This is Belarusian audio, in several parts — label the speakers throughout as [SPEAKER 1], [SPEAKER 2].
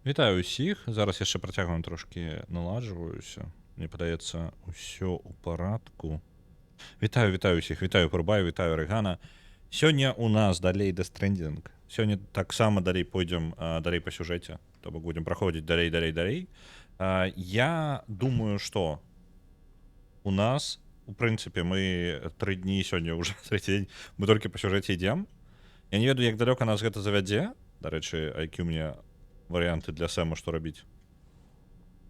[SPEAKER 1] Вітаю ўсіх. Зараз яшчэ працягваем трошкі наладжваюся. Мне падаецца, усё ў парадку. Вітаю ўсіх, вітаю Пурбай, вітаю Рэгана. Сёння у нас далей Death Stranding. Сёння таксама далей пойдзем далей па сюжэце. То бок будзем праходзіць далей. Я думаю, што у нас, у прынцыпе, мы 3 дні сёння ўжо трэці дзень, мы толькі па сюжэце ідзем. Я не ведаю, як далёка нас гэта завядзе. Дарэчы, які ў мне варианты для Сэма, что рабіць?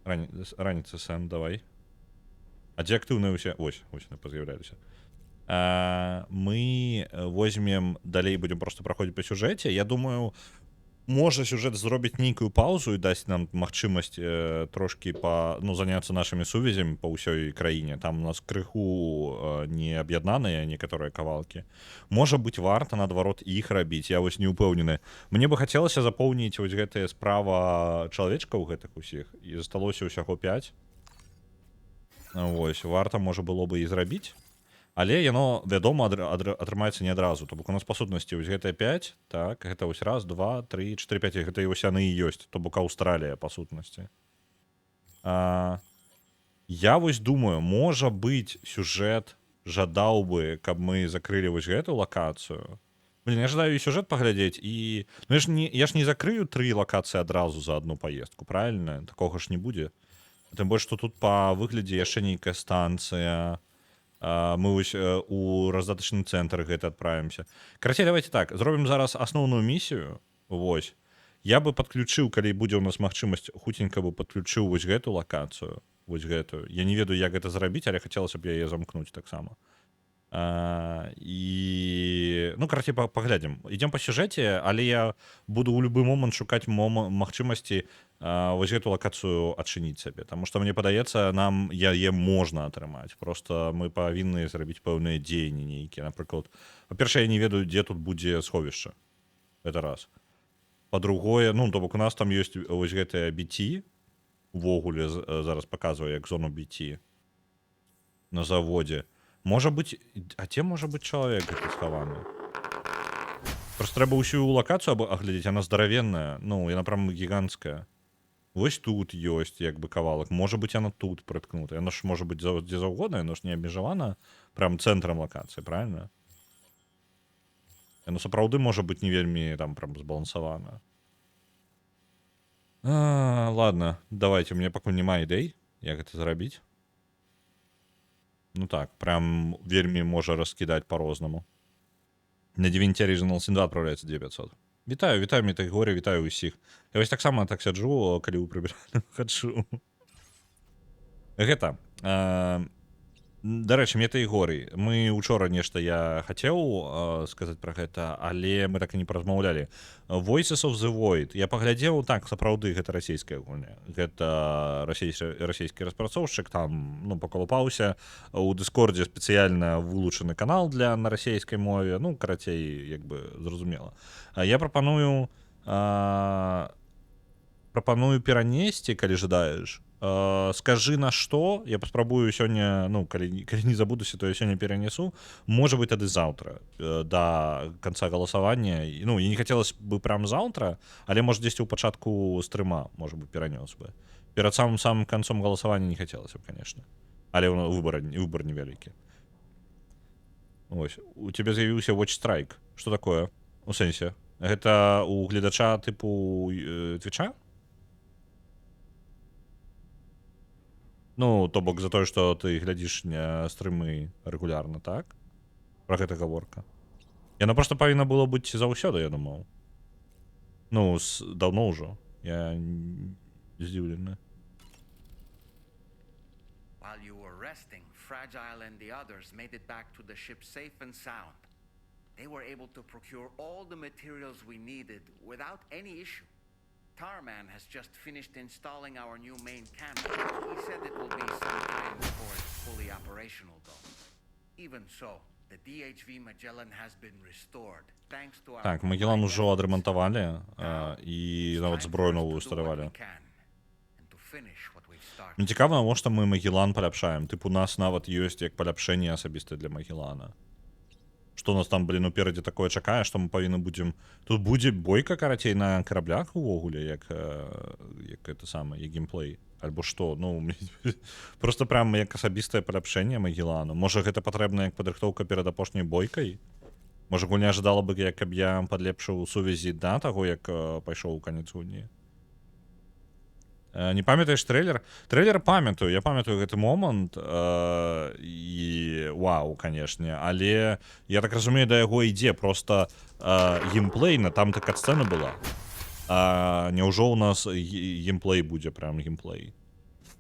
[SPEAKER 1] Раніца, Сэм, давай. А дзе актыўныя ўсе? Вось з'яўляюся. Мы возьмем, далей будем просто праходзіць па сюжэце. Я думаю, можа сюжэт зробіць нейкую паузу і дасць нам магчымасць трошкі заняцца нашымі сувязямі па ўсёй краіне. Там у нас крыху не аб'яднаныя некаторыя кавалкі. Можа быць, варта наадварот іх рабіць. Я вось не ўпэўнены. Мне бы хацелася запоўніць вось гэтая справа чалавечкаў гэтых усіх, і засталося ўсяго 5. Вось, варта можа было бы і зрабіць. Але яно, вядома, атрымаецца не адразу. То бок у нас па сутнасці вось гэтыя 5, так, гэта вось 1, 2, 3, 4, 5, гэта і вось яны і ёсць, то бок Аўстралія па сутнасці. Я вось думаю, можа быць, сюжэт жадаў бы, каб мы закрылі вось гэту лакацыю. Блин, я жадаю і сюжэт паглядзець, і... Ну, я ж не закрыю 3 лакацыі адразу за одну паездку, правильно? Такога ж не будзе. Тым больш, што тут па выглядзе яшчэ нейкая станцыя. Мы вось у раздатачны цэнтр гэта адправімся. Карацей, давайте так, зробім зараз асноўную місію. Вось. Я бы падключыў, калі будзе ў нас магчымасць, хутенька бы падключыў вось гэту лакацыю. Вось гэтую. Я не ведаю, як гэта зрабіць, але хацелася б яе замкнуць таксама. Ну, карацей, паглядзім. Ідзем па сюжэце, але я буду ў любы момант шукаць магчымасці вось гэту лакацыю адчыніць сабе. Таму што мне падаецца, нам яе можна атрымаць. Проста мы павінны зрабіць пэўныя дзеянні нейкія. Напрыклад, па-першае, я не ведаю, дзе тут будзе сховішча. Гэта раз. Па-другое, ну, то бок у нас там ёсць вось гэтая BT. Увогуле зараз паказваю, як зону BT на заводзе. Можа быць, а дзе можа быць чалавек гэты схаваны? Просто трэба ўсю лакацыю аглядзець, яна здаравенная, ну, яна прям гіганцкая. Вось тут ёсць, як бы, кавалак, можа быць, яна тут прыткнута. Яна ж можа быць дзе заўгодна, яно ж не абмежавана прям цэнтрам лакацыі, правильно? Яно сапраўды можа быць не вельмі там прям збалансавана. Ладно, давайте, у мяне пакуль няма ідэй, як гэта зрабіць. Ну так, прям вельмі можа раскідаць по-рознаму. На Divinity Original Sin 2 отправляецца 9500. Вітаю, Метагорі, вітаю ўсіх. Я вось таксама так сяджу, калі ў прыбіральню хаджу. Гэта. Дарэчы, Метагорі, мы учора нешта я хацеў сказаць пра гэта, але мы так і не паразмаўлялі. Voices of the Void. Я паглядзеў, так, сапраўды, гэта расійская гульня. Гэта расійскі распрацоўшчык, там, ну, паколупаўся. У Дыскордзе спецыяльна вылучаны канал на расійскай мове. Ну, карацей, як бы, зразумела. Я прапаную перанесці, калі жадаеш. Скажы на што, я паспрабую сёння, ну, калі не забудуся, то я сёння перанесу. Можа быць, тады заўтра, да канца галасавання. Ну, і не хацелася бы прям заўтра, але, можа, дзесьці ў пачатку стрыма, можа быць, перанёс бы. Перад самым канцом галасавання не хацелася б, конечно. Але выбор невялікі. Ось, у цябе з'явіўся Watch Strike. Што такое? У сэнсе? Гэта у гледача тыпу Твіча? Ну, то бок за тое, што ты глядзіш стрымы рэгулярна, так? Пра гэта гаворка. Яна проста павінна было быць заўсёды, я думаў. Ну, даўно ўжо. Я здзіўлены.
[SPEAKER 2] While you were resting, Fragile and the others made it back to the ship safe and sound. They were able to procure all the materials we needed without any issue. Tarman has just finished installing our new main camp. He said it will be some time before it's fully operational, though. Even so, the DHV Magellan has been restored, thanks to our...
[SPEAKER 1] Так, Магеллан ужо адрамантавалі, і нават зброю новую усталявалі. Мне цікава, навошта мы Магеллан паляпшаем. Тыпу, у нас нават ёсць як паляпшэнне асабіста для Магеллана. Што нас там, блін, уперадзе такое чакае, што мы павінны будзем... Тут будзе бойка, карацей, на караблях увогуле, як это самае, як геймплей. Альбо што, ну, просто прям як асабістае паляпшэнне Магеллану. Можа, гэта патрэбна як падрыхтоўка перад апошняй бойкай? Можа, гульня ожидала бы, як каб я падлепшыў сувязі да таго, як пайшоў у канец гульні. Не памятаеш трейлер? Трейлер памятаю, я памятаю гэты момант і вау, канешне, але я так разумею, да яго ідзе просто геймплейна, там так кат-сцэна была. Няўжо ў нас геймплей будзе, прям геймплей.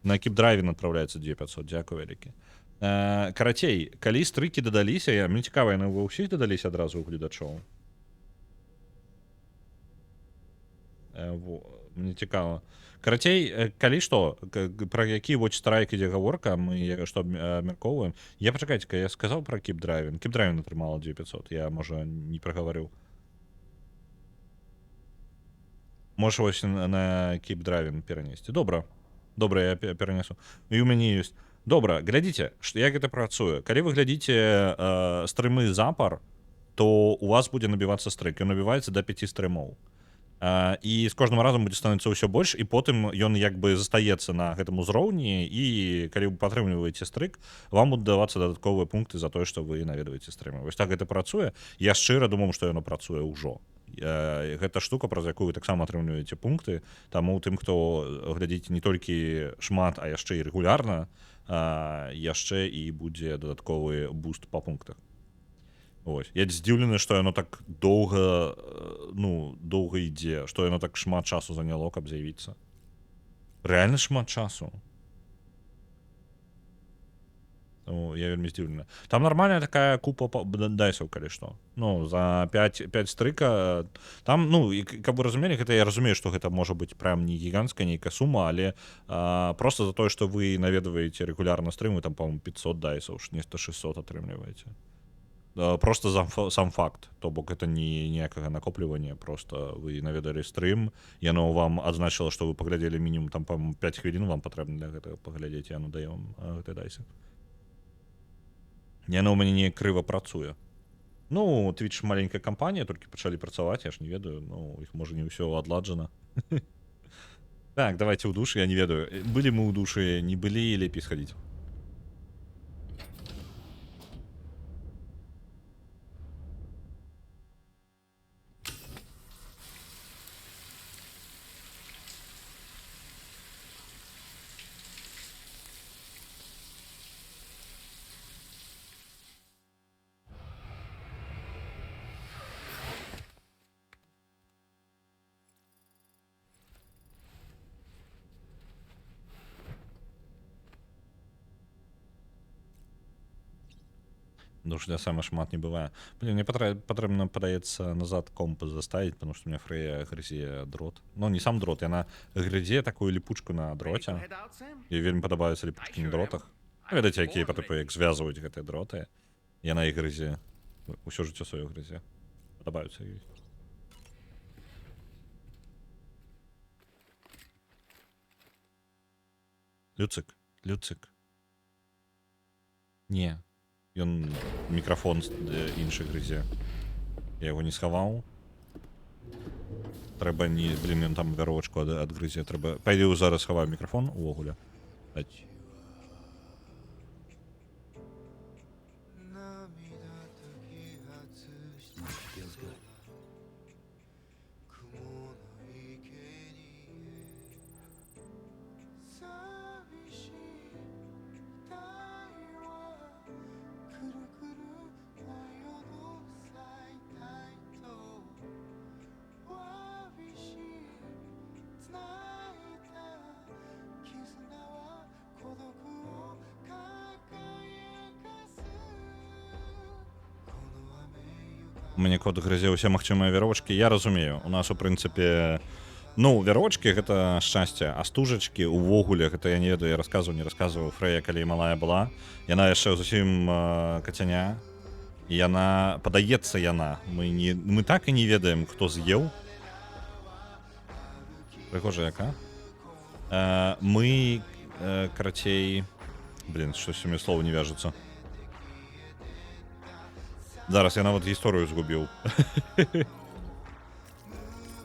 [SPEAKER 1] На Keep-Driving адпраўляецца 2500, дзякую вялікі. Карацей, калі стрыкі дадаліся, мне цікава, яны ва ўсіх дадаліся адразу ў гледачоў. Мне цікава. Карацей, калі што, пра які Watch Strike ідзе гаворка, мы што абмяркоўваем. Я пачакайце-ка, я сказаў пра Keep-Driving. Keep-Driving атрымала 2500, я, можа, не прагаварыў. Можа, вось на Keep-Driving перанесці. Добра, я перанесу. І у мяне ёсць. Добра, глядзіце, як гэта працуе. Калі вы глядзіце стрымы запар, то у вас будзе набівацца стрык. Ён набіваецца да 5 стрымоў. І з кожным разам будзе становіцца ўсё больш, і потым ён як бы застаецца на гэтым узроўні, і калі вы падтрымліваеце стрык, вам будуць давацца дадатковыя пункты за тое, што вы наведваеце стрымы. Вось так гэта працуе. Я шчыра думаю, што яно працуе ўжо. Гэта штука, праз якую вы таксама атрымліваеце пункты, таму тым, хто глядзіць не толькі шмат, а яшчэ і рэгулярна, яшчэ і будзе дадатковы буст па пунктах. Ось. Я здзіўлены, што яно так доўга ідзе, што яно так шмат часу заняло, каб з'явіцца. Рэальна шмат часу. Тому я вельмі здзіўлены. Там нармальная такая купа дайсаў, калі што. Ну, за 5 стрыка. Там, ну, каб вы разумелі, гэта я разумею, што гэта можа быць прям не гіганцкая нейкая сума, але просто за тое, што вы наведваеце рэгулярна стрым, вы там, па-моему, 500 дайсаў, нешта 600 атрымліваеце. Просто сам факт, то бок это не ніякага накоплівання, просто вы наведалі стрым, яно вам адзначыла, што вы паглядзелі мінімум там, па-моему, 5 хвілін вам патрэбна для гэтага паглядзець, яно дае вам гэты дайсы. Яно ў мяне неяк крыва працуе. Ну, Twitch маленькая кампанія, толькі пачалі працаваць, я ж не ведаю, ну, іх можа не ўсё адладжана. Так, давайте ў душы, я не ведаю. Былі мы ў душы, не былі, лепей схадзіць. Дождя саме шмат не бывае. Блин, мне патрэбна, падаецца, назад комп заставіць, потому что у меня Фрэя грызе дрот. Ну, не сам дрот, яна грызе такую ліпучку на дроце. Ёй вельмі падабаюцца ліпучкі на дротах. Ведаеце, якія типу, як звязваюць гэтыя дроты. Яна і грызе. Усё жыццё сваё грызе. Падабаюцца ёй. Люцик. Не. Ён мікрафон іншы грызе. Я яго не схаваў. Трэба не... Блін, ён там вяровачку адгрызе. Трэба... Пайду зараз схаваю мікрафон увогуле. У мяне код грызе ўсе магчымыя вяровачкі. Я разумею, у нас у прынцыпе, ну, вяровачкі гэта шчасце, а стужачкі увогуле гэта я не ведаю, я не расказваў Фрэя, калі малая была. Яна яшчэ зусім кацяня. І яна, падаецца яна. Мы так і не ведаем, хто з'еў. Прыгожа яка. Мы, карацей... Блін, штось у мяне слова не вяжуцца. Зараз я нават гісторыю згубіў.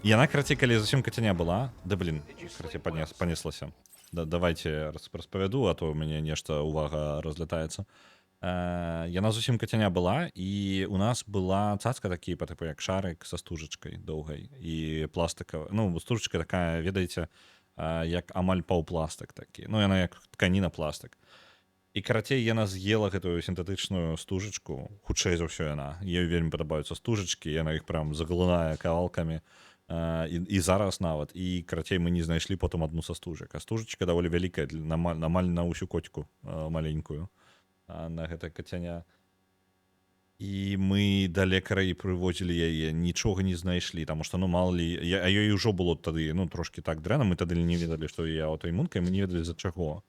[SPEAKER 1] Яна, карацей, калі зусім кацяня была, да блін, карацей, панеслася. Давайте распавяду, а то у мяне нешта увага разлятаецца. Яна зусім кацяня была, і у нас была цацка такі, па тыпу як шарык са стужачкай доўгай і пластыкавая. Ну, стужачка такая, ведаеце, як амаль паўпластык такі. Ну, яна як тканіна пластык. І карацей, яна з'ела гэтую сінтэтычную стужачку, хутчэй за ўсё яна. Ёй вельмі падабаюцца стужачкі, яна іх прям заглынае кавалкамі. І зараз нават. І карацей, мы не знайшлі потым адну са стужак. А стужачка даволі вялікая, амаль на ўсю коцьку маленькую. На гэта кацяня. І мы да лекара і прывозілі яе, нічога не знайшлі, таму што, ну, мала ли, а ёй ужо было тады, ну, трошкі так дрэнна, мы тады не ведалі, што я аўтоімунка, і мы не ведалі, за чаго.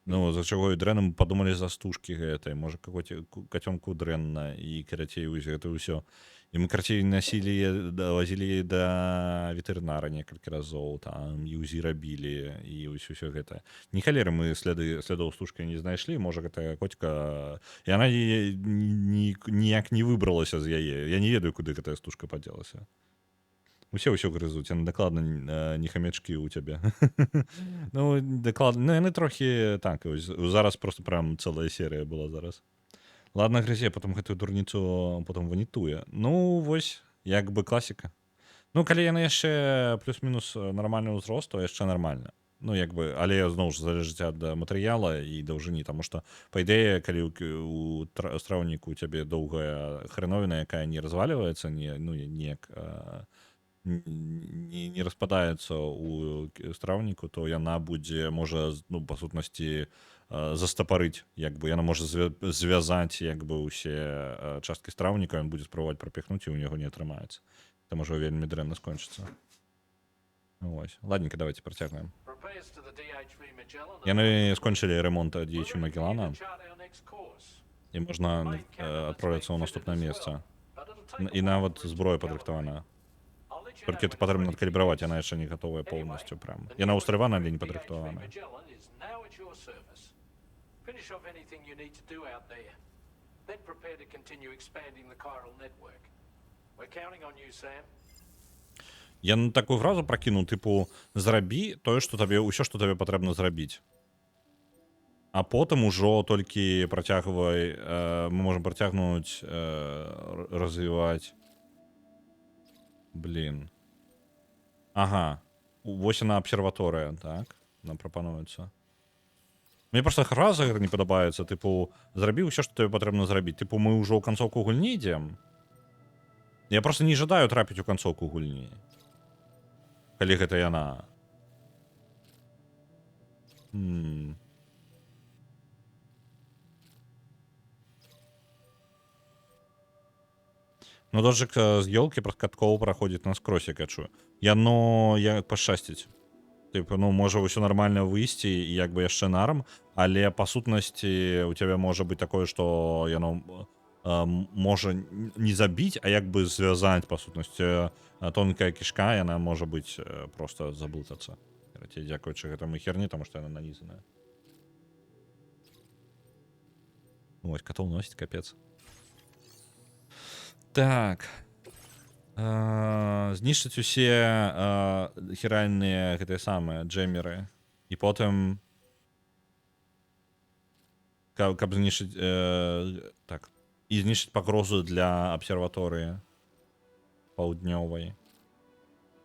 [SPEAKER 1] Ну, за чаго і дрэнна, мы падумалі за стужкі гэтай, можа, кацёнку дрэнна, і, карацей, гэта ўсё. І мы, карацей, насілі, вазілі да ветэрынара некалькі разоў, там, і УЗІ рабілі, і ўсё гэта. Ні халеры мы слядоў стужкі не знайшлі, можа, гэтая коцька, і яна ніяк не выбралася з яе. Я не ведаю, куды гэтая стужка падзелася. Усе ўсё грызуць, яны дакладна не хамячкі ў цябе. Ну, дакладна, ну, яны трохі, так, зараз просто прям цэлая серыя была зараз. Ладно, грызе, потом гэтую дурніцу потом ванітуе. Ну, вось, як бы класіка. Ну, калі яна яшчэ плюс-мінус нармальны ўзрост, то яшчэ нармальна. Ну, як бы, але зноў ж залежыць ад матэрыяла і даўжыні, таму што, па ідэі, калі у страўніку у цябе доўгая хрэновіна, якая не разваліваецца, неяк не распадаецца ў страўніку, то яна будзе, можа, ну, па сутнасці, застапарыць, як бы яна можа звязаць як бы ўсе часткі страўніка, ён будзе спрабаваць прапіхнуць, і ў яго не атрымаецца. Это можа вельмі дрэнна скончыцца. Вось. Ладненько, давайте працягнем. Яны скончылі ремонт DH Магеллана, і можна адправіцца ў наступнае месца. І нават зброя падрыхтавана. Толькі это патрэбна адкалібраваць, яна яшчэ не гатовая поўнасцю прям. Яна ўстравана, але не падрыхтавана. Finish off anything you need to do out there. Then prepare to continue expanding the chiral network. We're counting on you, Sam. Я на такую фразу пракінуў, тыпу, зрабі тое, што табе, ўсё, што табе патрэбна зрабіць. А потым ужо толькі працягвай, мы можам працягнуць, развіваць. Блін. Ага. Вось яна абсерваторыя, так? Нам прапануецца. Мне просто фраза гэта не падабаецца, тыпу, зрабі ўсё, што табе патрэбна зрабіць. Тыпу, мы ўжо ў канцоўку гульні ідзем. Я просто не жадаю трапіць у канцоўку гульні. Калі гэта яна. Ну, дождик з ёлкі праз каткоў праходзіць наскрозь, як я чую. Яно як пашчасціць. Типу, ну, можа ўсё нармальна выйсці і як бы яшчэ нарм, але па сутнасці у цябе можа быць такое, што яно можа не забіць, а як бы звязаць па сутнасці. Тонкая кішка, яна можа быць просто заблытацца. Дзякуючы гэтаму херні, таму што яна нанізаная. Вось, катоў носіць, капец. Так. Знішчыць усе хіральныя гэтыя самыя джэмеры. І потым каб знішчыць так. І знішчыць пагрозу для абсерваторыі паўднёвай.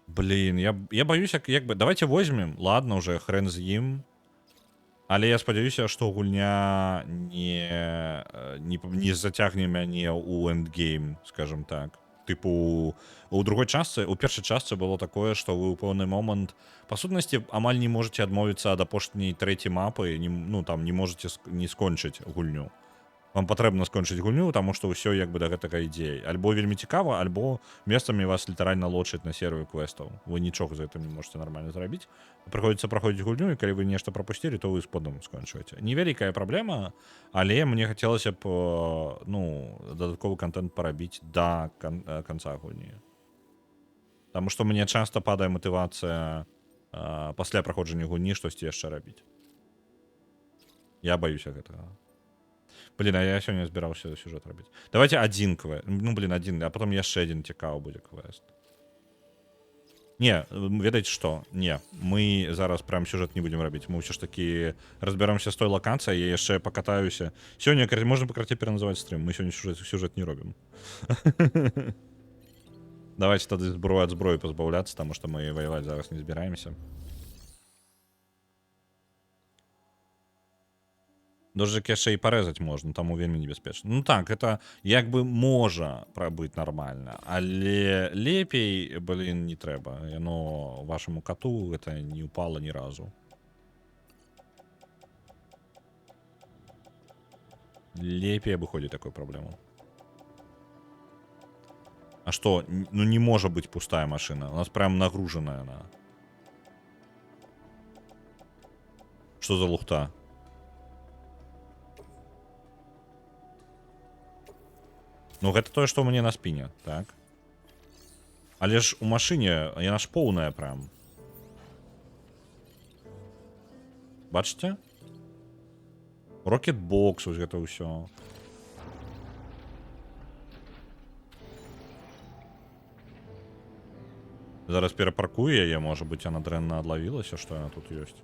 [SPEAKER 1] Блін, я баюся, як бы, давайте возьмем, ладно, уже хрен з ім. Але я спадзяюся, што гульня не зацягне мяне ў эндгейм, скажем так. Тыпу, у другой частцы, у першай частцы было такое, што вы ў пэўны момант, па сутнасці, амаль не можаце адмовіцца ад апошняй трэцяй мапы, ну, там, не можаце не скончыць гульню. Вам патрэбна скончыць гульню, таму што ўсё як бы да гэтага ідзе. Альбо вельмі цікава, альбо месцамі вас літаральна лочаць на серыю квестаў. Вы нічога за гэтым не можаце нармальна зрабіць. Прыходзіцца праходзіць гульню, і калі вы нешта прапусцілі, то вы сподам скончваеце. Невялікая праблема, але мне хацелася б, ну, дадатковы контент парабіць да канца гульні. Таму што мне часта падае матывацыя пасля праходжання гульні штосьці яшчэ рабіць. Я баюся гэтага. Блин, а я сёння збіраўся сюжэт рабіць. Давайте один квест. Ну, блин, один, а потом яшчэ один цікавы будзе квест. Не, ведаеце што? Не, мы зараз прям сюжэт не будем рабіць. Мы ўсё ж такі разбяромся з той лакацыяй, я яшчэ пакатаюся. Сёння можна пакрацей пераназываць стрым. Мы сёння сюжэт не робім. Давайте тады зброю ад зброі пазбаўляцца, таму што мы ваяваць зараз не збіраемся. Дождик яшчэ і парэзаць можна, таму вельмі небяспечна. Ну так, это як бы можа прабыць нармальна, але лепей, блин, не трэба. Яно вашаму кату гэта не ўпала ні разу. Лепей абыходзіць такую праблему. А што, ну не можа быць пустая машына. У нас прям нагружаная она. Што за лухта? Ну, гэта тое, што ў мяне на спіне, так? Але ж у машыне яна ж поўная прям. Бачыце? Рокетбокс, вось гэта ўсё. Зараз перапаркую яе, можа быць, яна дрэнна адлавілася, што яна тут ёсць.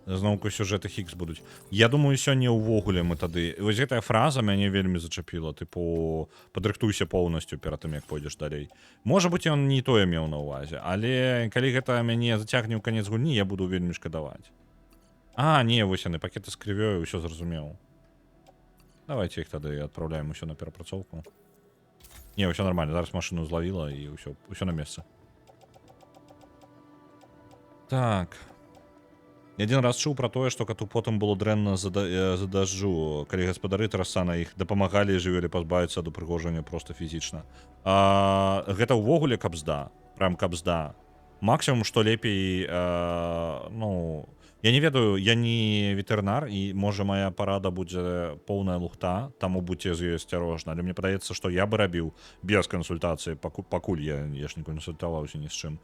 [SPEAKER 1] Зноўку сюжэты Хікс будуць. Я думаю, сёння ўвогуле мы тады... Вось гэтая фраза мяне вельмі зачапіла. Тыпу, падрыхтуйся поўнасцю перад тым, як пойдзеш далей. Можа быць, ён не тое меў на ўвазе, але калі гэта мяне зацягне ў канец гульні, я буду вельмі шкадаваць. А, не, вось яны, пакеты з крывёю, ўсё зразумеў. Давайте іх тады адпраўляем усё на перапрацоўку. Не, ўсё нармальна, зараз машыну злавіла і ўсё на месцы. Так... Я один раз чуў пра тое, што кату потым было дрэнна за дажджу, калі гаспадары траса на іх дапамагалі і жывёле пазбавіцца ад упрыгожвання проста фізічна. Гэта ўвогуле кабзда, прям кабзда. Максімум, што лепей, ну, я не ведаю, я не ветэрынар, і можа моя парада будзе поўная лухта, таму будьце з ёй асцярожна, але мне падаецца, што я бы рабіў без кансультацыі, пакуль я ж не кансультаваўся ні з чым.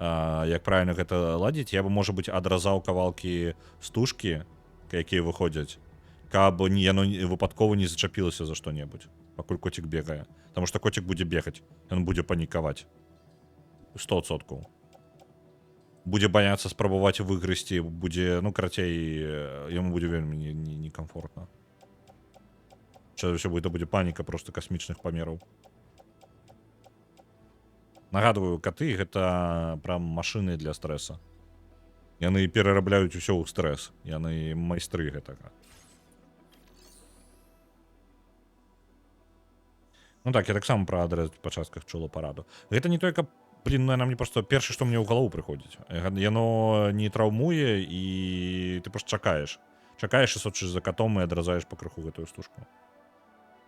[SPEAKER 1] Як правильно гэта ладзіць, я бы, можа быць, адразаў кавалкі стужкі, якія выходзяць, каб яно выпадкова не зачапілася за што-небудзь, пакуль коцік бегае. Таму што коцік будзе бегаць, ён будзе панікаваць. 100%. Будзе баяцца спрабаваць выгрызці, будзе, ну, карацей, яму будзе вельмі некамфортна. Ўсё будзе паніка проста касмічных памераў. Нагадваю, каты гэта прям машыны для стрэса. Яны перарабляюць усё ў стрэс. Яны майстры гэтага. Ну так, я таксама пра адрэз па частках чула параду. Гэта не той, каб, блин, ну, нам не проста першы, што мне ў галаву прыходзіць. Яно не траўмуе, і ты проста чакаеш. Чакаеш і сочыш за катом і адразаеш па крыху гэтую стужку.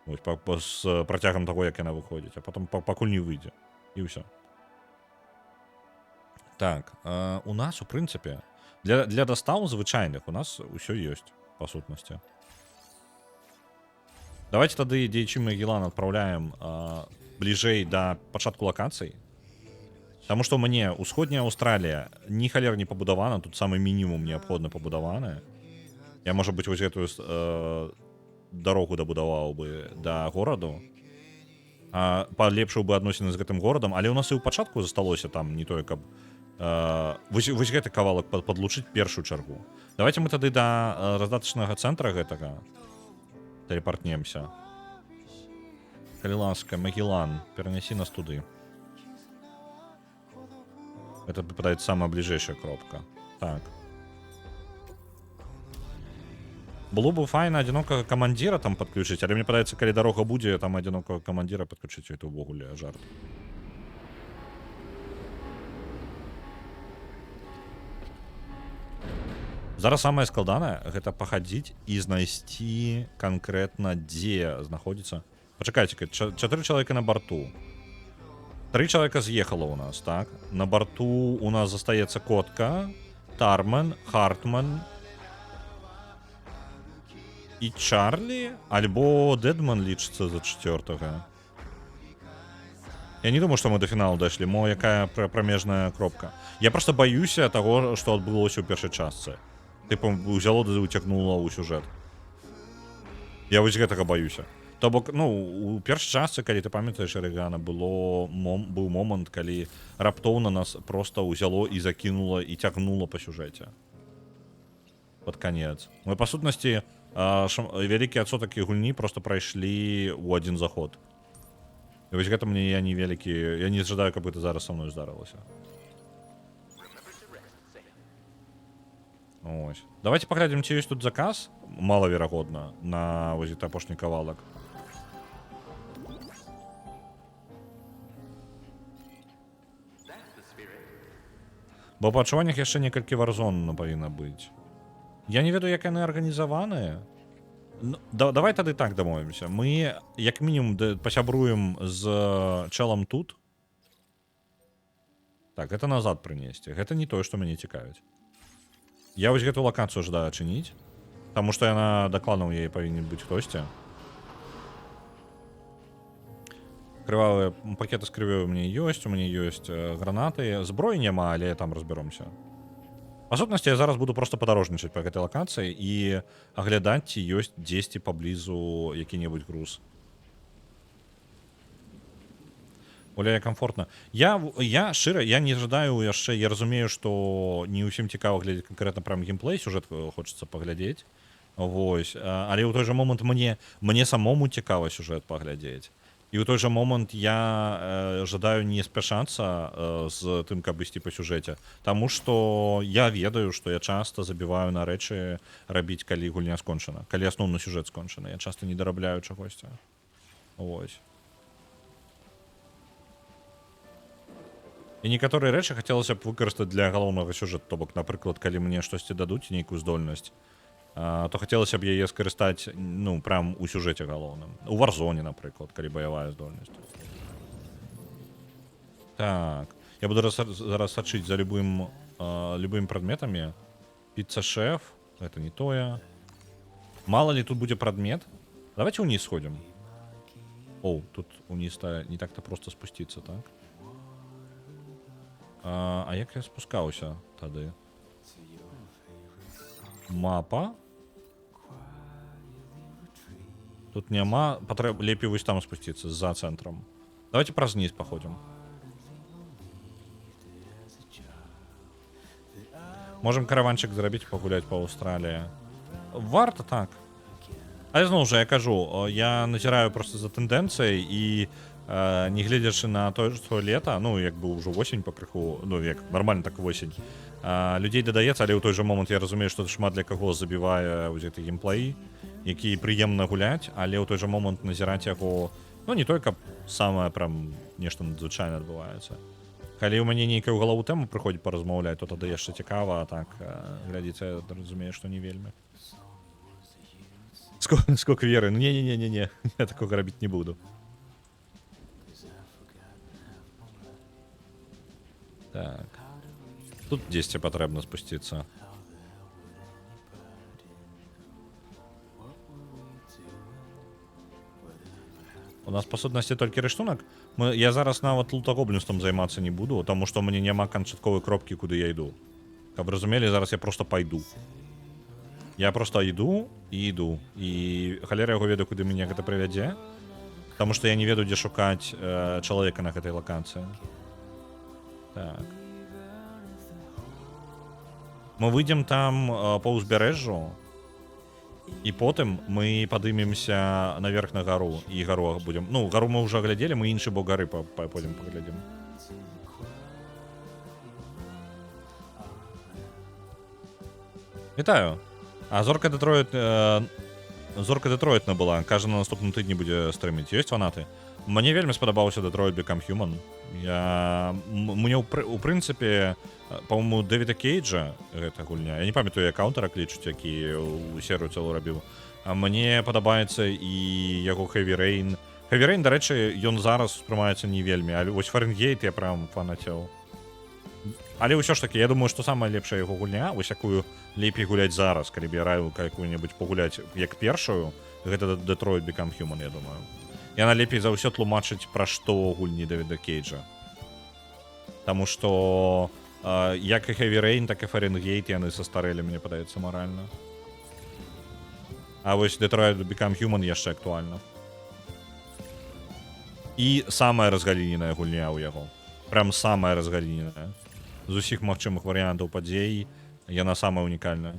[SPEAKER 1] Вось, з працягам таго, як яна выходзіць, а потым пакуль не выйдзе. І ўсё. Так, у нас, у прынцыпе, для дастаў звычайных у нас ўсё ёсць, па сутнасці. Давайте тады дзеячы Магеллан адпраўляем бліжэй да пачатку лакацый. Таму што мне ўсходняя Аўстралія ні халер не пабудавана, тут самы мінімум неабходна пабудаваная. Я, можа быць, вось гэтую дарогу дабудаваў бы да гораду. Палепшыў бы адносіны з гэтым горадам, але ў нас і ў пачатку засталося там не тое, каб вось гэты кавалак падлучыць першую чаргу. Давайте мы тады да раздатачнага цэнтра гэтага тэлепартнемся. Калі ласка, Магеллан, перанясі нас туды. Это падаецца самая бліжэйшая кропка. Так. Было бы файна адзінокага камандзіра там падключыць, але мне падаецца, калі дарога будзе, там адзінокага камандзіра падключыць, это ўвогуле жарт. Зараз самае складанае гэта пахадзіць і знайсці канкрэтна, дзе знаходзіцца. Пачакайце, 4 чалавека на барту. 3 чалавека з'ехала ў нас, так? На барту у нас застаецца Котка, Тармен, Хартман і Чарлі, альбо Дэдман лічыцца за 4-га. Я не думаю, што мы да фіналу дайшлі, мо якая прамежная кропка. Я просто баюся таго, што адбылося ў першай частцы. Тыпу, узяло ды уцягнула ў сюжэт. Я вось гэтага баюся. То бок, ну, у першай частцы, калі ты памятаеш, Арыгана, быў момант, калі раптоўна нас проста ўзяло і закінула і цягнула па сюжэце. Пад канец. Мы, па сутнасці, вялікі адсотак гульні просто прайшлі ў адзін заход. І вось гэта мне я не жадаю, каб гэта зараз са мной здарылася. Ось. Давайте паглядзім, ці ёсць тут заказ, малаверагодна, на вось гэты апошні кавалак. Бо па адчуваннях яшчэ некалькі варзон павінна быць. Я не ведаю, як яны арганізаваныя. Ну, давай тады так дамовімся. Мы, як мінімум, пасябруем з чэлам тут. Так, гэта назад прынесці. Гэта не тое, што мяне цікавіць. Я вось гэту лакацыю жадаю адчыніць, таму што яна дакладна ў яе павінен быць хтосьці. Крывавыя пакеты з крывёй у мяне ёсць гранаты. Зброі няма, але там разбяромся. Па сутнасці, я зараз буду просто падарожнічаць па гэтай лакацыі і аглядаць, ці ёсць дзесьці паблізу які-небудзь груз. Более комфортно. Я шчыра, я не жадаю яшчэ, я разумею, што не ўсім цікава глядзець канкрэтна прям геймплей, сюжэт хочацца паглядзець. Вось. Але ў той жа момант мне самому цікава сюжэт паглядзець. І ў той жа момант я жадаю не спяшацца з тым, каб ісці па сюжэце. Таму што я ведаю, што я часта забіваю на рэчы рабіць, калі гульня скончана. Калі асноўны сюжэт скончаны. Я часта не дарабляю чагосьці. Вось. І некаторыя рэчы хацелася б выкарыстаць для галоўнага сюжэта. То бок, напрыклад, калі мне штосьці дадуць, нейкую здольнасць, то хацелася б яе скарыстаць, ну, прям у сюжэце галоўным. У Warzone, напрыклад, калі баявая здольнасць. Так. Я буду зараз сачыць за любым прадметамі. Піцца-шеф. Гэта не тое. Мало ли тут будзе прадмет. Давайте ўніз сходзім. О, тут ўніз не так-то просто спусціцца, так? А як я спускаўся тады? Мапа. Тут няма, лепей вось там спусціцца, за цэнтрам. Давайте праз низ паходзім. Можем караванчык зрабіць, пагуляць па Аўстраліі. Варта так. Але зноў жа, я кажу, я назіраю просто за тэндэнцыяй і не гледзячы на тое, што лета, ну, як бы ўжо восень пакрыху, ну, як нармальна так восень, людзей дадаецца, але ў той жа момант я разумею, што шмат для каго забівае гэты геймплей, які прыемна гуляць, але ў той жа момант назіраць яго, ну, не толькі самае прям нешта надзвычайна адбываецца. Калі ў мяне нейкая ў галаву тэму прыходзіць паразмаўляць, то тады яшчэ цікава, а так, глядзіце, разумею, што не вельмі. Сколько веры? Ну, не, я такога рабіць не буду. Так. Тут дзесьці патрэбна спусціцца. У нас, па сутнасці, толькі рыштунак. Я зараз нават лутагоблінствам займацца не буду, таму што мне няма канчатковай кропкі, куды я іду. Каб разумелі, зараз я просто пайду. Я просто іду і іду. І халера яго ведаю, куды мяне гэта прывядзе. Таму што я не ведаю, дзе шукаць чалавека на гэтай лакацыі. Так. Мы выйдзем там па ўзбярэжжу, і потым мы падымемся наверх на гару, і гару будзем... Ну, гару мы ўжо глядзелі, мы іншы бок гары пойдзем паглядзім. Вітаю! А Зорка Детройт набыла, кажа, на наступным тыдні будзе стрыміць. Ёсць фанаты? Мне вельмі спадабаўся Detroit Become Human. Мне, у прынцыпе, па-моему, Дэвіда Кейджа гэта гульня. Я не памятаю, як аўтара клічуць, які ў серыю цэлую рабіў. А мне падабаецца і яго Heavy Rain. Heavy Rain, дарэчы, ён зараз успрымаецца не вельмі. Але вось Фаренгейт я прям фанацеў. Але ўсё ж такі, я думаю, што самая лепшая яго гульня, вось якую лепей гуляць зараз, калі б я раіў какую-небудзь пагуляць як першую, гэта Detroit Become Human, я думаю. яна лепей за ўсё тлумачыць пра што гульні Дэвіда Кейджа. Таму што як і Heavy Rain, так і Фаренгейт яны састарэлі, мне падаецца, маральна. А вось Detroit Become Human яшчэ актуальна. І самая разгаліненая гульня ў яго. Прям самая разгаліненая. З усіх магчымых варыянтаў падзей яна самая унікальная.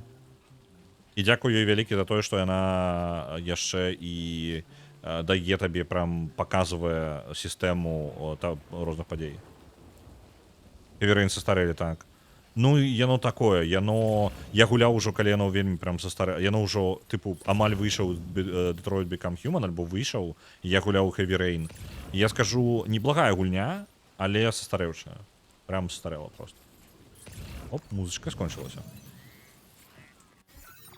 [SPEAKER 1] І дзякую ёй вялікі за тое, што яна яшчэ і дае табе, прям паказвае сістэму розных падзей. Heavy Rain састарэлі, так. Ну, яно такое, яно... Я гуляў ужо, калі яно вельмі прям састарэлі. Яно ўжо, тыпу, амаль выйшаў Detroit Become Human, альбо выйшаў, і я гуляў Heavy Rain. І я скажу, неблагая гульня, але састарэўшая. Прям састарэла просто. Оп, музычка скончылася.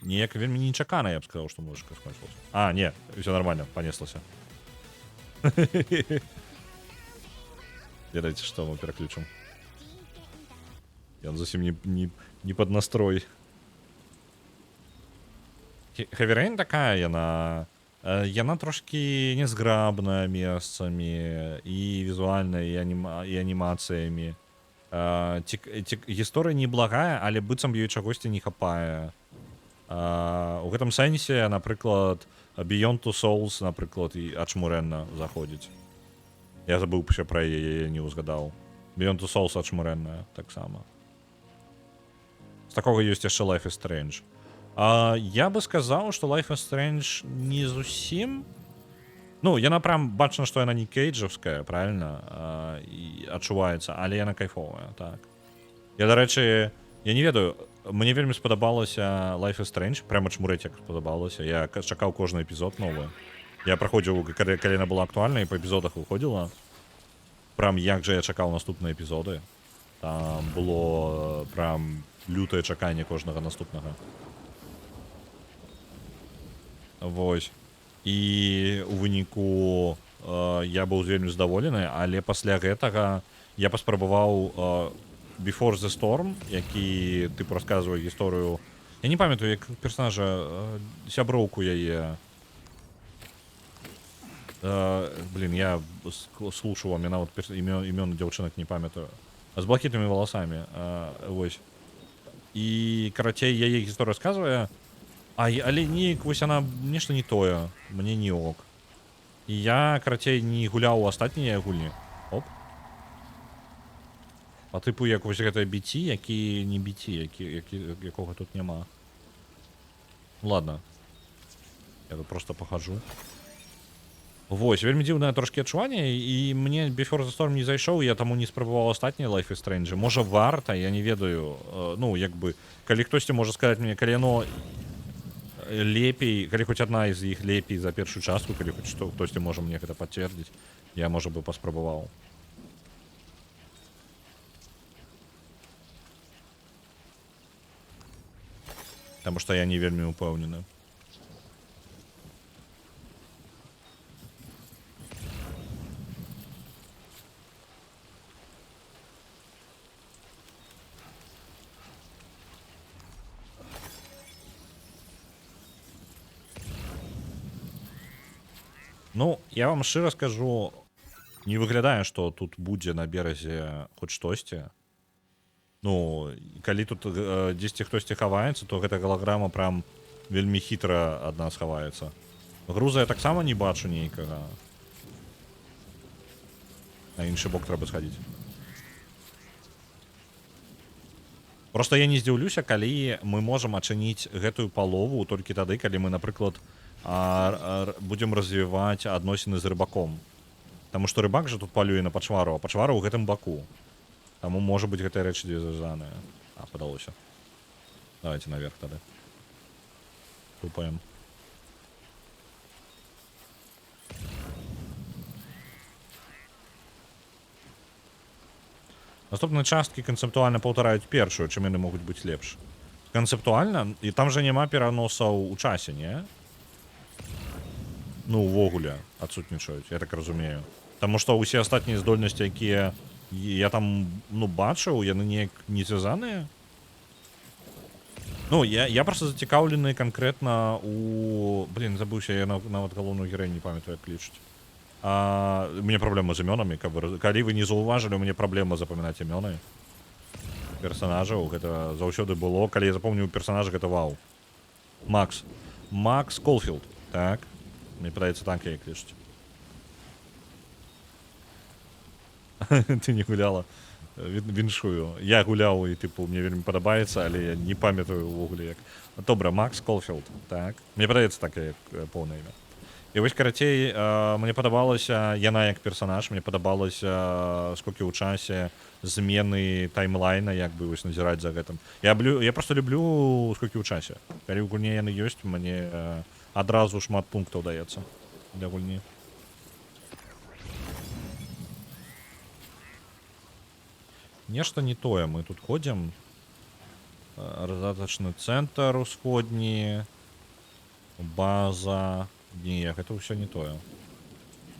[SPEAKER 1] Неяк вельмі нечакана, я б сказаў, што музычка скончылася. А, не, все нормально, понеслася. Ведаеце, што мы пераключым. Ён зусім не пад настрой. Heavy Rain такая, яна трошкі незграбная месцамі, і візуальна, і анімацыямі. Гісторыя неблагая, але быццам ёй чагосьці не хапае. У гэтым сэнсе, напрыклад, Beyond Two Souls, напрыклад, і ачмурэнна заходзіць. Я забыў пра яе, не ўзгадаў. Beyond Two Souls ачмурэнная, таксама. З такога ёсць яшчэ Life is Strange. Я бы сказаў, што Life is Strange не зусім... Ну, яна прям бачна, што яна не кейджавская, правильно? І адчуваецца, але яна кайфовая, так. Я, дарэчы, я не ведаю, мне вельмі спадабалася Life is Strange, прямо чмурэць як спадабалася. Я чакаў кожны эпізод новы. Я праходзіў, калі яна была актуальна, і па эпізодах выходзіла. Прям як жа я чакаў наступныя эпізоды. Там было прям лютае чаканне кожнага наступнага. Вось. І у выніку я быў вельмі здаволены, але пасля гэтага я паспрабаваў Before the Storm, які тыпу расказвае гісторыю. Я не памятаю, як персонажа, сяброўку яе. Блин, я слушаю вам, я нават імёны дзяўчынак не памятаю. З блакітнымі валасамі. Вось. І, карацей, яе гісторыя расказвае, але неяк, вось яна нешта не тое, мне не ок. І я, карацей, не гуляў у астатнія гульні. Оп. Па тыпу, як вось гэтае BT, які не BT, якога тут няма. Ладно. Я тут просто пахаджу. Вось, вельмі дзіўнае трошкі адчуванне, і мне Before the Storm не зайшоў, я таму не спрабаваў астатнія Life is Strange. Можа, варта, я не ведаю. Ну, як бы, калі хтосьці можа сказаць мне, калі яно лепей, калі хоць адна з іх лепей за першую частку, калі хоць што, хтосьці можа мне гэта пацвердзіць, я, можа бы, паспрабаваў. Таму што я не вельмі упэўнены. Ну, я вам шчыра скажу, не выглядае, што тут будзе на беразе хоць штосьці. Ну, калі тут дзесьці хтосьці хаваецца, то гэта галаграма прям вельмі хітра ад нас хаваецца. Груза я таксама не бачу нейкага. На іншы бок трэба схадзіць. Просто я не здзіўлюся, калі мы можам ачыніць гэтую палову толькі тады, калі мы, напрыклад, будем развіваць адносіны з рыбаком. Таму што рыбак жа тут палюе на пачвару, а пачвара ў гэтым баку. Таму, можа быць, гэтыя рэчы дзе звязаныя. Падалося. Давайте наверх тады. Тупаем. Наступныя часткі канцэптуальна паўтараюць першую, чым яны могуць быць лепш. Канцэптуальна, і там жа няма пераносаў у часе, не? Ну, увогуле адсутнічаюць, я так разумею. Таму што ўсе астатнія здольнасці, якія я там, ну, бачыў, яны неяк не звязаныя. Ну, я просто зацікаўлены канкрэтна у... Блин, забыўся, я нават галоўную гераіню не памятаю, як лічыць. У мяне праблема з імёнамі, калі вы не заўважылі, у мяне праблема запамінаць імёны персонажаў. Гэта заўсёды было, калі я запомніў персонажа, гэта вау. Макс Колфілд. Так, мне падаецца, так яе клічуць. Ты не гуляла. Віншую. Я гуляў і тыпу мне вельмі падабаецца, але я не памятаю ўвогуле як. Добра, Макс Колфілд. Так. Мне падаецца так як поўнае імя. І вось карацей, мне падабалася яна як персонаж, мне падабалася сколькі ў часе змены таймлайна, як бы вось назіраць за гэтым. Я просто люблю сколькі ў часе. Калі ў гульне яны ёсць, мне адразу шмат пунктаў даецца для гульні. Нешта не тое, мы тут ходзім. Раздатачны цэнтр усходні, база. Не, гэта ўсё не тое.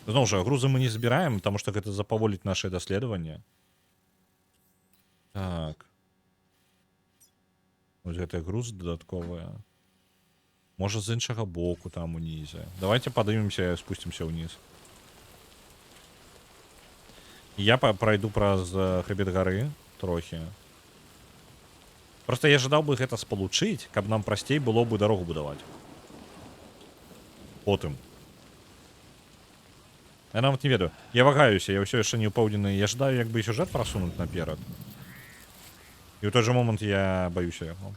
[SPEAKER 1] Зноў жа, грузы мы не збіраем, таму што гэта запаволіць наше даследаванне. Так. Вось гэтыя грузы дадатковыя. Можа, з іншага боку там унізе. Давайте падымемся і спусцімся ўніз. Я прайду праз хребет гары трохі. Просто я жадаў бы гэта спалучыць, каб нам прасцей было бы дарогу будаваць. Потым. Я нават не ведаю. Я вагаюся, я ўсё яшчэ не ўпэўнены. Я жадаю як бы сюжэт прасунуць наперад. І ў той жа момант я баюся яго.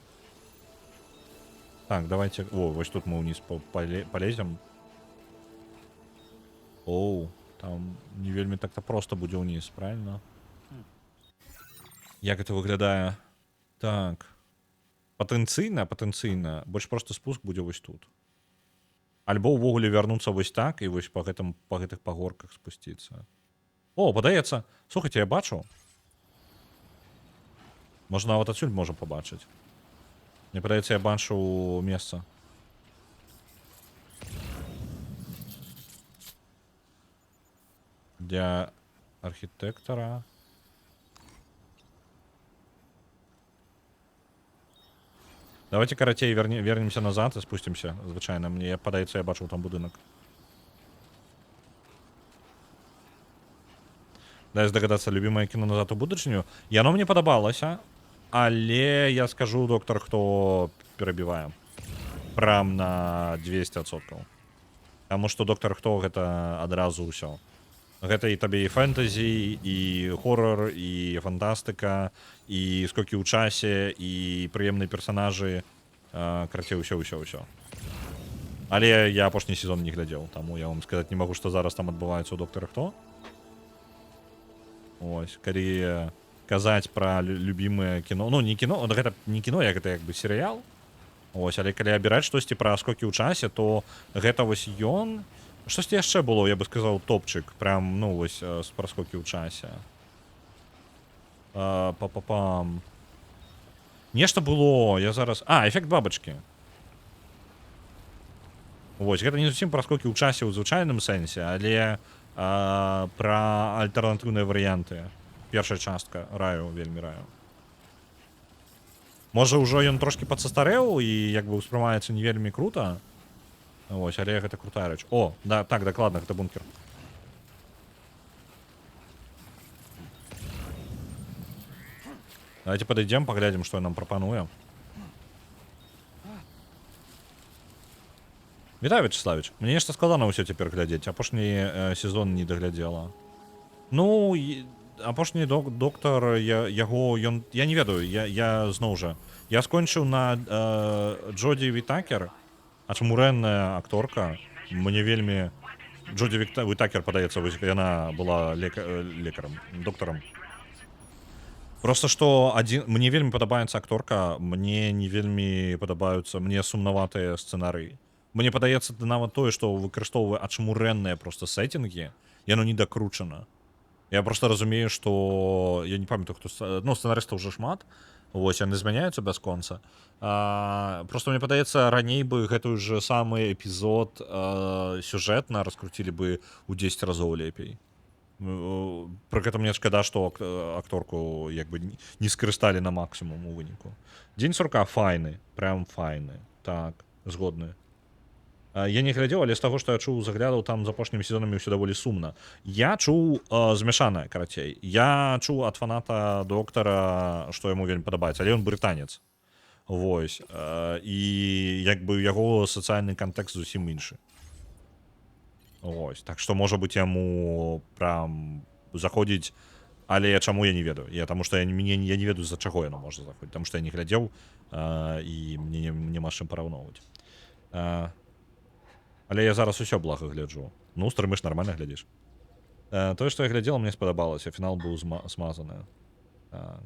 [SPEAKER 1] Так, давайте... О, вось тут мы ўніз полезем. Оу, там не вельмі так-то проста будзе ўніз, правильно? Як гэта выглядае? Так. Патэнцыйна, больш просто спуск будзе вось тут. Альбо ўвогуле вярнуцца вось так і вось па гэтых пагорках спусціцца. О, падаецца. Слухайце, я бачу. Можна нават адсюль можам пабачыць. Мне падаецца, я бачу месца. Для архітэктара. Давайте карацей вернемся назад і спусцімся. Звычайна, мне падаецца, я бачыў там будынак. Дай здагадацца, любімае кіно «Назад у будучыню». Яно мне падабалася, але я скажу, доктор, хто перабівае. Прям на 200%. Таму што доктор хто гэта адразу ўсё. Гэта і табе і фэнтазі, і хоррор, і фантастыка, і скокі ў часе, і прыемныя персанажы. Карацей, ўсё. Але я апошні сезон не глядзеў, таму я вам сказаць не магу, што зараз там адбываецца ў доктара хто. Ось, калі казаць пра любімае кіно, ну не кіно, гэта не кіно, як гэта як бы серыял. Ось, але калі абіраць штосьці пра скокі ў часе, то гэта вось ён. Штосьці яшчэ было, я бы сказаў, топчык. Прям, ну, вось, з праскокі ў часе. Па-па-пам. Нешта было, я зараз... Эфект бабачкі. Вось, гэта не зусім праскокі ў часе ў звычайным сэнсе, але пра альтэрнатыўныя варыянты. Першая частка. Раю, вельмі раю. Можа, ўжо ён трошкі падсастарэў і як бы ўспрымаецца не вельмі крута. Ось, але гэта крутая рэч. О, да, так, дакладна, гэта бункер. Давайте падыдзем, паглядзім, што нам прапануе. Вітаю, Вячеславіч. Мне нешта складана ўсё цяпер глядзець. Апошні сезон не даглядзела. Ну, апошні доктар, яго, ён... Я не ведаю, я зноў жа. Я скончыў на Джоді Вітакер. Ачмурэнная акторка. Мне вельмі... Джоді Вітакер, падаецца, вось яна была лекарам, доктарам. Просто што мне вельмі падабаецца акторка, мне не вельмі падабаюцца, мне сумнаватыя сцэнарыі. Мне падаецца нават тое, што выкарыстоўвае ачмурэнныя проста сеттингі, яно не дакручана. Я просто разумею, што... Я не памятаю, хто... Ну, сцэнарыстаў уже шмат. Вось, яны змяняюцца бясконца. Просто мне падаецца, раней бы гэтую же самы эпізод сюжэтна раскруцілі бы ў 10 разоў лепей. Пры гэтым мне шкада, што акторку як бы не скарысталі на максімум у выніку. Дзень сурка файны, прям файны. Так, згодны. Я не глядзеў, але з таго, што я чуў заглядаў, там з апошнімі сезонамі ўсё даволі сумна. Я чуў змяшанае, карацей. Я чуў ад фаната доктара, што яму вельмі падабаецца, але ён брытанец. Вось. І як бы яго сацыяльны кантэкст зусім іншы. Вось. Так што, можа быць, яму прям заходзіць, але чаму я не ведаю? Таму што я не ведаю, з-за чаго яно можа заходзіць, таму што я не глядзеў, і мне няма з чым параўноўваць. Але я зараз усё блага гляджу. Ну, стрымы ж нармальна глядзіш. Тое, што я глядзела, мне спадабалася. Фінал быў смазаны. Так.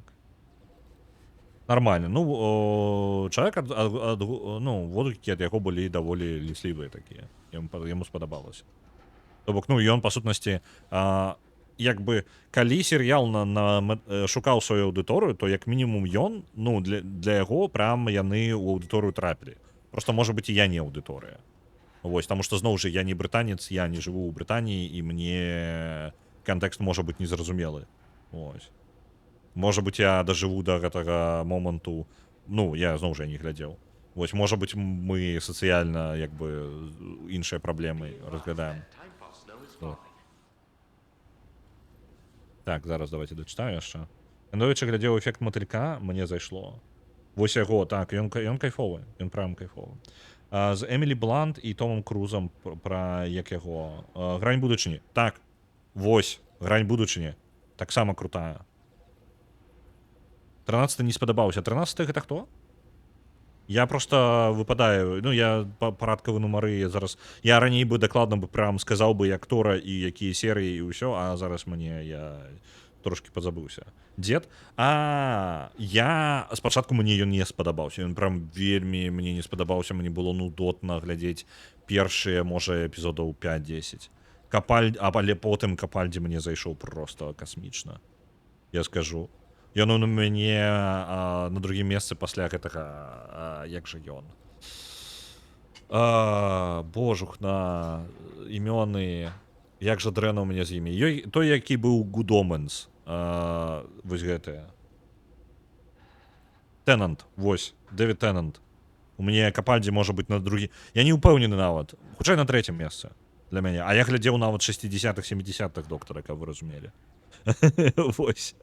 [SPEAKER 1] Нормально. Ну, чалавек водгукі ад яго былі даволі ліслівыя такія. Яму спадабалася. То бок, ну, ён, па сутнасці, як бы, калі серыял шукаў сваю аўдыторыю, то як мінімум ён, ну, для яго прям яны ў аўдыторыю трапілі. Просто, можа быць, і я не аўдыторыя. Вось, таму што, зноў жа, я не брытанец, я не жыву ў Брытаніі, і мне кантэкст можа быць незразумелы. Вось. Можа быць, я дажыву да гэтага моманту, ну, я, зноў жа, не глядзеў. Вось, можа быць, мы сацыяльна, як бы, іншыя праблемы разглядаем. Так, зараз давайте дачытаю яшчэ. Андовіча глядзеў эфект матылька, мне зайшло. Вось яго, так, ён кайфовы, ён прям кайфовы. З Эмілі Блант і Томом Крузам пра як яго. Грань будучыні. Так, вось, грань будучыні. Таксама крутая. 13 не спадабаўся. 13 гэта хто? Я просто выпадаю, ну, я парадкавы нумары зараз. Я раней бы дакладна бы прям сказаў бы актора і якія серыі і ўсё, а зараз я трошки позабыўся. Дзед? Я спачатку мне ён не спадабаўся. Ён прям вельмі мне не спадабаўся, мне было нудотна глядзець першыя, можа, эпізодаў 5-10. Але потым Капальдзі мне зайшоў просто касмічна. Я скажу. Ён у мяне на другім месцы пасля гэтага, як жа ён? Божухна, імёны, як жа дрэнна ў мяне з імі. Той, які быў Good Omens. Вось гэтыя. Тенант, вось, Дэвід Тенант. У мяне Капальдзі можа быць на другі. Я не ўпэўнены нават. Хутчэй на трэцім месцы для мяне. А я глядзеў нават 60-х, 70-х доктара, каб вы разумелі. Вось.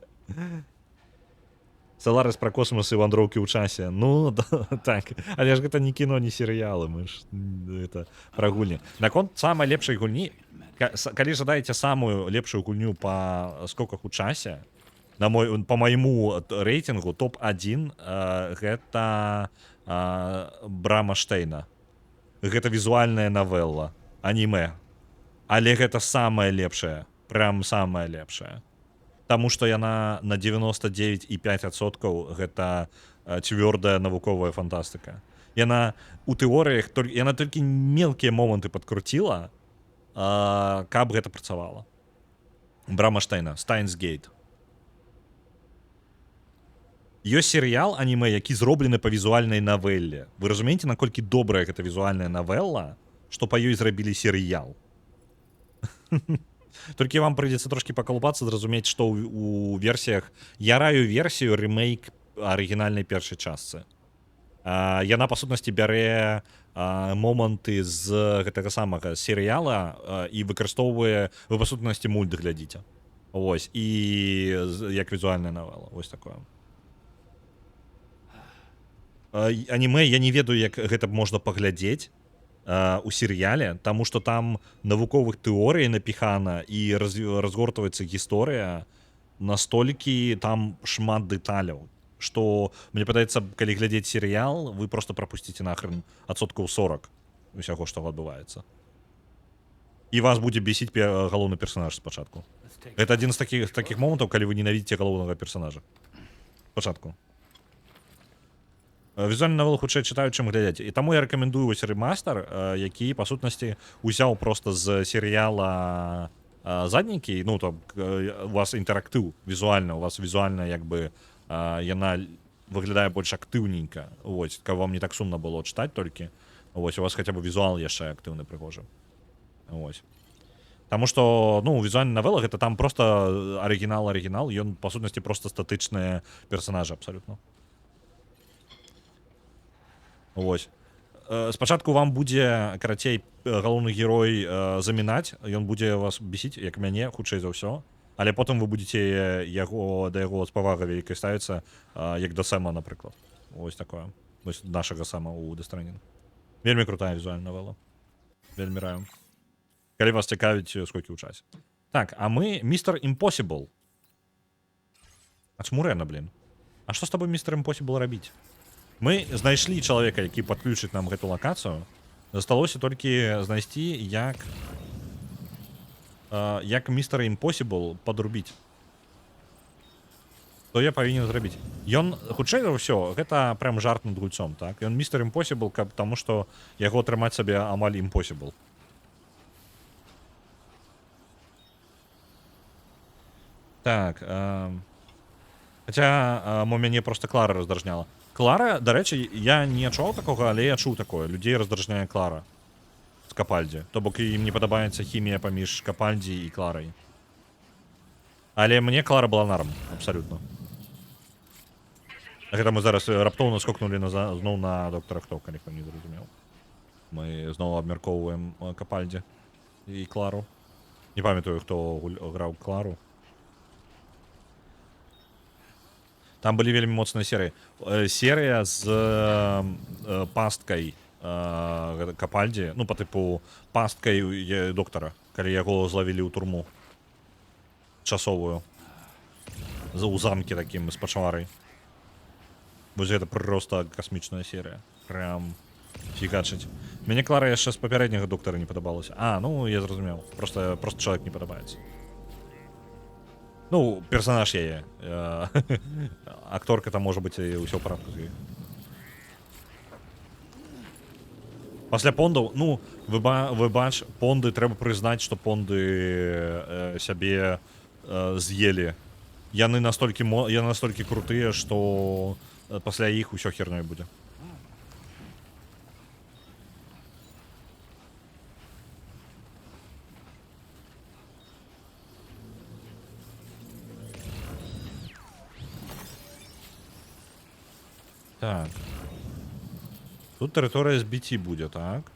[SPEAKER 1] Саларыс пра космас і вандроўкі ў часе. Ну, так. Але ж гэта не кіно, не серыялы. Мы ж это пра гульні. Наконт самай лепшай гульні, калі жадаеце самую лепшую гульню па скоках у часе, по майму рэйтынгу топ-1 гэта Брама Штейна. Гэта візуальная навелла, анімэ. Але гэта самая лепшая, прям самая лепшая. Таму што яна на 99,5% гэта цвёрдая навуковая фантастыка. Яна у тэорыях, яна толькі мелкія моманты падкруціла, каб гэта працавала. Брама Штейна, Steins Gate. Ёсць серыял анімэ, які зроблены па візуальнай навелле. Вы разумееце, наколькі добрая гэта візуальная навелла, што па ёй зрабілі серыял? Толькі вам прыйдзецца трошки пакалупацца, зразумець, што ў версіях. Я раю версію ремейк арыгінальнай першай частцы. Яна, па сутнасці, бярэ моманты з гэтага самага серыяла і выкарыстоўвае, вы, па сутнасці, мульт глядзіце. Вось, і як візуальная навела. Вось такое. Анімэ, я не ведаю, як гэта можна паглядзець у серыяле, таму што там навуковых тэорый напіхана і разгортваецца гісторыя настолькі там шмат дэталяў, што, мне падаецца, калі глядзець серыял, вы просто прапусціце нахрен адсоткаў 40 усяго, што адбываецца. І вас будзе бесіць галоўны персанаж спачатку. Гэта адзін з такіх момантаў, калі вы ненавідзіце галоўнага персанажа. Спачатку. Візуальны навел хутчэй чытаю, чым глядзець. І таму я рэкамендую вось рэмастар, які, па сутнасці, узяў проста з серыяла заднікі, ну, то у вас інтэрактыў візуальна, у вас візуальна, як бы, яна выглядае больш актыўненька, вось, каб вам не так сумна было чытаць толькі, вось, у вас хаця бы візуал яшчэ актыўны прыгожы. Вось. Таму што, ну, візуальны навела, гэта там проста арыгінал, ён, па сутнасці, проста статычныя персанажы абсалютна. Вось. спачатку вам будзе карацей галоўны герой замінаць, ён будзе вас бесіць як мяне хутчэй за ўсё, але потым вы будзеце яго да яго з павагай вялікай ставіцца як да Сэма, напрыклад. Вось такое. Вось нашага Сэма у Death Stranding. Вельмі крутая візуальная навела. Вельмі раю. Калі вас цікавіць сколькі ў часе. Так, а мы Містер Impossible. А чаму Рэна, блін? А што з табой Містер Impossible рабіць? Мы знайшлі чалавека, які падключыць нам гэту лакацыю. Засталося толькі знайсці, як Містера Impossible падрубіць. Што я павінен зрабіць? Ён, хутчэй за ўсё, гэта прям жарт над гульцом, так? Ён Містер Impossible, таму што яго трымаць сабе амаль Impossible. Так, хаця мяне проста Клара раздражняла. Клара, дарэчы, я не чуў такога, але я чуў такое. Людзей раздражняе Клара з Капальдзі. То бок ім не падабаецца хімія паміж Капальдзі і Кларай. Але мне Клара была нарм, абсалютна. Гэта мы зараз раптоўна скокнулі зноў на доктара Хто, калі хто не зразумеў. Мы зноў абмяркоўваем Капальдзі і Клару. Не памятаю, хто граў Клару. Там былі вельмі моцныя серыі. Серыя з пасткай Капальдзі, ну, па тыпу пасткай доктара, калі яго злавілі ў турму. Часовую. У замкі такім, з пачварай. Вось гэта проста касмічная серыя. Прям фігачыць. Мяне Клара яшчэ з папярэдняга доктара не падабалася. Ну, я зразумеў. Просто чалавек не падабаецца. Ну, персонаж яе. Акторка там можа быць і ўсё ў парадку з ёй. Пасля пондаў, ну, вы бач, понды, трэба прызнаць, што понды сябе з'елі. Яны настолькі крутыя, што пасля іх усё хернёй будзе. Так. Тут тэрыторыя збіці будзе, так?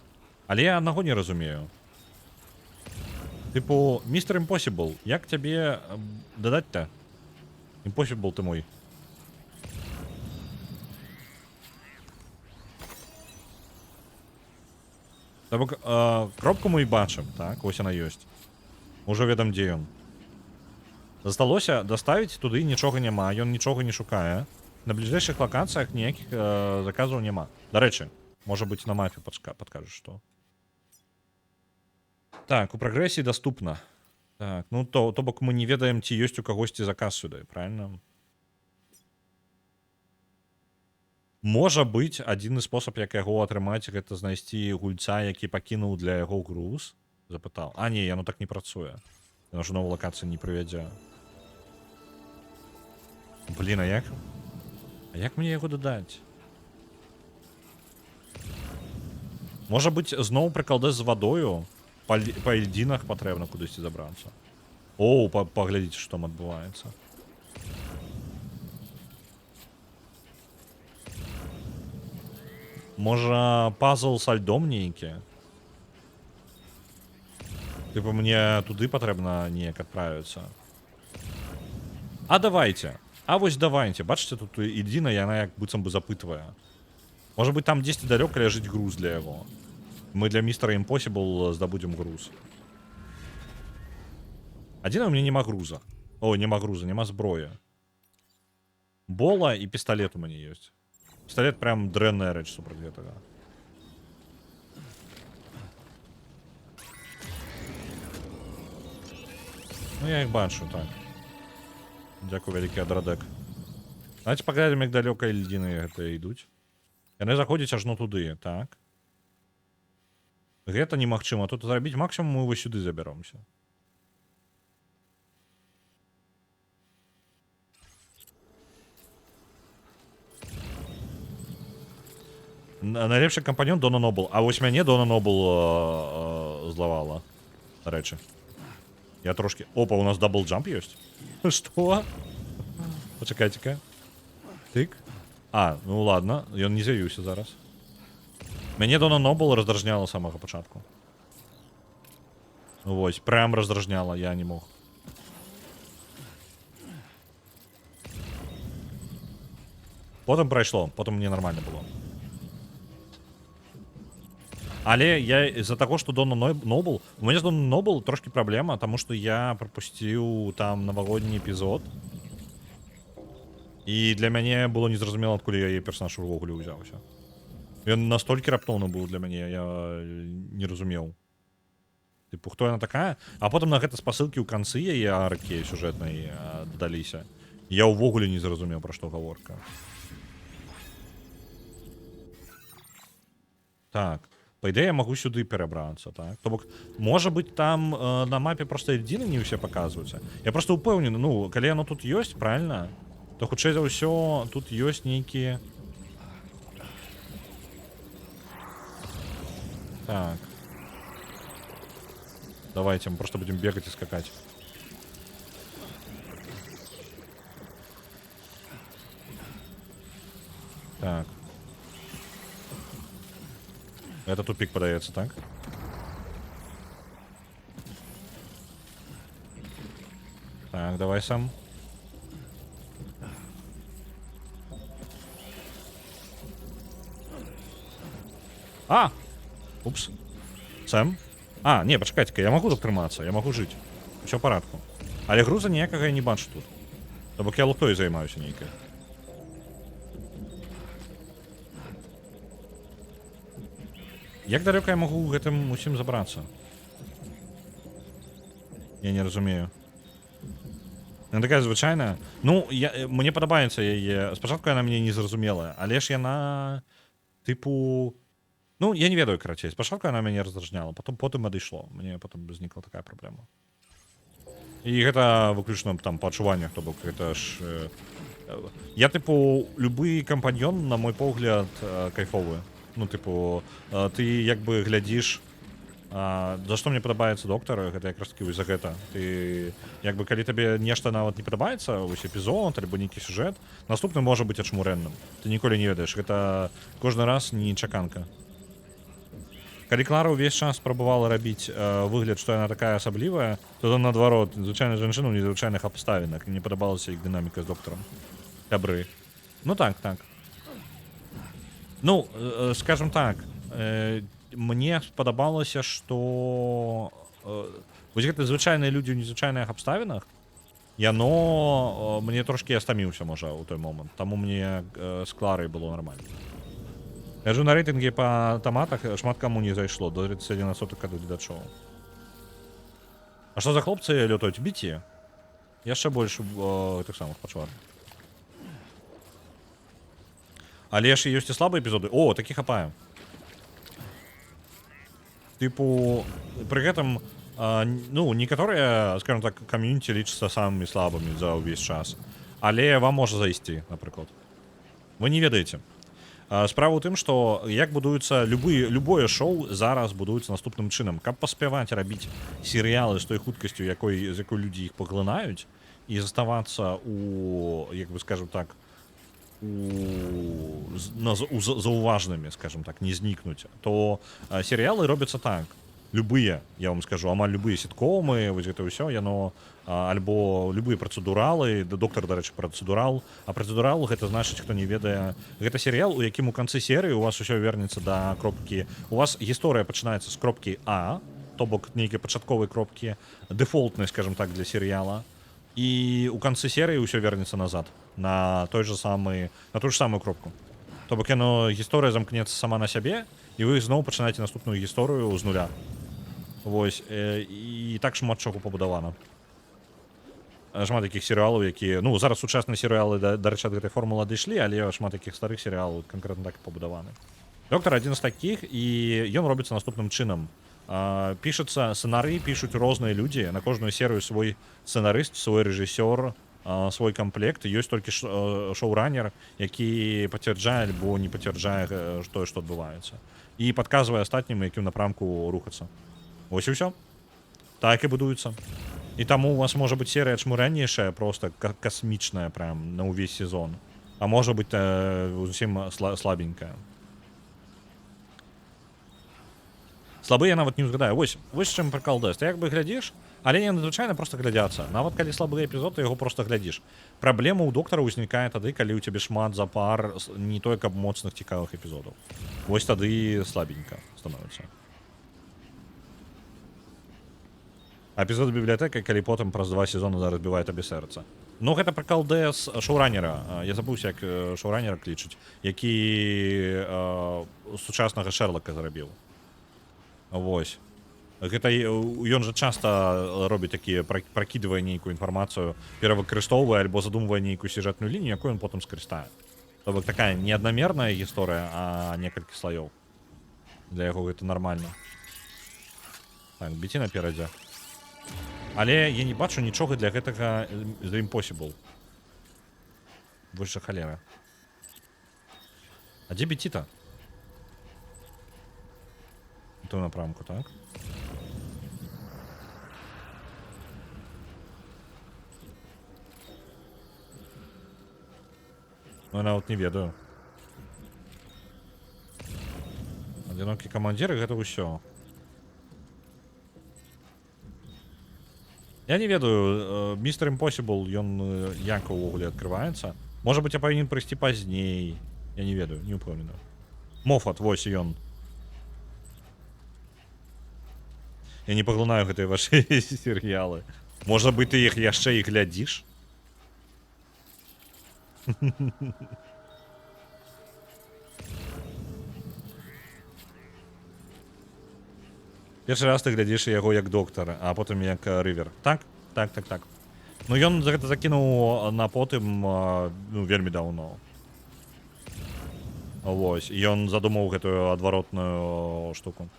[SPEAKER 1] Але я аднаго не разумею. Тыпу, Містер Impossible, як цябе дадаць-то? Impossible ты мой. То бок, кропку мы і бачым, так? Вось яна ёсць. Ужо ведам, дзе ён. Засталося даставіць туды нічога няма, ён нічога не шукае. На бліжэйшых лакацыях ніякіх заказаў няма. Дарэчы, можа быць, на мапе падкажаш, што. Так, у прагрэсіі даступна. Так, ну то бок мы не ведаем, ці ёсць у кагосьці заказ сюды, правильно? Можа быць, адзіны спосаб, як яго атрымаць, гэта знайсці гульца, які пакінуў для яго груз. Запытаў. Не, яно так не працуе. Яно ж нову лакацыю не прывядзе. Блін, а як? А як мне яго дадаць? Можа быць, зноў прыкалдэ з вадою? Па ільдзінах патрэбна кудысьці забрацца. Паглядзіце, што там адбываецца. Можа, пазл са льдом нейкі? Тыпу, мне туды патрэбна неяк адправіцца. Давайце. Вось давайце. Бачыце, тут ільдзіна, яна як быццам бы запытвае. Можа быць, там дзесьці далёка ляжыць груз для яго. Мы для Містера Impossible здабудзем груз. Адзіна, у мяне няма груза. Няма груза, няма зброі. Бола і пісталет у мяне ёсць. Пісталет прям дрэнная рэч супраць гэтага. Ну, я іх бачу, так. Дзякую, вялікі адрадек. Давайте паглядзім, як далёка ільдзіны гэтыя ідуць. Яны заходзяць ажно туды, так. Гэта немагчыма. Тут зрабіць максімум мы вось сюды забяромся. Найлепшы кампаньон Дона Нобл. Вось мяне Дона Нобл злавала. Рэчы. Я трошки... У нас дабл-джамп ёсць? Што? Пачакайце-ка. Тык. Ну ладно, ён не з'явіўся зараз. Мяне Дона Нобл раздражняла з самага пачатку. Вось, прям раздражняла, я не мог. Потым прайшло, потым мне нормально было. Але я из-за таго, што Дона Нобл, у мяне з Дона Нобл трошки праблема, таму што я прапусціў там навагодні эпізод. І для мяне было незразумела, адкуль яе персонаж увогуле ўзяўся. Ён настолькі раптоўны быў для мяне, я не разумеў. Типу, хто яна такая? А потым на гэта спасылкі ў канцы яе аркі сюжэтнай дадаліся. Я ўвогуле не зразумеў, пра што гаворка. Так. По ідэі, я магу сюды перабрацца, так? То бок, можа быць, там на мапе проста адзіны не ўсе паказваюцца. Я проста ўпэўнены, ну, калі яно тут ёсць, правильно? То хутчэй за ўсё тут ёсць нейкія... Так. Давайте, мы просто будем бегать и скакать. Так. Это тупик подается, так? Так, давай сам. А! Упс. Сэм? А, не, пачакайце-ка, я магу затрымацца, я магу жыць. Усё ў парадку. Але груза ніякага я не бачу тут. То бок я лутой займаюся нейкай. Як далёка я магу гэтым усім забрацца? Я не разумею. Яна такая звычайная. Ну, мне падабаецца яе. Спачатку яна мне незразумелая, але ж яна тыпу... Ну, я не ведаю, карацей. Спачатку яна мяне раздражняла, потым адышло. Мне потым узнікла такая праблема. І гэта выключна там па адчуваннях, то бок гэта ж... Я, тыпу, любы кампаньён, на мой погляд, кайфовы. Ну, тыпу, ты як бы глядзіш, за што мне падабаецца доктар, гэта якраз такі вось за гэта. Ты, як бы, калі табе нешта нават не падабаецца, вось эпізод, альбо нейкі сюжэт, наступны можа быць ачмурэнным. Ты ніколі не ведаеш, гэта кожны раз не чаканка. Калі Клара ўвесь час спрабавала рабіць выгляд, што яна такая асаблівая, то там, наадварот, звычайна жанчына ў незвычайных абставінах, і мне падабалася іх дынаміка з докторам. Сябры. Ну так, так. Ну, скажем так, мне спадабалася, што вось гэты звычайныя людзі ў незвычайных абставінах, яно мне трошкі стаміўся, можа, у той момант. Таму мне з Кларай было нармальна. Я жу на рэйтынге па таматах шмат каму не зайшло, до 31% ад гледачоў. А што за хлопцы лётаюць? Біце. Яшчэ больш тых самых пачвар. Але ж ёсць і слабыя эпізоды. О, такі хапае. Тыпу, пры гэтым, ну, некаторыя, скажем так, камьюніці лічацца самымі слабымі за ўвесь час. Але вам можа зайсці, напрыклад. Вы не ведаеце. Справа ў тым, што як будуецца любое шоу зараз будуецца наступным чынам. Каб паспяваць рабіць серыялы з той хуткасцю, з якой людзі іх паглынаюць, і заставацца у, як бы скажем так, заўважнымі, скажем так, не знікнуць, то серыялы робяцца так. Любыя, я вам скажу, амаль любыя сіткомы, вось гэта ўсё, яно, альбо любыя працэдуралы, доктар, дарэчы, працэдурал, а працэдурал гэта значыць, хто не ведае, гэта серыял, у якім у канцы серыі у вас усё вернецца да кропкі, у вас гісторыя пачынаецца з кропкі А, то бок нейкай пачатковай кропкі, дэфолтнай, скажем так, для серыяла, і у канцы серыі ўсё вернецца назад на ту ж самую кропку. То бок яно гісторыя замкнецца сама на сябе, і вы зноў пачынаеце наступную гісторыю з нуля. Вось, і так шмат чаго пабудавана. Шмат такіх серыялаў, якія, ну, зараз сучасныя серыялы, дарэчы, ад гэтай формулы адышлі, але шмат такіх старых серыялаў канкрэтна так і пабудаваны. Доктар адзін з такіх, і ён робіцца наступным чынам. Пішацца сцэнарый, пішуць розныя людзі, на кожную серыю свой сцэнарыст, свой рэжысёр, свой камплект, ёсць толькі шоуранер, які пацвярджае альбо не пацвярджае тое, што адбываецца. І падказвае астатнім, якім напрамку рухацца. Вось і ўсё. Так і будуецца. І таму у вас можа быць серыя чмурэннейшая, проста касмічная прям на ўвесь сезон. А можа быць зусім слабенькая. Слабы я нават не ўзгадаю. Вось чым прыкол дэс. Ты як бы глядзіш, але яны звычайна проста глядзяцца. Нават калі слабы эпізод, ты яго проста глядзіш. Праблема ў доктара ўзнікае тады, калі ў цябе шмат запар не той, каб моцных цікавых эпізодаў. Вось тады слабенька становіцца. Эпізод бібліятэкі, калі потым праз 2 сезоны разбівае табе сэрца. Ну, гэта прыкол дэс шоуранера. Я забыўся, як шоуранера клічуць, які сучаснага Шэрлока зрабіў. Вось. Гэта ён жа часта робіць такія, пракідвае нейкую інфармацыю, перавыкарыстоўвае альбо задумвае нейкую сюжэтную лінію, якую ён потым скарыстае. То бок такая не аднамерная гісторыя, а некалькі слаёў. Для яго гэта нармальна. Так, біці наперадзе. Але я не бачу нічога для гэтага The Impossible. Вось жа халера. А дзе біці-то? У ту напрамку, так? Ну, я нават не ведаю. Адзінокі камандзір, і гэта ўсё. Я не ведаю, Mr. Impossible, ён як увогуле адкрываецца. Можа быць, я павінен прыйсці пазней. Я не ведаю, не ўпэўнены. Мофат, вось ён. Я не паглынаю гэтыя вашы серыялы. Можа быць, ты іх яшчэ і глядзіш? Першы раз ты глядзіш яго як доктар, а потым як Рывер. Так? Так. Ну ён гэта закінуў на потым, ну, вельмі даўно. Вось, ён задумаў гэтую адваротную штуку.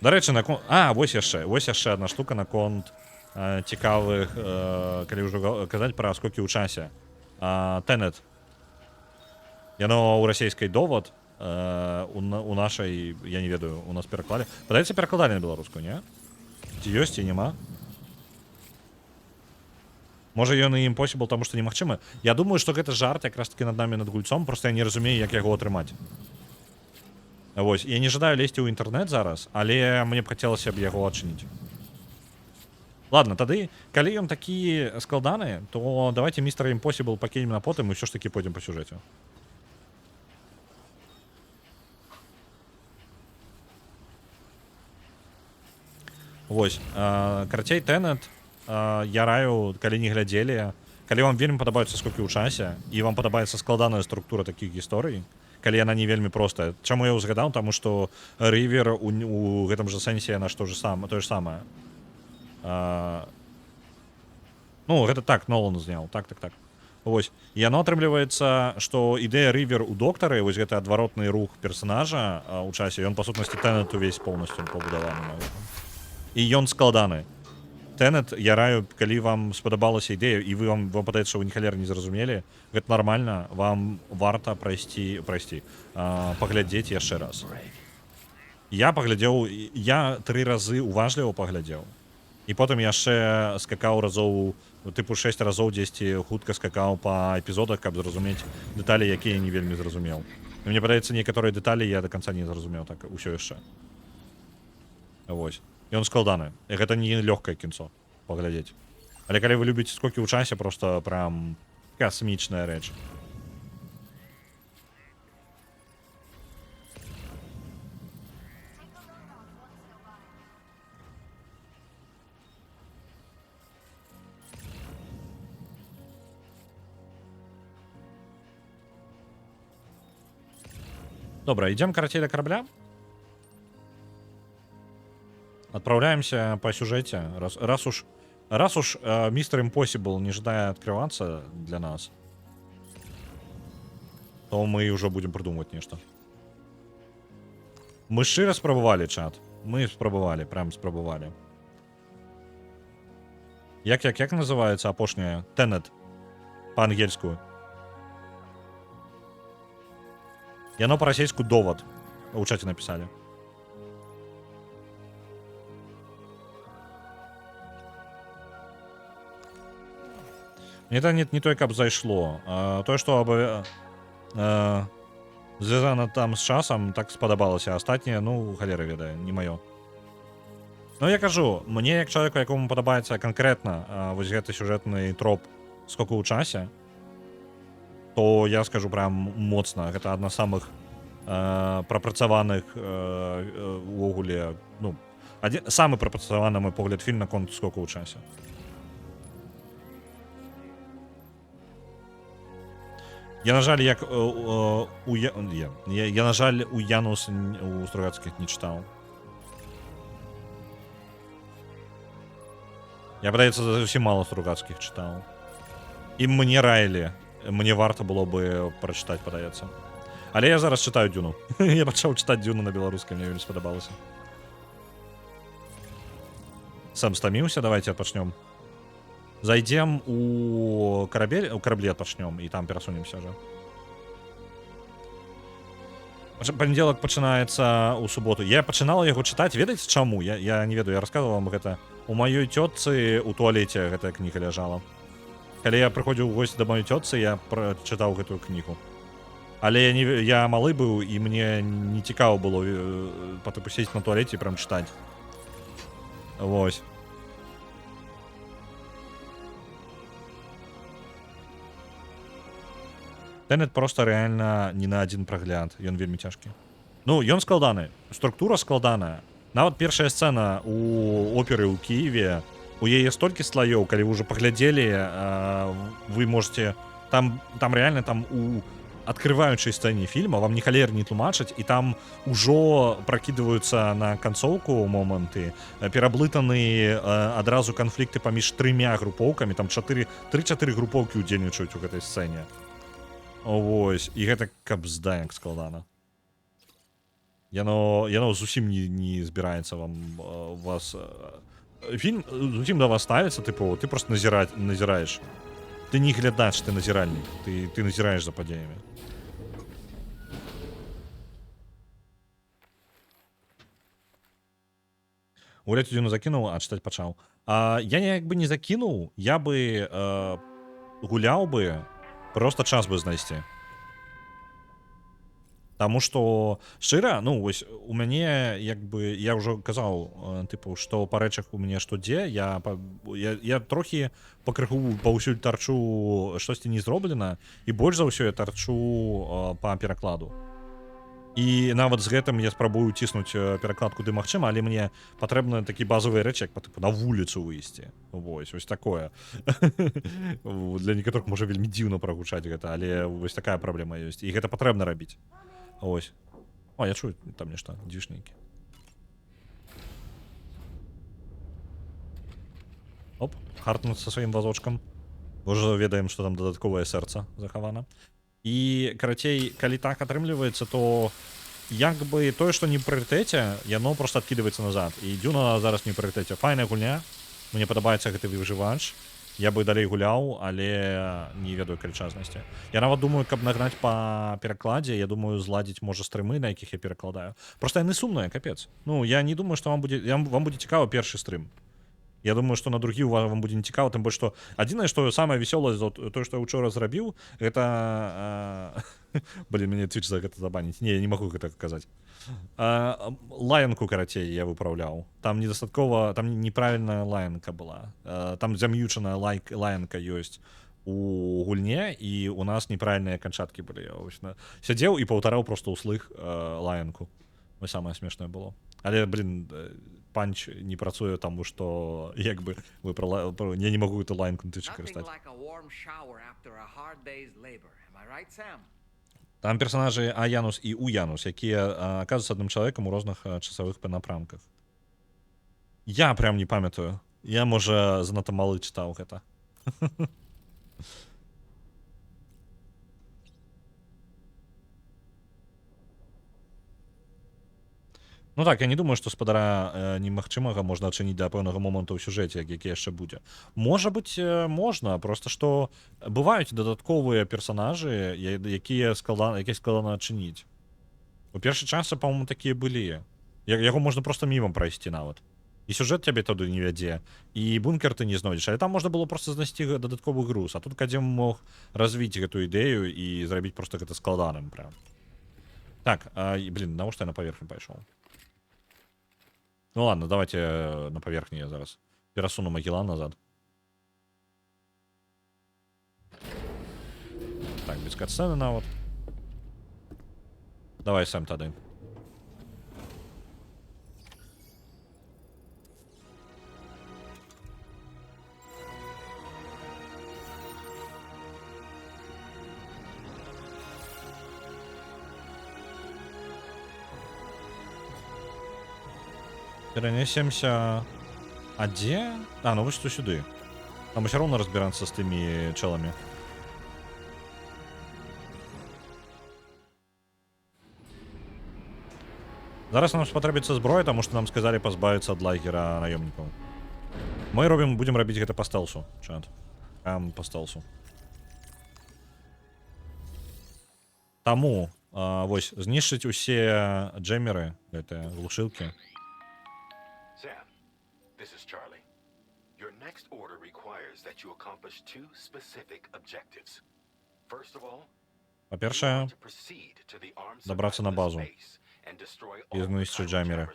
[SPEAKER 1] Дарэчы, наконт... вось яшчэ адна штука наконт цікавых, калі ўжо казаць пра скокі ў часе. Тэнет. Яно ў расійскай довад, у нашай, я не ведаю, у нас перакладалі. Падаецца, перакладалі на беларускую, не? Ці ёсць, ці няма? Можа, ён і Impossible, таму што немагчыма. Я думаю, што гэта жарт якраз таки над намі, над гульцом, проста я не разумею, як яго атрымаць. Вось, я не жадаю лезці ў інтэрнэт зараз, але мне б хацелася б яго адчыніць. Ладно, тады, калі ён такі складаны, то давайте Mr. Impossible пакінем на потым і ўсё ж такі пойдзем па сюжэце. Вось, карацей, Тэнет, я раю, калі не глядзелі, калі вам вельмі падабаюцца скокі ў часе, і вам падабаецца складаная структура такіх гісторый, калі яна не вельмі простая. Чаму я ўзгадаў? Таму што Рывер у гэтым жа сэнсе яна тое ж самае. Ну, гэта так, Нолан зняў. Так. Вось. Яно атрымліваецца, што ідэя Рывер у доктары, вось гэты адваротны рух персанажа ў часе, ён, па сутнасці, Тэнет увесь поўнасцю пабудаваны. І ён складаны. Тэнет, я раю, калі вам спадабалася ідэя, і вам падаецца, што вы ніхалер не зразумелі, гэта нармальна, вам варта паглядзець яшчэ раз. Я паглядзеў, я 3 разы уважліва паглядзеў. І потым яшчэ скакаў разоў, тыпу 6 разоў дзесьці хутка скакаў па эпізодах, каб зразумець дэталі, якія я не вельмі зразумеў. І мне падаецца, некаторыя дэталі я да канца не зразумеў, так усё яшчэ. Вось. Ён складаны. І гэта не лёгкае кінцо паглядзець. Але калі вы любіце скокі ў часе, проста прям касмічная рэч. Добра, ідзём карацей да карабля. Отправляемся по сюжете. Раз уж Mr. Impossible не жадае открываться для нас, то мы уже будем придумывать нечто. Мы шчыра спрабавалі, чат. Мы спрабавалі, прям спрабавалі. Як называется апошняя? Тэнет. По-ангельскую. Яно по-расейску довод. У чате написали. Мне это не той, каб зайшло. То, что звязана там з часам, так спадабалася. Астатняе, ну, халера ведае, не маё. Ну, я кажу, мне, як чалавеку, якому падабаецца канкрэтна вось гэты сюжэтны троп скоку ў часе, то я скажу прям моцна, гэта адна з самых прапрацаваных увогуле, ну, самы прапрацаваны, на мой погляд, фільм наконт скоку ў часе. Я, на жаль, як я, на жаль, у Янус у Стругацкіх не чытаў. Я, падаецца, зусім мала Стругацкіх чытаў. І мне раілі. Мне варта было бы прачытаць, падаецца. Але я зараз чытаю Дзюну. Я пачаў чытаць Дзюну на беларускай, мне вельмі спадабалася. Сам стаміўся, давайте пачнём. Зайдзем у карабле пачнём, і там перасунемся ўжо. Панядзелак пачынаецца ў суботу. Я пачынала яго чытаць, ведаеце чаму? Я не ведаю, я расказваў вам гэта. У маёй цётцы ў туалеце гэтая кніга ляжала. Калі я прыходзіў у госці да маёй цётцы, я прачытаў гэтую кнігу. Але я малы быў, і мне не цікава было потым сесть на туалеце і прям чытаць. Вось. Тэнет просто рэальна не на адзін прагляд. Ён вельмі цяжкі. Ну, ён складаны. Структура складаная. Нават першая сцэна у оперы ў Кіеве, у яе столькі слаёў, калі вы ўжо паглядзелі, вы можете... Там рэальна там у адкрываючай сцэне фільма вам ні халер не тлумачаць, і там ужо пракідваюцца на канцоўку моманты, пераблытаны адразу канфлікты паміж 3 групоўкамі, там 3-4 групоўкі ўдзельнічаюць у гэтай сцэне. Вось, і гэта кабзда як складана. Яно зусім не збіраецца вас... Фільм зусім да вас ставіцца, тыпу, ты просто назіраеш. Ты не глядач, ты назіральнік. Ты назіраеш за падзеямі. Гуляць Дзюну закінуў, а чытаць пачаў. Я як бы не закінуў, я бы гуляў бы, просто час бы знайсці. Таму што, шчыра, ну, вось, у мяне, як бы, я ўжо казаў, тыпу, што па рэчах у мяне што дзе, я трохі пакрыху паўсюль тарчу штосьці не зроблена, і больш за ўсё я тарчу па перакладу. І нават з гэтым я спрабую ціснуць пераклад куды магчыма, але мне патрэбны такі базовыя рэчы, як тыпу, на вуліцу выйсці. Вось такое. Для некаторых можа вельмі дзіўна прагучаць гэта, але вось такая праблема ёсць. І гэта патрэбна рабіць. Ось. О, я чую там нешта, дзішненькі. Оп, Хартман са сваім вазочкам. Уже ведаем, што там дадатковае сэрца захавана. І, карацей, калі так атрымліваецца, то як бы тое, што не ў прыярытэце, яно просто адкідваецца назад. І Дзюна зараз не ў прыярытэце. Файная гульня, мне падабаецца гэты выжывач. Я бы далей гуляў, але не ведаю калічазнасці. Я нават думаю, каб нагнаць па перакладзе, я думаю, зладзіць, можа, стрымы, на якіх я перакладаю. Просто яны сумныя, капец. Ну, я не думаю, што вам будзе цікава першы стрым. Я думаю, што на другі вам будзе не цікава, тым больш, што адзінае, што самае весёлае, тое, што я учора зрабіў, гэта... Блин, мяне Twitch за гэта забаніць. Не, я не магу гэта казаць. Лаянку, карацей, я выпраўляў. Там недастаткова, там неправільная лаянка была. Там зам'ючаная лаянка ёсць у гульне, і у нас неправільныя канчаткі былі. Сядзеў і паўтараў просто ўслых лаянку. Ось самае смешнае было. Але, блин, панч не працуе, таму што, як бы, я не магу эту лаянку на Twitch карыстаць. Там персонажы А-Янус і У-Янус, якія аказваюцца адным чалавекам у розных часавых напрамках. Я прям не памятаю. Я, можа, занадта малы чытаў гэта. Ну так, я не думаю, што спадара немагчымага можна ачыніць да пэўнага моманту ў сюжэце, які яшчэ будзе. Можа быць, можна, просто што бываюць дадатковыя персанажы, якія складана ачыніць. У першы час, па-моему, такія былі. Яго можна просто мімам прайсці нават. І сюжэт цябе туды не вядзе, і бункер ты не знойдзеш, але там можна было просто знайсці дадатковы груз, а тут Кадзем мог развіць гэту ідэю і зрабіць просто гэта складаным прям. Так, блин, навошта я на паверхню пайшоў? Ну ладно, давайте на паверхні я зараз перасуну Магеллан назад. Так, без катсцены нават. Давай сам тады. Перенесемся. А дзе? А, ну вы што сюды. Там усё роўна разбірацца з тымі чэламі. Зараз нам спатрэбіцца зброя, таму што нам сказалі пазбавіцца ад лагера наёмнікаў. Мы будзем рабіць гэта па стэлсу, чат. Прям па стэлсу. Таму, вось, знішчыць усе джэмеры, гэтыя глушылкі.
[SPEAKER 3] Sam, this is Charlie. Your next order requires that you accomplish two specific objectives. First of all,
[SPEAKER 1] Па-першае, добрацца на базу і знішчыць джэмеры.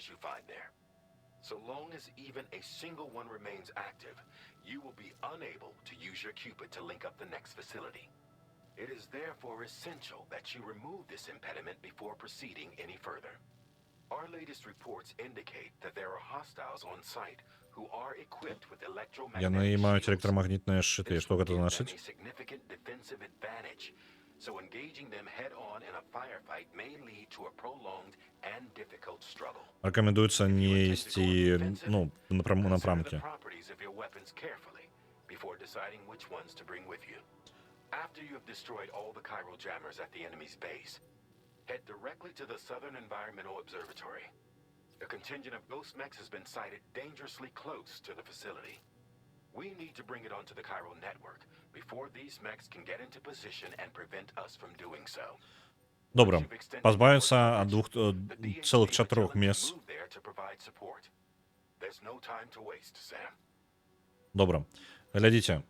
[SPEAKER 3] So long as even a single one remains active, you will be unable to use your Cupid to link up the next facility. It is therefore essential that you remove this impediment before proceeding any further. Our latest reports indicate that there are hostiles on site who are equipped with electromagnetic
[SPEAKER 1] Яны маюць
[SPEAKER 3] shields.
[SPEAKER 1] электрамагнітныя шчыты.
[SPEAKER 3] This
[SPEAKER 1] Што
[SPEAKER 3] will
[SPEAKER 1] гэта
[SPEAKER 3] give them
[SPEAKER 1] значыць?
[SPEAKER 3] a significant defensive advantage. So engaging them head-on in a firefight may lead to a prolonged and difficult struggle.
[SPEAKER 1] Рэкамендуецца
[SPEAKER 3] If you
[SPEAKER 1] не
[SPEAKER 3] intend to go
[SPEAKER 1] ісці,
[SPEAKER 3] defensive,
[SPEAKER 1] ну,
[SPEAKER 3] consider
[SPEAKER 1] напрамкі.
[SPEAKER 3] the properties of your weapons carefully before deciding which ones to bring with you. After you have destroyed all the chiral jammers at the enemy's base, head directly to the Southern Environmental Observatory. A contingent of ghost mechs has been sighted dangerously close to the facility. We need to bring it onto the chiral network before these mechs can get into position and prevent us from doing so.
[SPEAKER 1] Добра.
[SPEAKER 3] Once you've extended
[SPEAKER 1] Пазбавіцца
[SPEAKER 3] your
[SPEAKER 1] ад двух
[SPEAKER 3] coverage, the DHD
[SPEAKER 1] цэлых
[SPEAKER 3] will
[SPEAKER 1] чатырох
[SPEAKER 3] tell them to
[SPEAKER 1] месц.
[SPEAKER 3] move there to provide support. There's no time to waste, Sam.
[SPEAKER 1] Добра. Глядзіце,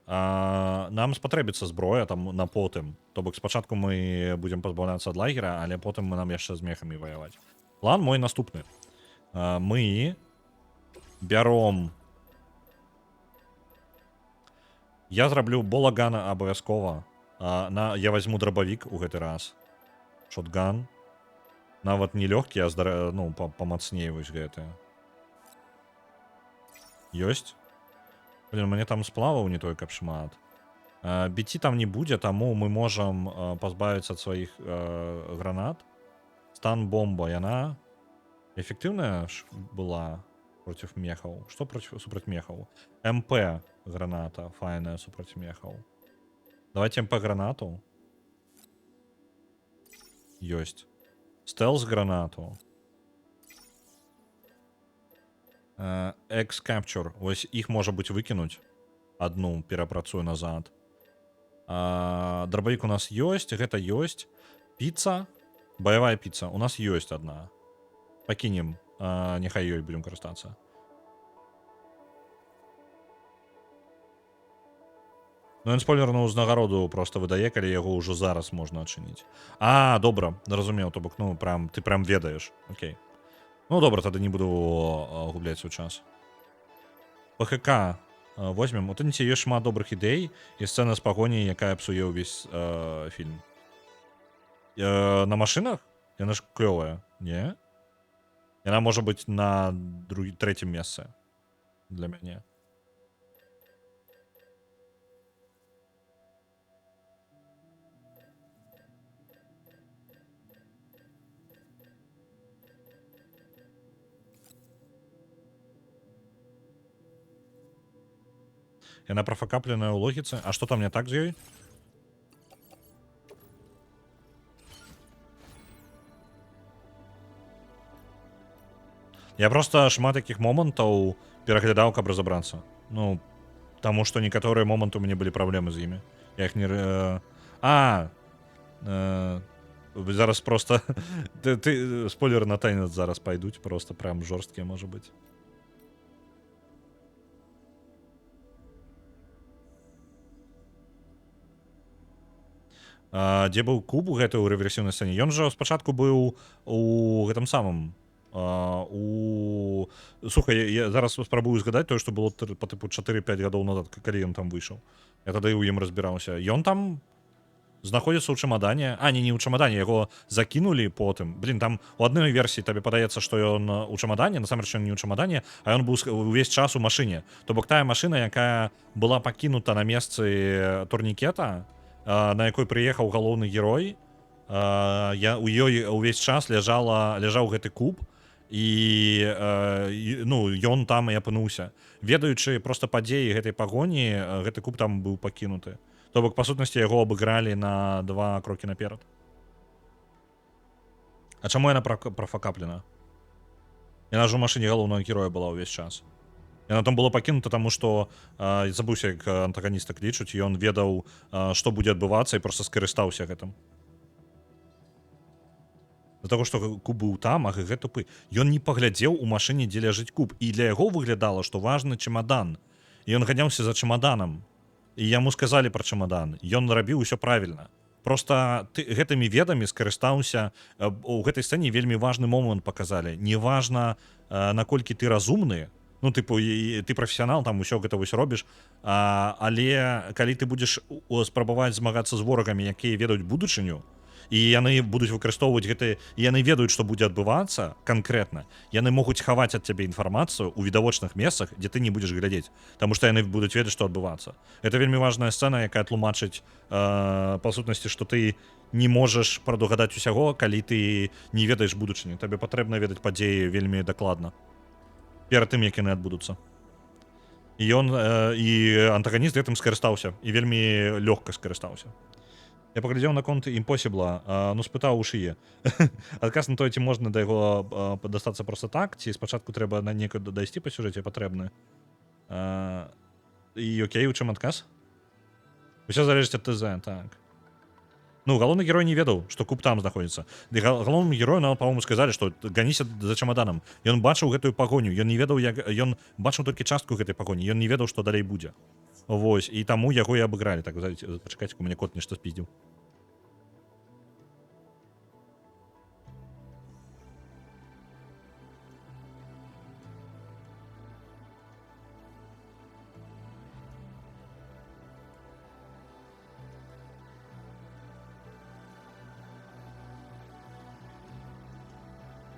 [SPEAKER 1] нам спатрэбіцца зброя там на потым. То бок спачатку мы будзем пазбаўляцца ад лагера, але потым мы нам яшчэ з мехамі ваяваць. План мой наступны. Мы бяром... Я зраблю болагана абавязкова. Я возьму драбавік у гэты раз. Шотган. Нават не лёгкі, а ну, памацней вось гэты. Ёсць. Блин, мне там сплаваў не той, каб шмат. Біці там не будзе, таму мы можам пазбавіцца ад сваіх гранат. Стан-бомба, яна эфектыўная была против мехаў. Што супраць мехаў? МП граната файная супраць мехаў. Давайте МП гранату. Ёсць. Стелс гранату. X-Capture. Вось іх можа быць выкінуць. Адну перапрацую назад. Драбавік у нас ёсць, гэта ёсць. Піца. Баявая піца. У нас ёсць адна. Пакінем. Няхай ёй будем карыстацца. Ну, ён спойлерную ўзнагароду просто выдае, калі яго ўжо зараз можна адчыніць. Добра, зразумеў, то бок, ну, ты прям ведаеш. Окей. Ну, добра, тады не буду губляць свой час. ПХК возьмем. У тэніце ёсць шмат добрых ідэй і сцэна з пагоняй, якая псуе ўвесь фільм. На машынах? Яна ж клёвая, не? Яна можа быць на трэцім месцы для мяне. Яна профакапленая ў логіцы. А што там не так з ёй? Я просто шмат такіх момантаў пераглядаў, каб разабрацца. Ну, таму што некаторыя моманты у мяне былі праблемы з імі. Я іх не... зараз просто... Спойлеры на танец зараз пайдуць, просто прям жорсткія, можа быць. Дзе быў куб гэты ў рэверсіўнай сцэне. Ён жа спачатку быў у гэтым самым слухай, я зараз спрабую згадаць тое, што было па тыпу 4-5 гадоў назад, калі ён там выйшаў. Я тады ў ім разбіраўся. Ён там знаходзіцца ў чамадане. Не ў чамадане, яго закінулі потым. Блін, там у адной версіі табе падаецца, што ён у чамадане, насамрэч ён не ў чамадане, а ён быў увесь час у машыне. То бок тая машына, якая была пакінута на месцы турнікета, на якой прыехаў галоўны герой, у ёй увесь час ляжаў гэты куб, і ён там і апынуўся. Ведаючы проста падзеі гэтай пагоні, гэты куб там быў пакінуты. То бок, па сутнасці, яго абыгралі на 2 крокі наперад. А чаму яна прафакаплена? Яна ж у машыне галоўнага героя была ўвесь час. Яна там была пакінута, таму што забыўся, як антаганіста клічуць, і ён ведаў, што будзе адбывацца, і проста скарыстаўся гэтым. З-за таго, што куб быў там, а гэты тупы. Ён не паглядзеў у машыне, дзе ляжыць куб. І для яго выглядала, што важны чамадан. І ён ганяўся за чамаданам. І яму сказалі пра чамадан. Ён рабіў усё правільна. Проста гэтымі ведамі скарыстаўся. У гэтай сцэне вельмі важны момант паказалі. Неважна, наколькі ты разумны, ты прафесіянал, там усё гэта вось робіш, але калі ты будзеш спрабаваць змагацца з ворагамі, якія ведаюць будучыню, і яны будуць выкарыстоўваць гэты, яны ведаюць, што будзе адбывацца канкрэтна, яны могуць хаваць ад цябе інфармацыю ў відавочных месцах, дзе ты не будзеш глядзець, таму што яны будуць ведаць, што адбывацца. Это вельмі важная сцэна, якая тлумачыць па сутнасці, што ты не можаш прадугадаць усяго, калі ты не ведаеш будучыню. Табе патрэбна ведаць падзеі вельмі дакладна перад тым, як яны адбудуцца. І антаганіст гэтым скарыстаўся, і вельмі лёгка скарыстаўся. Я паглядзеў на конт Impossible, спытаў у шые. Адказ на тое, ці можна да яго дастацца проста так, ці спачатку трэба на некуды дайсці па сюжэце патрэбны. І окей, у чым адказ? Усё залежыць ад ТЗ, так. Галоўны герой не ведаў, што куб там знаходзіцца. Галоўнаму герою, па-моему, сказалі, што ганіся за чамаданам. Ён бачыў гэтую пагоню, ён не ведаў, ён бачыў толькі частку гэтай пагоні, ён не ведаў, што далей будзе. Вось, і таму яго і абыгралі. Так, пачакайце, у мяне кот нешта спіздзіў.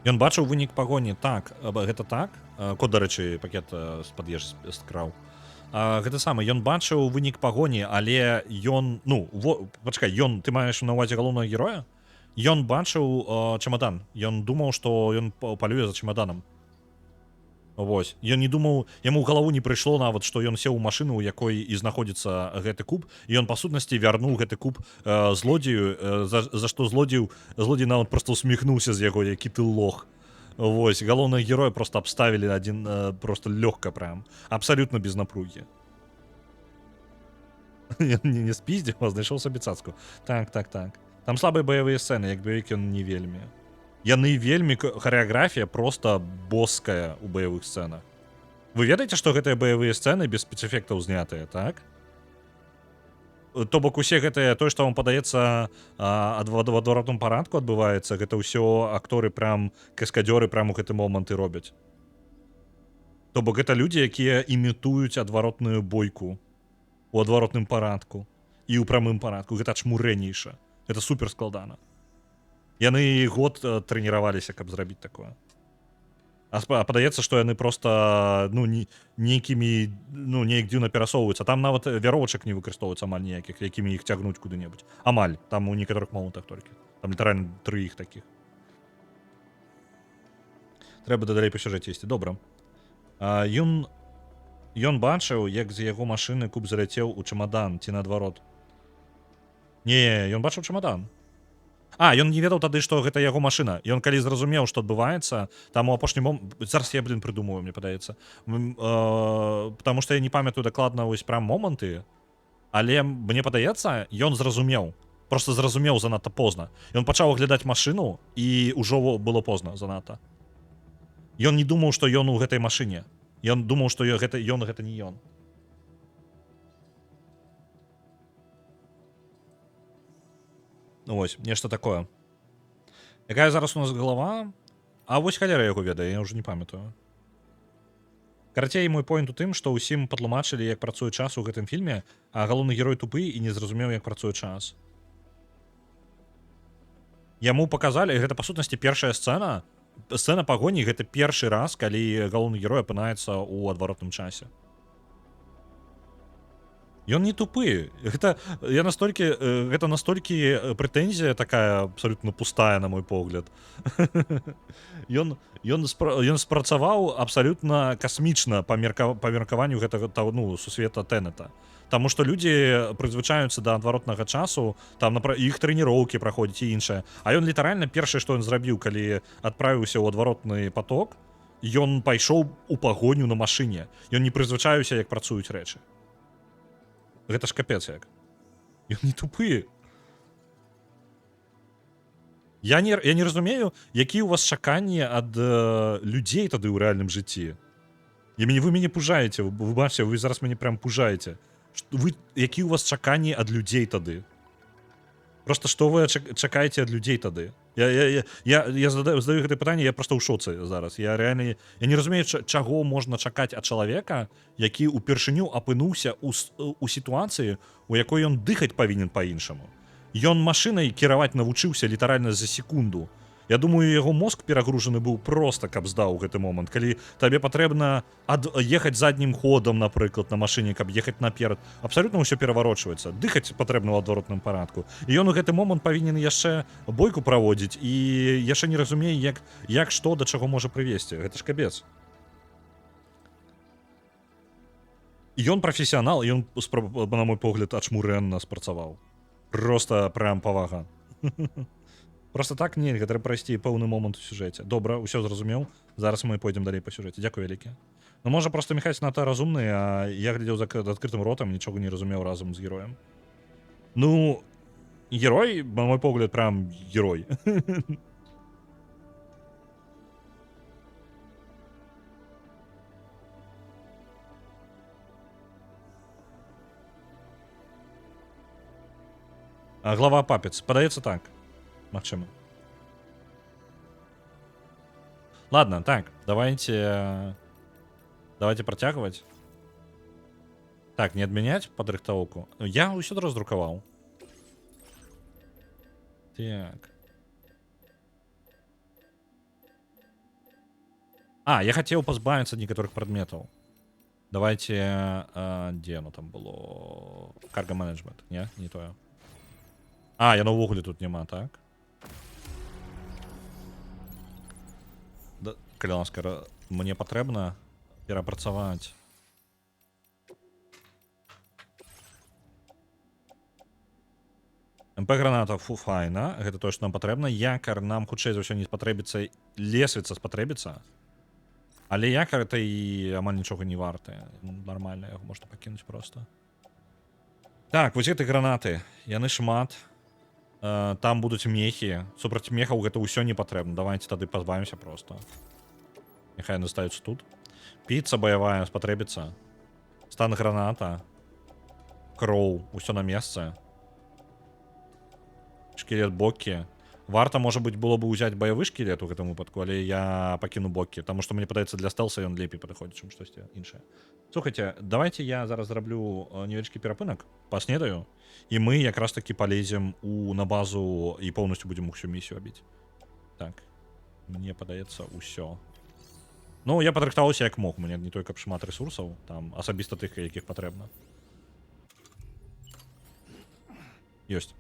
[SPEAKER 1] Ён бачыў вынік пагоні, так, гэта так. Кот, дарэчы, пакет з-пад ежы скраў. Гэта самае, ён бачыў вынік пагоні, але ён, пачакай, ты маеш на ўвазе галоўнага героя? Ён бачыў чамадан, ён думаў, што ён палюе за чамаданам. Вось, ён не думаў, яму ў галаву не прыйшло нават, што ён сеў у машыну, у якой і знаходзіцца гэты куб, і ён па сутнасці вярнуў гэты куб злодзею, за што злодзей нават проста усміхнуўся з яго, які ты лох. Вось, галоўнага героя проста абставілі адзін проста лёгка прям, абсалютна без напругі. Не спіздзіў, а знайшоў сабе цацку. Так. Там слабыя баявыя сцэны, як бы ён не вельмі. Яны вельмі, харэаграфія проста боская ў баявых сцэнах. Вы ведаеце, што гэтыя баявыя сцэны без спецэфектаў знятыя, так? То бок усе гэтыя, тое, што вам падаецца в адваротным парадку адбываецца, гэта ўсё акторы прям, каскадзёры прям у гэты момант і робяць. То бок гэта людзі, якія імітуюць адваротную бойку у адваротным парадку і ў прамым парадку. Гэта чмурэнейша. Гэта супер складана. Яны год трэніраваліся, каб зрабіць такое. А падаецца, што яны проста неяк дзіўна перасоўваюцца. Там нават вяровачак не выкарыстоўваюцца амаль ніякіх, якімі іх цягнуць куды-небудзь. Амаль, там у некаторых момантах толькі. Там літаральна 3 іх такіх. Трэба дадалей па сюжэце ісці. Добра. Ён бачыў, як з яго машыны куб заляцеў у чамадан, ці наадварот. Не, ён бачыў чамадан. Ён не ведаў тады, што гэта яго машына. Ён калі зразумеў, што адбываецца, там у апошні момант... Зараз я, прыдумаю, мне падаецца. Таму што я не памятаю дакладна вось прям моманты, але мне падаецца, ён зразумеў. Проста зразумеў занадта позна. Ён пачаў аглядаць машыну, і ўжо было позна занадта. Ён не думаў, што ён у гэтай машыне. Ён думаў, што гэта не ён. Вось, нешта такое. Якая зараз у нас галава? А вось халера яго ведае, я ўжо не памятаю. Карацей, мой поінт у тым, што ўсім патлумачылі, як працуе час у гэтым фільме, а галоўны герой тупы і не зразумеў, як працуе час. Яму паказалі, гэта па сутнасці першая сцэна. Сцэна пагоні гэта першы раз, калі галоўны герой апынаецца ў адваротным часе. Ён не тупы. Гэта настолькі прэтэнзія такая абсалютна пустая, на мой погляд. Ён спрацаваў абсалютна касмічна па меркаванню гэтага сусвета Тэнета. Таму што людзі прызвычаюцца да адваротнага часу, там іх трэніроўкі праходзяць і іншае. А ён літаральна першае, што ён зрабіў, калі адправіўся ў адваротны поток, ён пайшоў у пагоню на машыне. Ён не прызвычаюся, як працуюць рэчы. Гэта ж капец як. Ён не тупы. Я не разумею, якія ў вас чаканні ад людзей тады ў рэальным жыцці. Вы мяне пужаеце, вы бачыце, вы зараз мяне прям пужаеце. Якія ў вас чаканні ад людзей тады? Просто што вы чакаеце ад людзей тады? Я задаю гэта пытанне, я просто ў шоцы зараз. Я не разумею, чаго можна чакаць ад чалавека, які ўпершыню апынуўся у сітуацыі, у якой ён дыхаць павінен па-іншаму. Ён машынай кіраваць навучыўся літаральна за секунду. Я думаю, яго мозг перагружаны быў проста, каб здаў гэты момант. Калі табе патрэбна ехаць заднім ходам, напрыклад, на машыне, каб ехаць наперад, абсалютна ўсё пераварочваецца. Дыхаць патрэбна ў адваротным парадку. І ён у гэты момант павінен яшчэ бойку праводзіць і яшчэ не разумее, як што да чаго можа прывесці. Гэта ж капец. Ён прафесіянал, ён, на мой погляд, ачмурэнна спрацаваў. Просто прям павага. Просто так нельга, трэба прайсці пэўны момант у сюжэце. Добра, ўсё зразумеў. Зараз мы пойдзем далей па сюжэце. Дзякуй вялікі. Ну, можа, проста Міхась надта разумны, а я глядзеў за адкрытым ротам, нічога не разумеў разам з героем. Ну, герой, на мой погляд, прям герой. Глава папец. Падаецца так. Магчыма. Ладно, так, давайте працягваць. Так, не адмяняць падрыхтоўку. Я ўсё раздрукаваў. Так. Я хацеў пазбавіцца ад некаторых прадметаў. Давайте, дзе оно там было? Карга менеджмент, не тое. Яно ўвогуле тут няма, так? Калі ласка, мне патрэбна перапрацаваць. МП-граната, файна, гэта тое, што нам патрэбна. Якар нам хутчэй за ўсё не спатрэбіцца, лесвіца спатрэбіцца. Але якар это і амаль нічога не варты. Нармальна, яго можна пакінуць проста. Так, вось гэты гранаты, яны шмат. Там будуць мехі. Супраць мехаў гэта ўсё не патрэбна. Давайте тады пазбавімся проста. Няхай яны стаюцца тут. Піца баявая спатрэбіцца. Стан граната. Кроў. Усё на месцы. Шкілет бокі. Варта, можа быць, было бы ўзяць баявы шкілет у гэтым выпадку, але я пакіну бокі, таму што мне падаецца, для стэлса ён лепей падыходзіць, чым штосьці іншае. Слухайце, давайте я зараз зраблю невялічкі перапынак, паснедаю, і мы якраз такі палезем на базу і поўнасцю будзем усю місію рабіць. Так, мне падаецца ўсё. Ну, я падрыхтаваўся як мог, мне не той, каб шмат рэсурсаў, там асабіста тых, якіх патрэбна. Ёсць.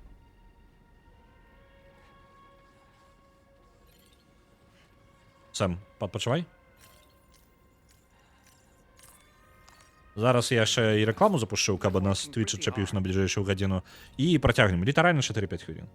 [SPEAKER 1] Сэм, падпачывай. Зараз я яшчэ і рэкламу запушчу, каб нас Twitch адчапіўся на бліжэйшую гадзіну. І працягнем. Літаральна 4-5 хвілін.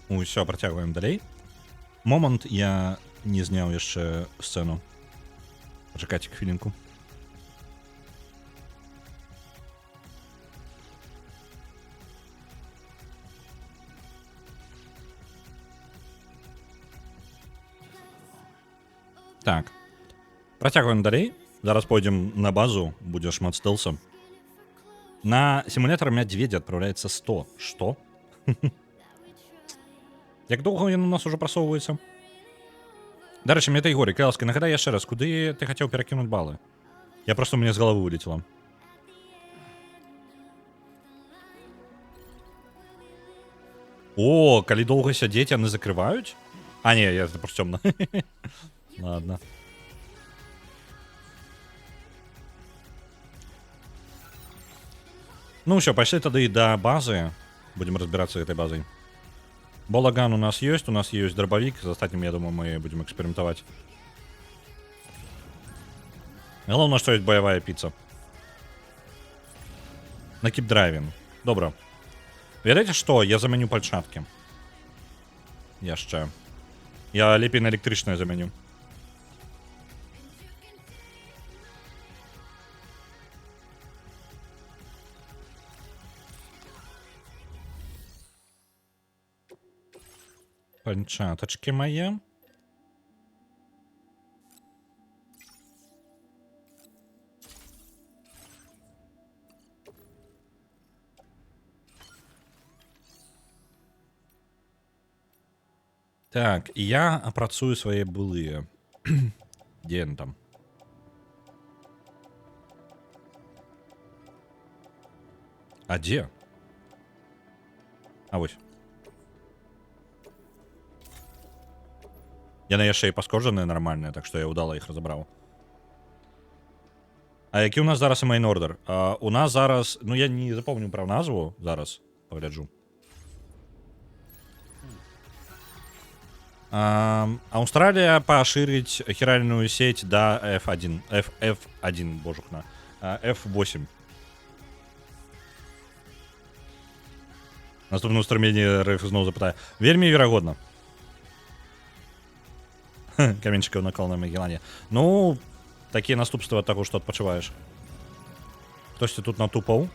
[SPEAKER 1] Усё, працягваем далей. Момант я не зняў яшчэ сцэну. Пачакайце хвілінку. Так. Працягваем далей. Зараз пойдзем на базу, будзе шмат стэлса. На сімулятор медведя адпраўляецца 100. Што? Як доўга ён у нас уже прасоўваецца? Дарэчы, мне Ігоры, Кайлска, нагадай яшчэ раз, куды ты хацеў перакінуць балы? Я просто мне з галавы вылетела. О, калі доўга сядзець, яны закрываюць? А, не, я просто цёмна. Ладно. Ну ўсё, пайшлі тады да базы. Будем разбирацца гэтай базай. Болаган у нас есть дробовик. З астатнім, я думаю, мы будем экспериментовать. Главное, что есть боевая пицца. На кипдрайвинг. Добро. Ведаеце што? Я заменю пальчатки. Яшчэ. Я лепей на электрычнае заменю. Пальчаточки мои. Так, я апрацую свае былыя. Дзе ён там? А дзе? А вось. Яны яшчэ і паскоржаныя нармальныя, так што я ўдала іх разабраў. А які ў нас зараз і мейн-ордер? У нас зараз... Ну, я не запомню пра назву. Зараз пагляджу. Австралия поширить хиральную сеть до F1, F1, божухна, F8. Наступне устремление РФ знову запитає. Вельми вероятно. Каменчиков накол на Магеллане. Ну, такие наступства от того, что отпочиваешь. Хтось тут натупав.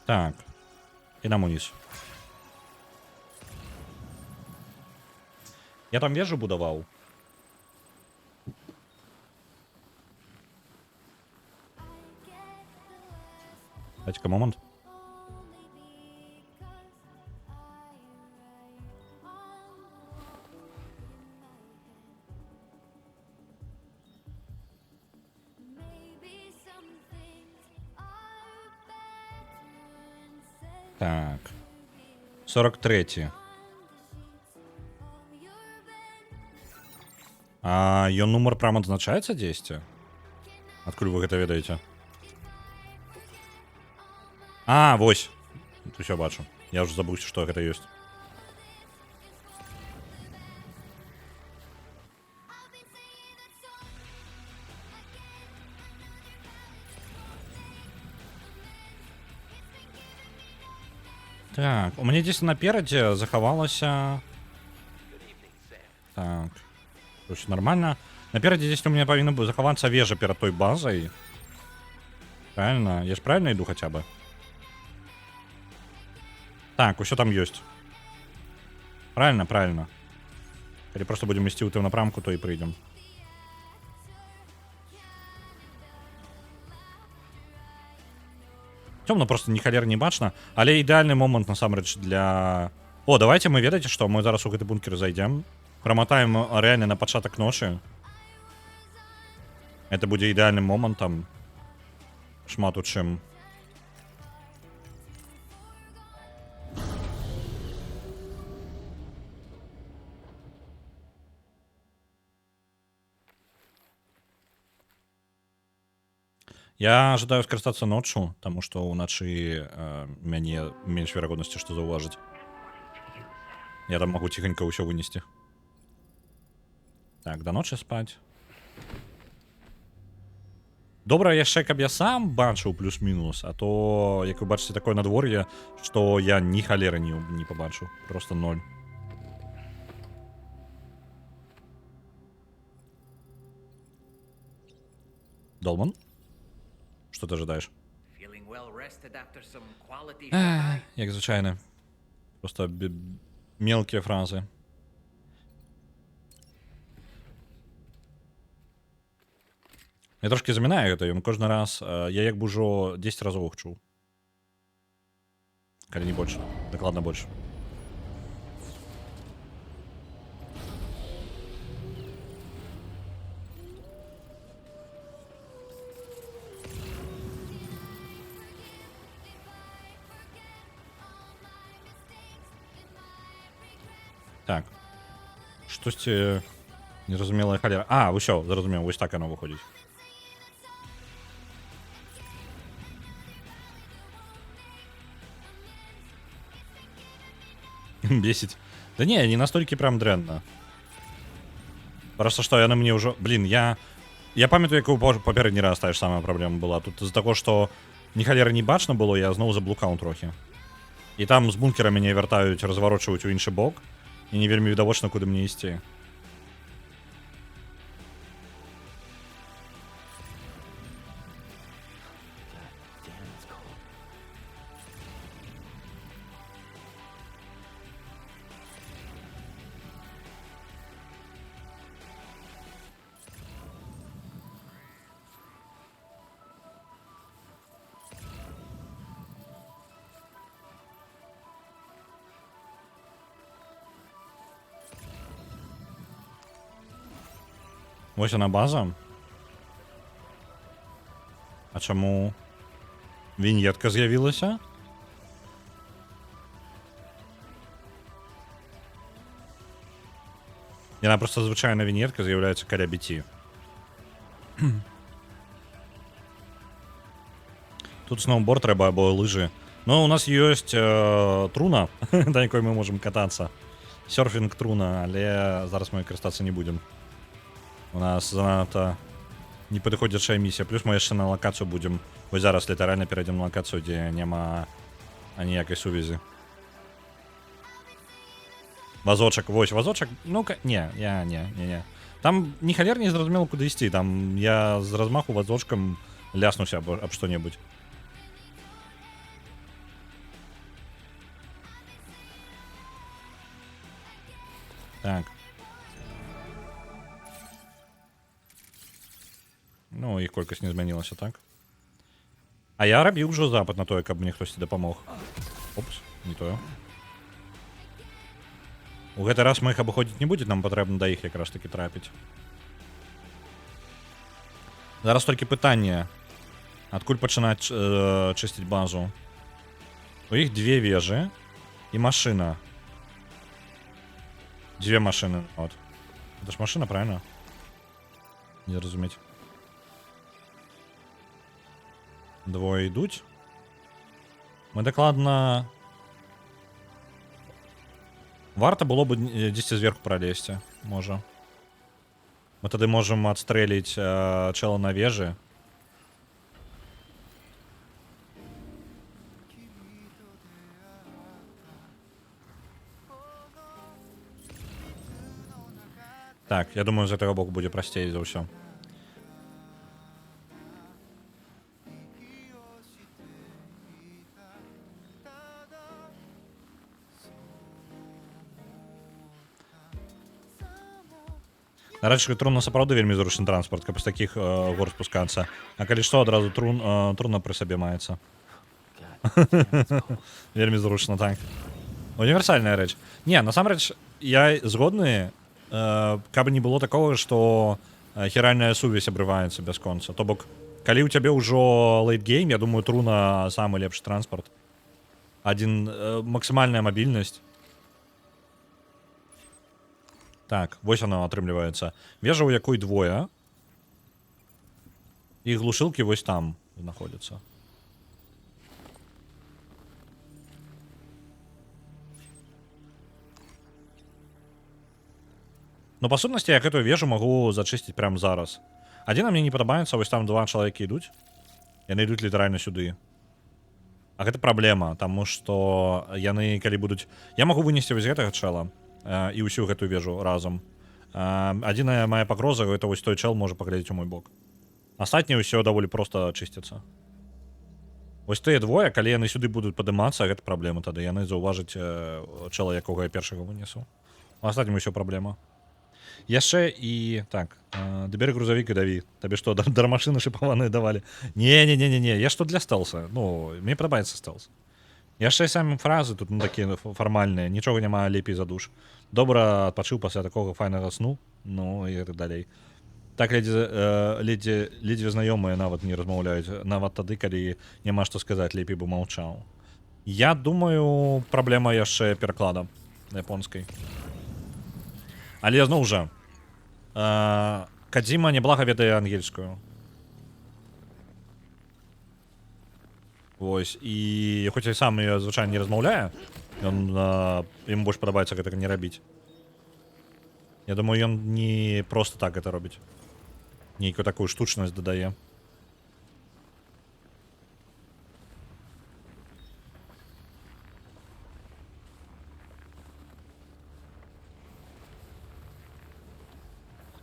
[SPEAKER 1] Так. Ідемо вниз. Я там вежу будував. Дайте-ка момент. Так. 43. А ее номер прям адзначаецца дзесьці? Адкуль вы гэта ведаеце? А, вось. Усё бачу. Я уже забыўся, што гэта ёсць. Так, у мяне дзесь наперадзе захавалася... Так. Усё нормально. Наперадзе здесь у меня павінна захавацца вежа перад той базай. Правильно? Я ж правильно иду хотя бы? Так, усё там ёсць. Правильно, правильно. Калі просто будем ісці ў тым напрамку, то і прыйдзем. Цёмна просто ні халер не бачна, але ідэальны момант насамрэч для... О, давайте мы ведаеце, што мы зараз у гэты бункер зайдзем. Прамотаем реально на пачатак ночи. Это будзе ідэальным момантам. Шмат у чым. Я ожидаю скарыстацца ночью, потому что уначы мяне менш верагоднасці, што заўважыць. Я там могу тихонько ўсё вынести. Так, до ночі спать. Добре яшчэ, каб я сам бачыў плюс-мінус, а то, як вы бачыце, такое надвор'е, што я ні халеры не пабачыў. Просто 0. Долман? Что ты ожидаешь?
[SPEAKER 2] Feeling well rested after some quality shot?
[SPEAKER 1] Як звычайна. Просто мелкія фразы. Я трошки замінаю гэта, ён кожны раз, я як бы ўжо 10 разоў іх чуў. Калі не больш, дакладна больш. Так. Штосьці незразумелая халера. А, ўсё, зразумеў, вось так яно выходзіць. Бесить. Да не, не настолько прям дрэнна. Просто что яна мне ўжо... Блин, я памятаю, як у папярэдні раз тая ж самая праблема была. Тут з-за таго, што ні халеры не бачна было, я зноў заблукаў трохі. І там з бункера мяне вяртаюць, разварочваюць у іншы бок. І не вельмі відавочна, куды мне ісці. Вось яна база. А чаму віньетка з'явілася? Яна просто звычайна віньетка з'яўляецца каля біці. Тут сноуборд трэба або лыжы. Ну, у нас ёсць труна, да якой мы можам катацца. Сёрфінг труна, але зараз мы карыстацца не будзем. У нас занадта непадыходзячая місія. Плюс мы яшчэ на лакацыю будзем. Вось зараз літаральна перайдзем на лакацыю, дзе няма аніякай сувязі. Вазочак, вось вазочак. Ну-ка, не. Там ні халер не зразумела, куды ісці. Там я з размаху вазочкам ляснуся аб што-небудзь. Так. Ну, іх колькасць не змянілася, так? А я рабіў ўжо запад на тое, каб мне хтосьці дапамог. Опс, не тое. У гэты раз мы іх абыходзіць не будзе, нам патрэбна да іх якраз таки трапіць. Зараз толькі пытанне. Адкуль пачынаць чысціць базу? У іх 2 вежы і машына. 2 машыны, вот. Это ж машына, правильно? Не разумець. 2 ідуць. Мы дакладна... Варта было бы дзесьці зверху пралезці, можа. Мы тады можам адстрэліць чэла на вежы. Так, я думаю, з гэтага боку будзе прасцей за ўсё. Нарэчы, трунна сапраўды вельмі зручны транспорт, каб з такіх гор спускацца. А калі што, адразу трунна пры сабе маецца. Вельмі зручна, так. Універсальная рэч. Не, насамрэч, я згодны, каб не было такого, што хіральная сувязь абрываецца бясконца. То бок, калі ў цябе ўжо лейтгейм, я думаю, труна самы лепшы транспорт. Максімальная мабільнасць. Так, вось оно атрымліваецца. Вежа, у якой 2. І глушылкі вось там знаходзяцца. Ну, па сутнасці, я гэтую вежу магу зачысціць прямо зараз. Адзіна мне не падабаецца, вось там 2 чалавекі ідуць. Яны ідуць літаральна сюды. А гэта праблема, таму што яны, калі будуць... Я магу вынесці вось гэтага чэла і ўсю гэтую вежу разам. Адзіная моя пагроза, гэта вось той чэл можа паглядзець у мой бок. Астатніе ўсё даволі проста чысціцца. Вось тыя двое, калі яны сюды будуць падымацца, гэта праблема тады. Яны заўважаць чэла, якога я першага вынесу. У астатнім усё праблема. Яшчэ і... Так, дабяры грузавік і даві. Табе што, дармашыны шыпаваныя давалі? Не, я што для стелса. Ну, мне падабаецца стелс. Яшчэ самі фразы тут, ну, такія фармальныя. Нічога няма лепей за душ. Добра адпачыў пасля такога файнага сну. Ну, і так далей. Так ледзьве знаёмыя нават не размаўляюць. Нават тады, калі няма што сказаць, лепей бы маўчаў. Я думаю, праблема яшчэ пераклада японскай. Але зноў жа, Кадзіма няблага ведае ангельскую. Вось, і хоць і сам я звычайна не размаўляе, ему больш падабаецца гэтага не рабіць. Я думаю, ён не проста так гэта робіць. Нейкую такую штучнасць дадае.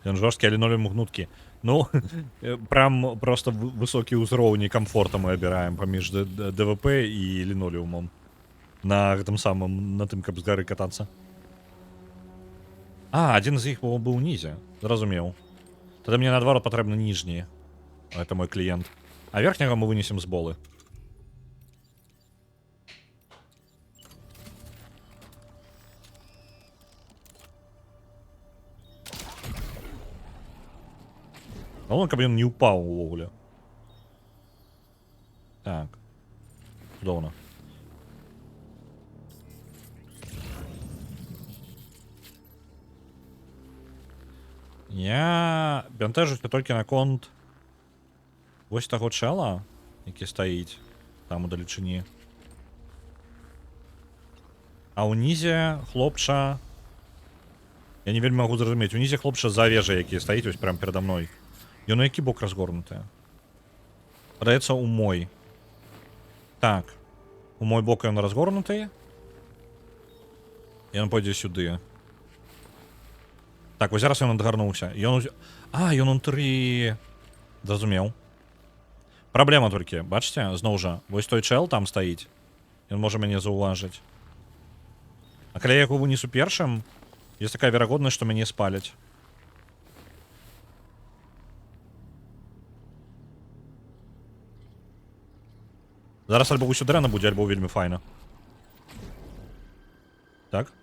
[SPEAKER 1] Ён жорсткі, але нолем гнуткі. Ну, прям просто высокі ўзроўні камфорта мы абіраем паміж ДВП і лінолеумом. На гэтым самым, на тым, каб з гары катацца. Адзін з іх быў унізе. Зразумеў. Тады мне наадварот патрэбны ніжні. Это мой кліент. А верхняга мы вынесем з болы. Галоўна, каб ён не ўпаў увогуле. Так. Цудоўна. Я бянтэжуся толькі наконт вось таго чэла, які стаіць там удалечыні. А ўнізе хлопча... Я не вельмі магу зразумець. Унізе хлопча за вежай, які стаіць вось прям перада мной. Ён у які бок разгорнутая? Падаецца, у мой. Так. У мой бок ён разгорнутый. Ён пойдзе сюды. Так, вось зараз ён адгарнуўся. Ён унутры... Зразумеў. Праблема толькі, бачыце, зноў жа. Вось той чэл там стаіць. Ён можа мяне заўважыць. А калі я яго вынесу першым, ёсць такая верагоднасць, што мяне спаляць. Зараз альбо ўсё дрэнна будзе, альбо вельмі файна. Так?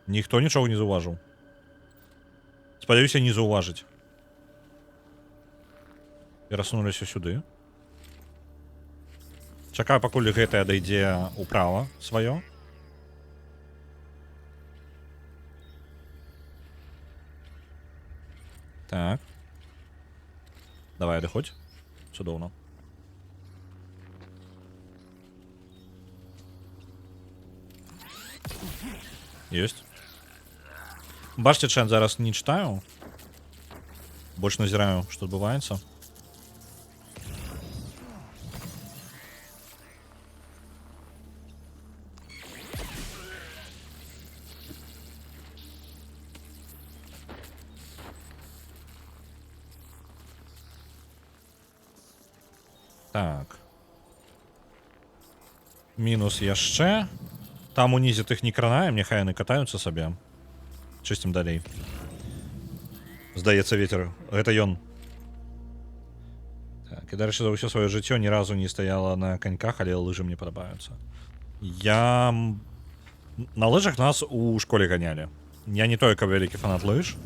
[SPEAKER 1] Ніхто нічога не заўважыў. Спадзяюся, не заўважыць. Перасунуліся сюды. Чакаю, пакуль гэта адайдзе ўправа сваё. Так. Давай, адыходзь. Цудоўна. Есть. Бачите, чат зараз не читаю. Больше назираю, что отбывается. Так. Мінус яшчэ. Там унізе тых не кранаем, няхай яны катаюцца сабе. Чысцім далей. Здаецца, ветер. Гэта ён. Так, і дарэчы, за ўсё сваё жыццё ні разу не стаяла на каньках, але лыжы мне падабаюцца. Я... На лыжах нас у школе ганялі. Я не той, каб вялікі фанат лыж.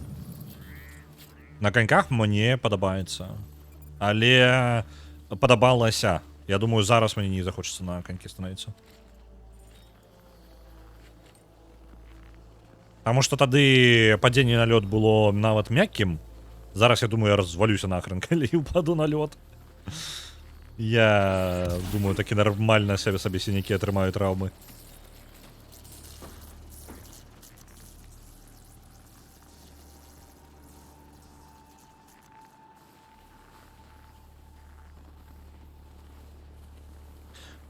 [SPEAKER 1] На каньках мне падабаецца. Але падабалася. Я думаю, зараз мне не захочацца на канькі становіцца. Таму што тады падзенне на лёд было нават мяккім. Зараз, я думаю, я развалюся нахрен, калі упаду на лёд. Я думаю, такі нармальна сабе сінякі атрымаю траўмы.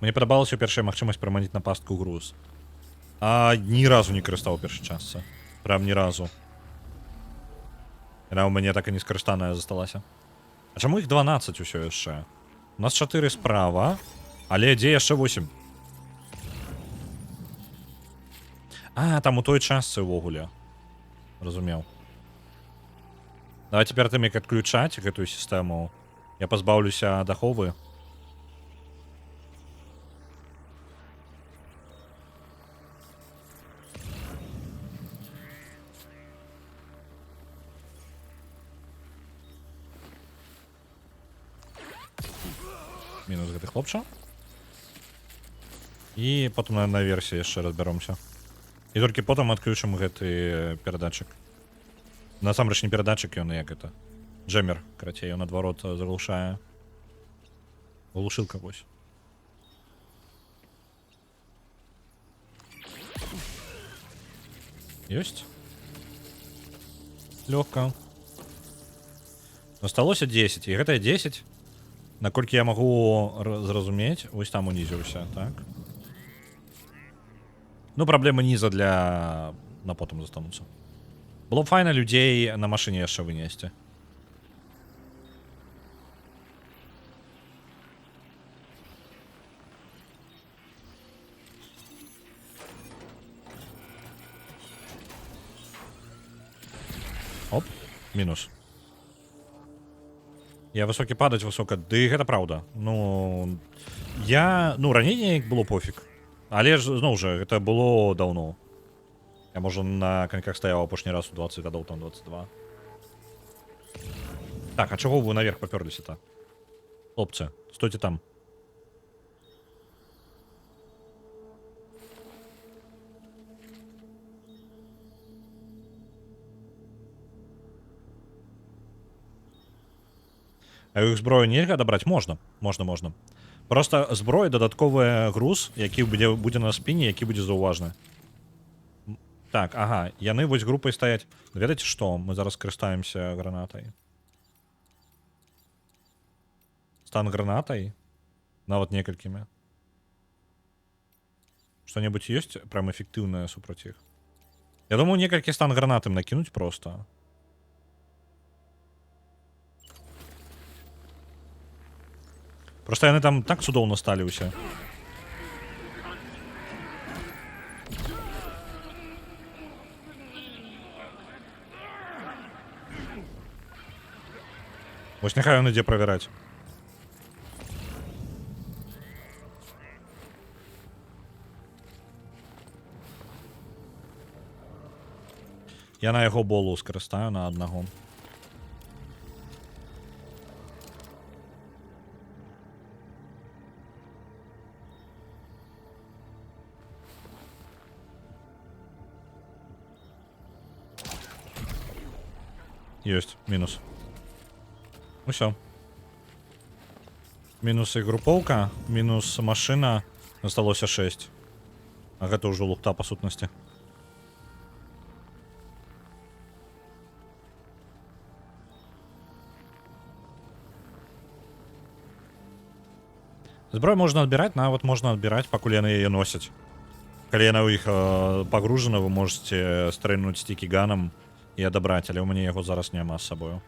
[SPEAKER 1] Мне падабалася першая магчымасць прыманіць на пастку груз. А ні разу не карыстаў у першай частцы. Прям ні разу. Яна ў мяне так і не скарыстаная засталася. А чаму іх 12 усё яшчэ? У нас 4 справа, але дзе яшчэ 8? А, там у той частцы ўвогуле. Разумеў. Давайте перад тым, як адключаць гэтую сістэму, я пазбаўлюся ад аховы. Мінус гэты хлопча. І потым на версіі яшчэ разбяромся. І толькі потым адключым гэты перадатчык. Насамрэч не перадатчык, ён як это. Джэмер, карацей, ён адварот заглушае. Глушылка вось. Ёсць? Лёгка. Асталося 10, і гэтае 10, наколькі я магу зразумець, вось там унізе ўся, так? Ну, праблемы ніза для... на потым застануцца. Было б файна людзей на машыне яшчэ вынесці. Оп, мінус. Я высокі падаць высока, ды гэта праўда. Ну, я... ну, раней неяк было пофіг. Але ж, зноў жа, гэта было даўно. Я, можа, на каньках стаяў апошні раз у 20 гадоў, там 22. Так, а чаго вы наверх папёрліся-то? Хлопцы, стойте там. А іх зброю нельга адабраць? Можна. Можна. Просто зброя дадатковы груз, які будзе на спіне, які будзе заўважны. Так, ага, яны вось групай стаяць. Ведаеце што? Мы зараз карыстаемся гранатай. Стан гранатай? Нават некалькімі. Што-небудзь ёсць прям эфектыўнае супраць іх? Я думаю, некалькі стан гранат ім накінуць проста. Просто яны там так цудоўна сталі ўсе. Вось няхай ён ідзе правяраць. Я на яго болу скарыстаю на аднаго. Ёсць, мінус. Усё. Мінус і групоўка, мінус машына, асталося 6. А гэта ўжо лухта па сутнасці. Зброю можна адбіраць, нават можна адбіраць, пакуль яны яе носяць. Калі яна ў іх пагружана, вы можете стрэльнуць стікіганам і адабраць, але ў мяне яго зараз няма з сабою.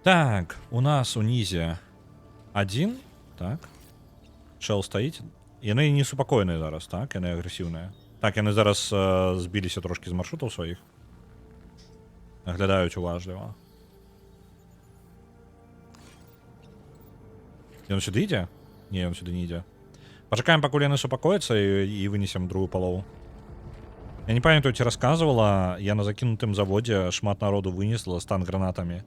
[SPEAKER 1] Так, у нас унізе 1, так. Шэл стаіць. Яны не супакойныя зараз, так? Яны агрэсіўныя. Так, яны зараз збіліся трошкі з маршрутаў сваіх. Аглядаюць уважліва. Ён сюды ідзе? Не, ён сюды не ідзе. Пачакаем, пакуль яны супакояцца і вынесем другую палову. Я не памятаю, ці расказвала, я на закінутым заводзе шмат народу вынесла стан гранатамі.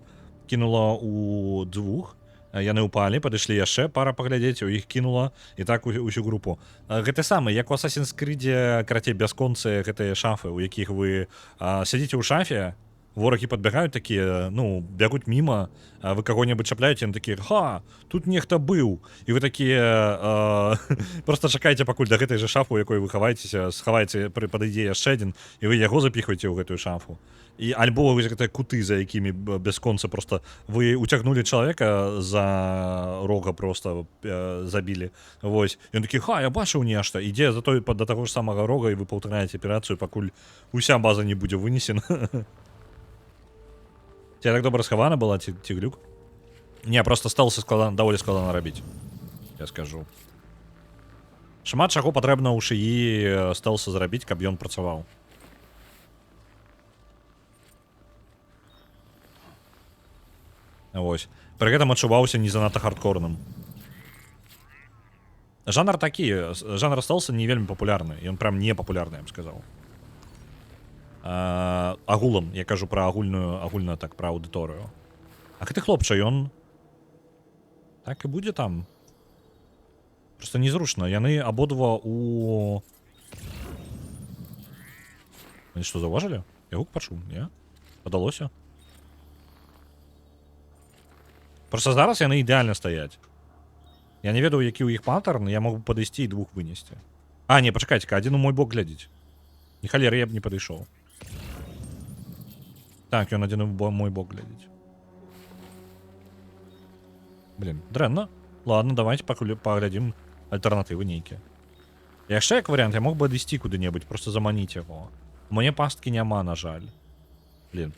[SPEAKER 1] Кінула у 2, яны ўпалі, падышлі яшчэ, пара паглядзець, у іх кінула, і так усю групу. Гэта самае, як у Assassin's Creed, карацей, бясконцыя гэтыя шафы, у якіх вы сядзіце ў шафе, вораги подбегают такие, ну, бегут мимо, а вы кого-нибудь чапляете, они такие, ха, тут нехта быў. І вы такие просто чакаеце, пакуль да гэтай же шафы, у якой вы хаваецеся, схаваеце, падыдзе яшчэ адзін, і вы яго запіхваеце ў гэтую шафу. І альбо вось гэтыя куты, за якімі бясконца просто вы уцягнулі чалавека за рога, просто забілі. Вось. Ён такі, ха, я бачыў нешта, ідзе за той да таго ж самага рога, і вы паўтараеце аперацыю, пакуль уся база не будзе вынесена. Тебе так добра схавана была, ці глюк? Не, просто стелси даволі складана рабіць, я скажу. Шмат чаго патрэбна ў шыі стелса зрабіць, каб ён працаваў. Вось. Пры гэтым адчуваўся не занадта хардкорным. Жанр такі, жанр стелса не вельмі папулярны, ён прям не папулярны, я б сказаў. Агулам, я кажу пра агульную так, пра аўдыторыю. А гэты хлопча, ён так і будзе там. Просто незручна. Яны абодва у... Они што, заўважылі? Я гук пачуў, не? Падалося? Просто зараз яны ідэальна стаяць. Я не ведаю, які ў іх паттерн, я могу падысці і двух вынесці. А, не, пачакайце-ка, адзін у мой бок глядзіць. Ні халеры, я б не падышоў. Так, ён адзін у мой бок глядзіць. Блин, дрэнна. Ладно, давайте паглядзім альтэрнатывы нейкія. Яшчэ як варыянт, я мог бы адысці куды-небудзь, просто заманіць яго. Мне пасткі няма, на жаль. Блин.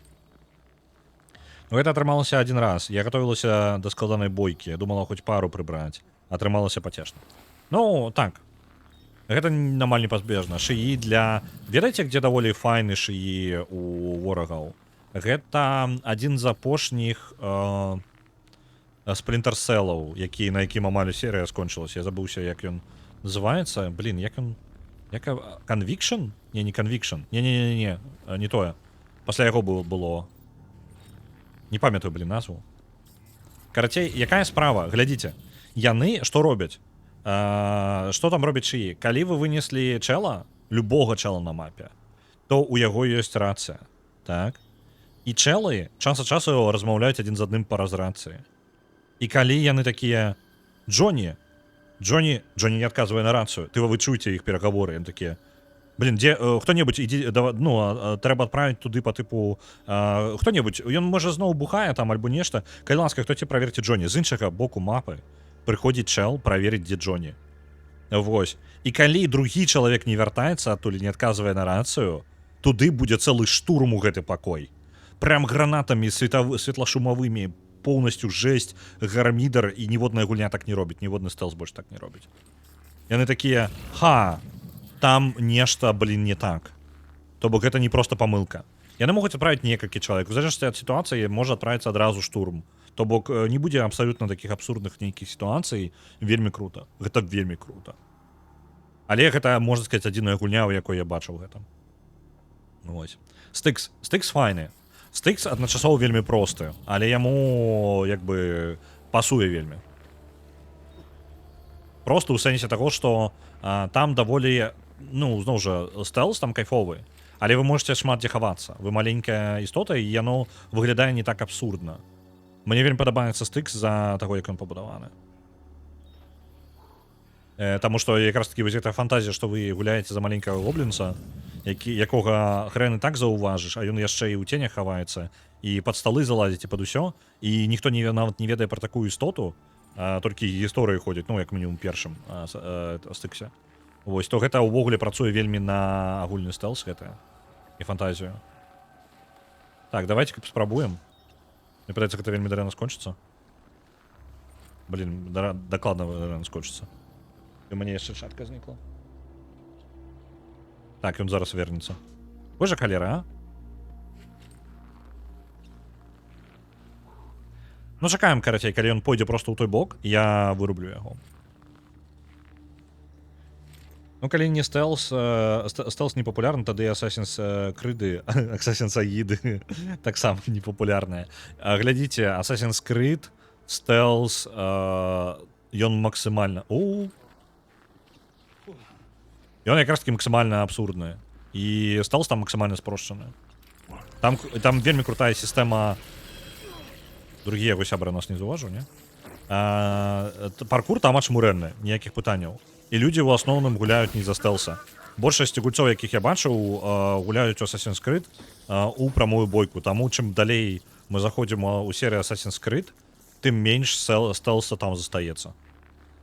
[SPEAKER 1] Ну, гэта атрымалася адзін раз. Я гатовілася да складанай бойкі. Я думала хоць пару прыбраць. Атрымалася пацешна. Ну, так. Гэта намаль непазбежна. Шыі для... Ведаеце, где даволі файны шыі у ворагаў? Гэта адзін з апошніх Splinter Cell'аў, на якім амаль серыя скончылася. Я забыўся, як ён называецца. Блин, як ён... Conviction? Не Conviction. Не тое. Пасля яго было... Не памятаю, блин, назву. Карацей, якая справа? Глядзіце. Яны што робяць? Што там робяць шыі? Калі вы вынеслі чэла, любога чэла на мапе, то у яго ёсць рацыя. Так? І чэлы час ад часу размаўляюць адзін з адным па-раз рацыі. І калі яны такія: Джонні не адказвае на рацыю, ты вы чуеце іх перагаворы, яны такія: блин, дзе хто-небудзь ідзі, ну, трэба адправіць туды па тыпу хто-небудзь, ён можа зноў бухае там альбо нешта. Калі ласка, хто ці праверце Джонні. З іншага боку мапы прыходзіць чэл праверыць, дзе Джонні. Вось. І калі другі чалавек не вяртаецца адтуль, не адказвае на рацыю, туды будзе цэлы штурм у гэты пакой. Прям гранатамі светлашумавымі, поўнасцю жэсць, гармідар, і ніводная гульня так не робіць, ніводны стелс больш так не робіць. Яны такія: ха, там нешта, блин, не так. То бок гэта не проста памылка. Яны могуць адправіць некалькі чалавек. У залежнасці ад сітуацыі можа адправіцца адразу штурм. То бок не будзе абсалютна такіх абсурдных нейкіх сітуацый. Вельмі крута. Гэта вельмі крута. Але гэта, можна сказаць, адзіная гульня, у якой я бачыў гэта. Вось. Стыкс файны. Стыкс адначасова вельмі просты, але яму як бы пасуе вельмі. Просто ў сэнсе таго, што там даволі, ну, зноў жа, стелс там кайфовы, але вы можете шмат дзе хавацца. Вы маленькая істота, і яно выглядае не так абсурдна. Мне вельмі падабаецца стыкс за таго, як ён пабудаваны. Таму што якраз такі вось гэта фантазія, што вы гуляеце за маленькага гоблінца, якога хрен і так заўважыш, а ён яшчэ і ў ценях хаваецца, і пад сталы залазіць і пад усё, і ніхто нават не ведае пра такую істоту, толькі гісторыі ходзяць, ну, як мінімум першым стыксе. Вось, то гэта ўвогуле працуе вельмі на агульны стелс гэта і фантазію. Так, давайте спрабуем. Мне падаецца, гэта вельмі дарэна скончыцца. Блин, дакладна дарэна скончыцца. І мне яшчэ шатка знікла. Так, ён зараз вернецца. Божа халера, а? Ну, чакаем, карацей, калі ён пойдзе просто ў той бок, я вырублю яго. Ну, калі не стелс не папулярны, тады Assassin's Creed, Assassin's Aid таксама не папулярныя. Глядзіце, Assassin's Creed, стелс, ён максімальна... Ён якраз таки максімальна абсурдны. І стелс там максімальна спрошчаны. Там вельмі крутая сістэма. Другія яго сябры нас не заўважыў, не? Паркур там ачмурэнны, ніякіх пытанняў. І людзі ў асноўным гуляюць не за стэлса. Большасць гульцоў, якіх я бачыў, гуляюць у Assassin's Creed у прамую бойку. Таму чым далей мы заходзім у серыю Assassin's Creed, тым менш стэлса там застаецца.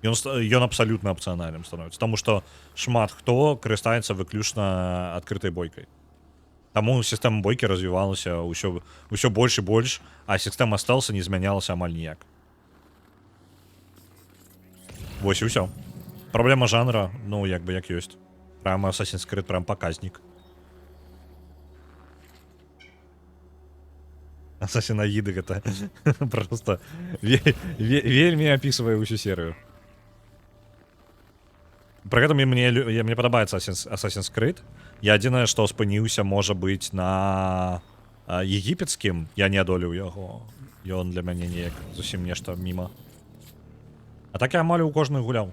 [SPEAKER 1] Ён абсалютна апцыянальным становіцца, таму што шмат хто карыстаецца выключна адкрытай бойкай. Таму сістэма бойкі развівалася ўсё больш і больш, а сістэма стэлса не змянялася амаль ніяк. Вось і ўсё. Праблема жанра, ну, як бы як ёсць. Прямо Assassin's Creed прям паказнік. Асасінаіды гэта просто вельмі апісвае ўсю серыю. Пры гэтым мне падабаецца Assassin's Creed. Я адзінае, што спыніўся, можа быць, на егіпецкім. Я не адолеў яго. Ён для мяне неяк зусім нешта міма. А так я амаль у кожны гуляў.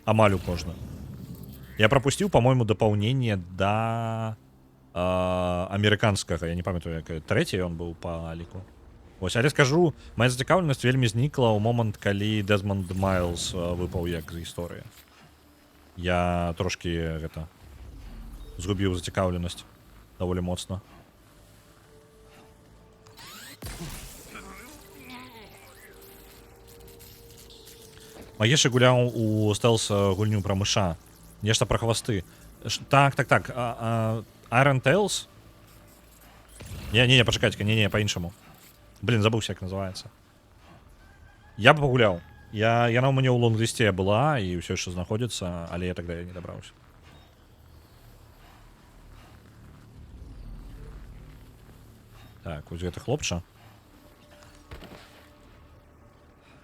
[SPEAKER 1] Амаль у кожны. Я прапусціў, па-мойму, дапаўненне да амерыканскага. Я не памятаю, як трэці ён быў па ліку. Вось, але скажу, моя зацікаўленасць вельмі знікла ў момант, калі Desmond Miles выпаў як з гісторыі. Я трошки гэта згубіў зацікаўленасць даволі моцна. Маешы гуляў у стэлс гульню пра мыша. Нешта пра хвасты. Так. Iron Tales? Не, пачакайце, не, па-іншаму. Блин, забыўся, як называецца. Я б пагуляў. Яна ў мяне ў лонг-лісце была і ўсё яшчэ знаходзіцца, але я тогда не дабраўся. Так, вось гэта хлопча.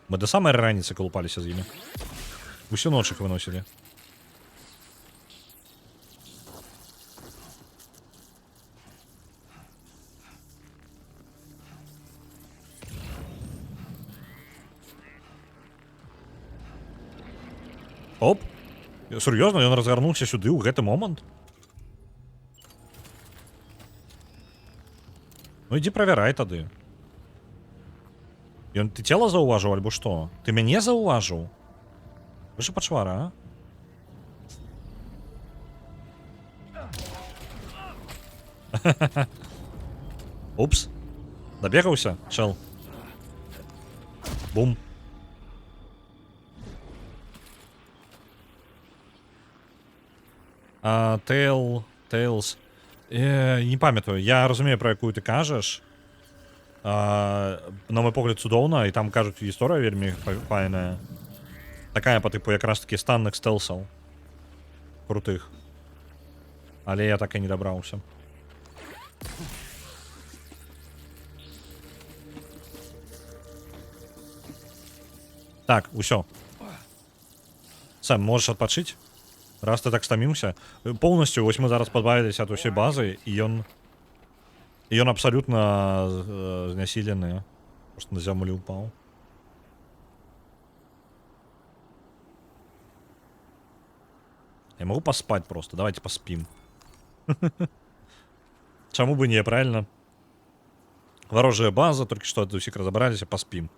[SPEAKER 1] Мы да самай раніцы калупаліся з імі. Усю ноч іх выносілі. Оп! Сур'ёзна, ён разгарнуўся сюды ў гэты момант? Ну ідзі правярай тады. Ты цела заўважыў, альбо што? Ты мяне заўважыў? Вы ж пачвара, а? Упс. Дабегаўся, чел. Бум. Tales. Не памятаю, я разумею, про якую ты кажаш. На мой погляд, цудоўна, і там кажуць, гісторыя вельмі файная. Такая по типу якраз таки станных стелсаў. Крутых. Але я так і не дабраўся. Так, усё. Сэм, можаш адпачыць? Раз ты так стаміўся. Поўнасцю, вось мы зараз пазбавіліся ад усёй базы, і ён абсалютна знясілены. Просто на зямлю упаў. Я могу поспать просто. Давайте поспим. Чаму бы не, правильно? Ворожая база, толькі што ад усіх разабраліся, паспім.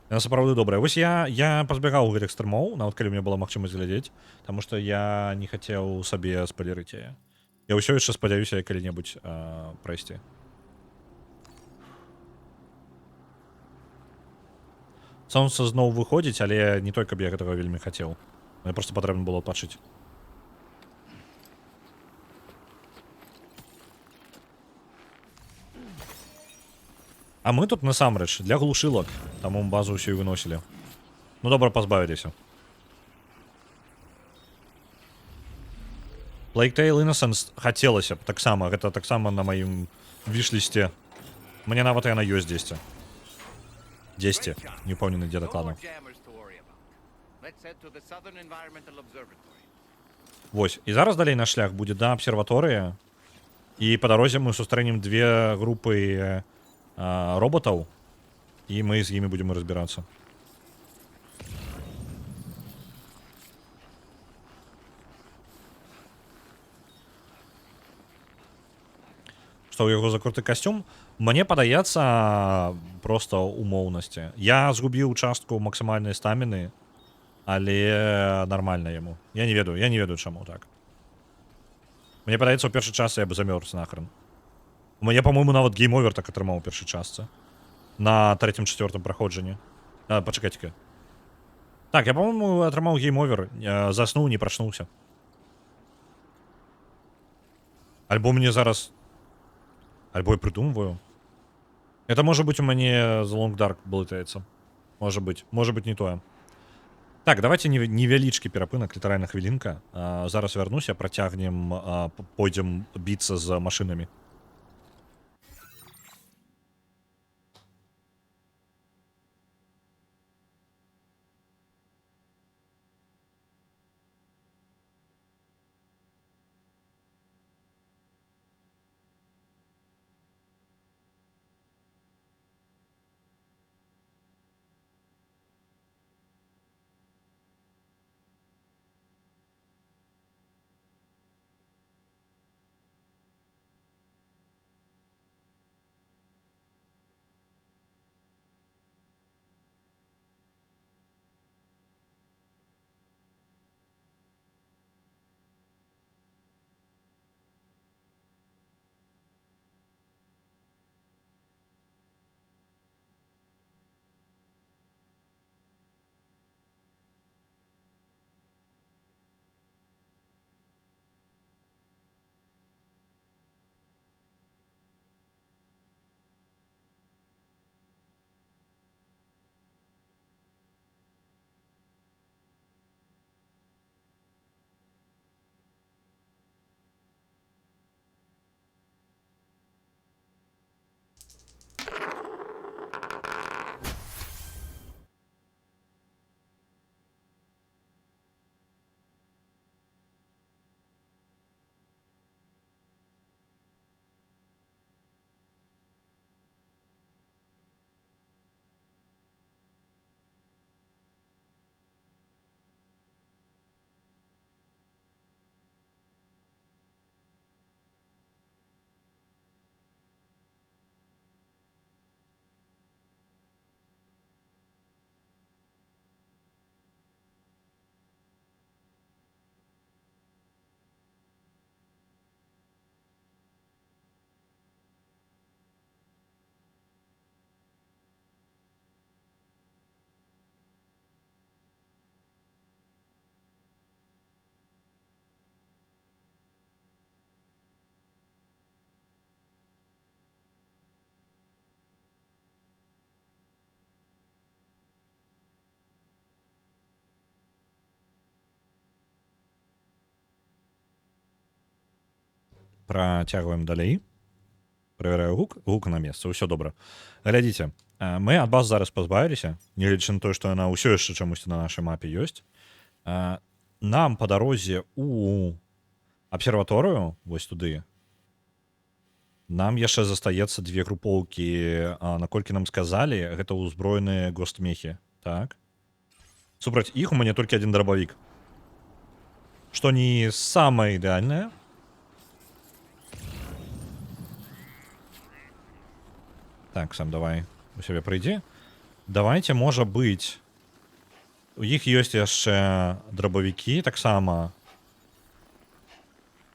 [SPEAKER 1] Яна сапраўды добрая. Вось я пазбягаў гэтых стрымоў, нават калі у меня была магчымасць глядзець, таму што я не хацеў сабе спалерыць яе. Я ўсё яшчэ спадзяюся калі-небудзь прайсці. Сонца зноў выходзіць, але не той, каб я гэтага вельмі хацеў. Мне просто патрэбна было адпачыць. А мы тут насамрэч для глушылак, таму базу ўсё і выносілі. Ну добра, пазбавіліся. Plague Tale Innocence хацелася б таксама, гэта таксама на маім віш-лісце. Мне нават яна ёсць дзесьці. Дзесьці, не ўпэўнены, дзе дакладна. Вось, і зараз далей наш шлях будзе да абсерваторыі. І па дарозе мы сустрэнем две групы роботаў, і мы з імі будзем разбірацца. што ў яго закруты касцюм, мне падаецца проста умоўнасці. Я згубіў частку максімальнай стаміны, але нармальна яму. Я не ведаю чаму так. Мне падаецца, ў першы час я б замёрз нахрен. У мяне, па-мойму, нават гейм-овер так атрымаў у першай частцы. На 3-4 праходжанні. Пачакайце-ка. Так, я, по-моему, атрымаў гейм-овер. Заснуў, не прачнуўся. Альбо мне зараз... Альбо я придумываю. Это может быть у мяне The Long Dark блытаецца. Может быть не тое. Так, давайте невялічкі перапынак, літаральна хвілінка. Зараз вярнуся, працягнем, пойдзем біцца з машынамі. Працягваем далей. Праверяю гук на месцы, ўсё добра. Глядзіце, мы ад баз зараз пазбавіліся, нягледзячы на тое, што яна ўсё яшчэ чамусьці на нашай мапе ёсць. Нам па дарозе у абсерваторыю, вось туды, нам яшчэ застаецца 2 групоўкі, наколькі нам сказалі, гэта ўзброеныя гостмехі. Так. Супраць іх у мяне толькі 1 драбавік. Што не самае ідэальнае. Так, сам давай у сябе прыйдзі. Давайте, можа быць, у іх ёсць яшчэ драбавікі таксама.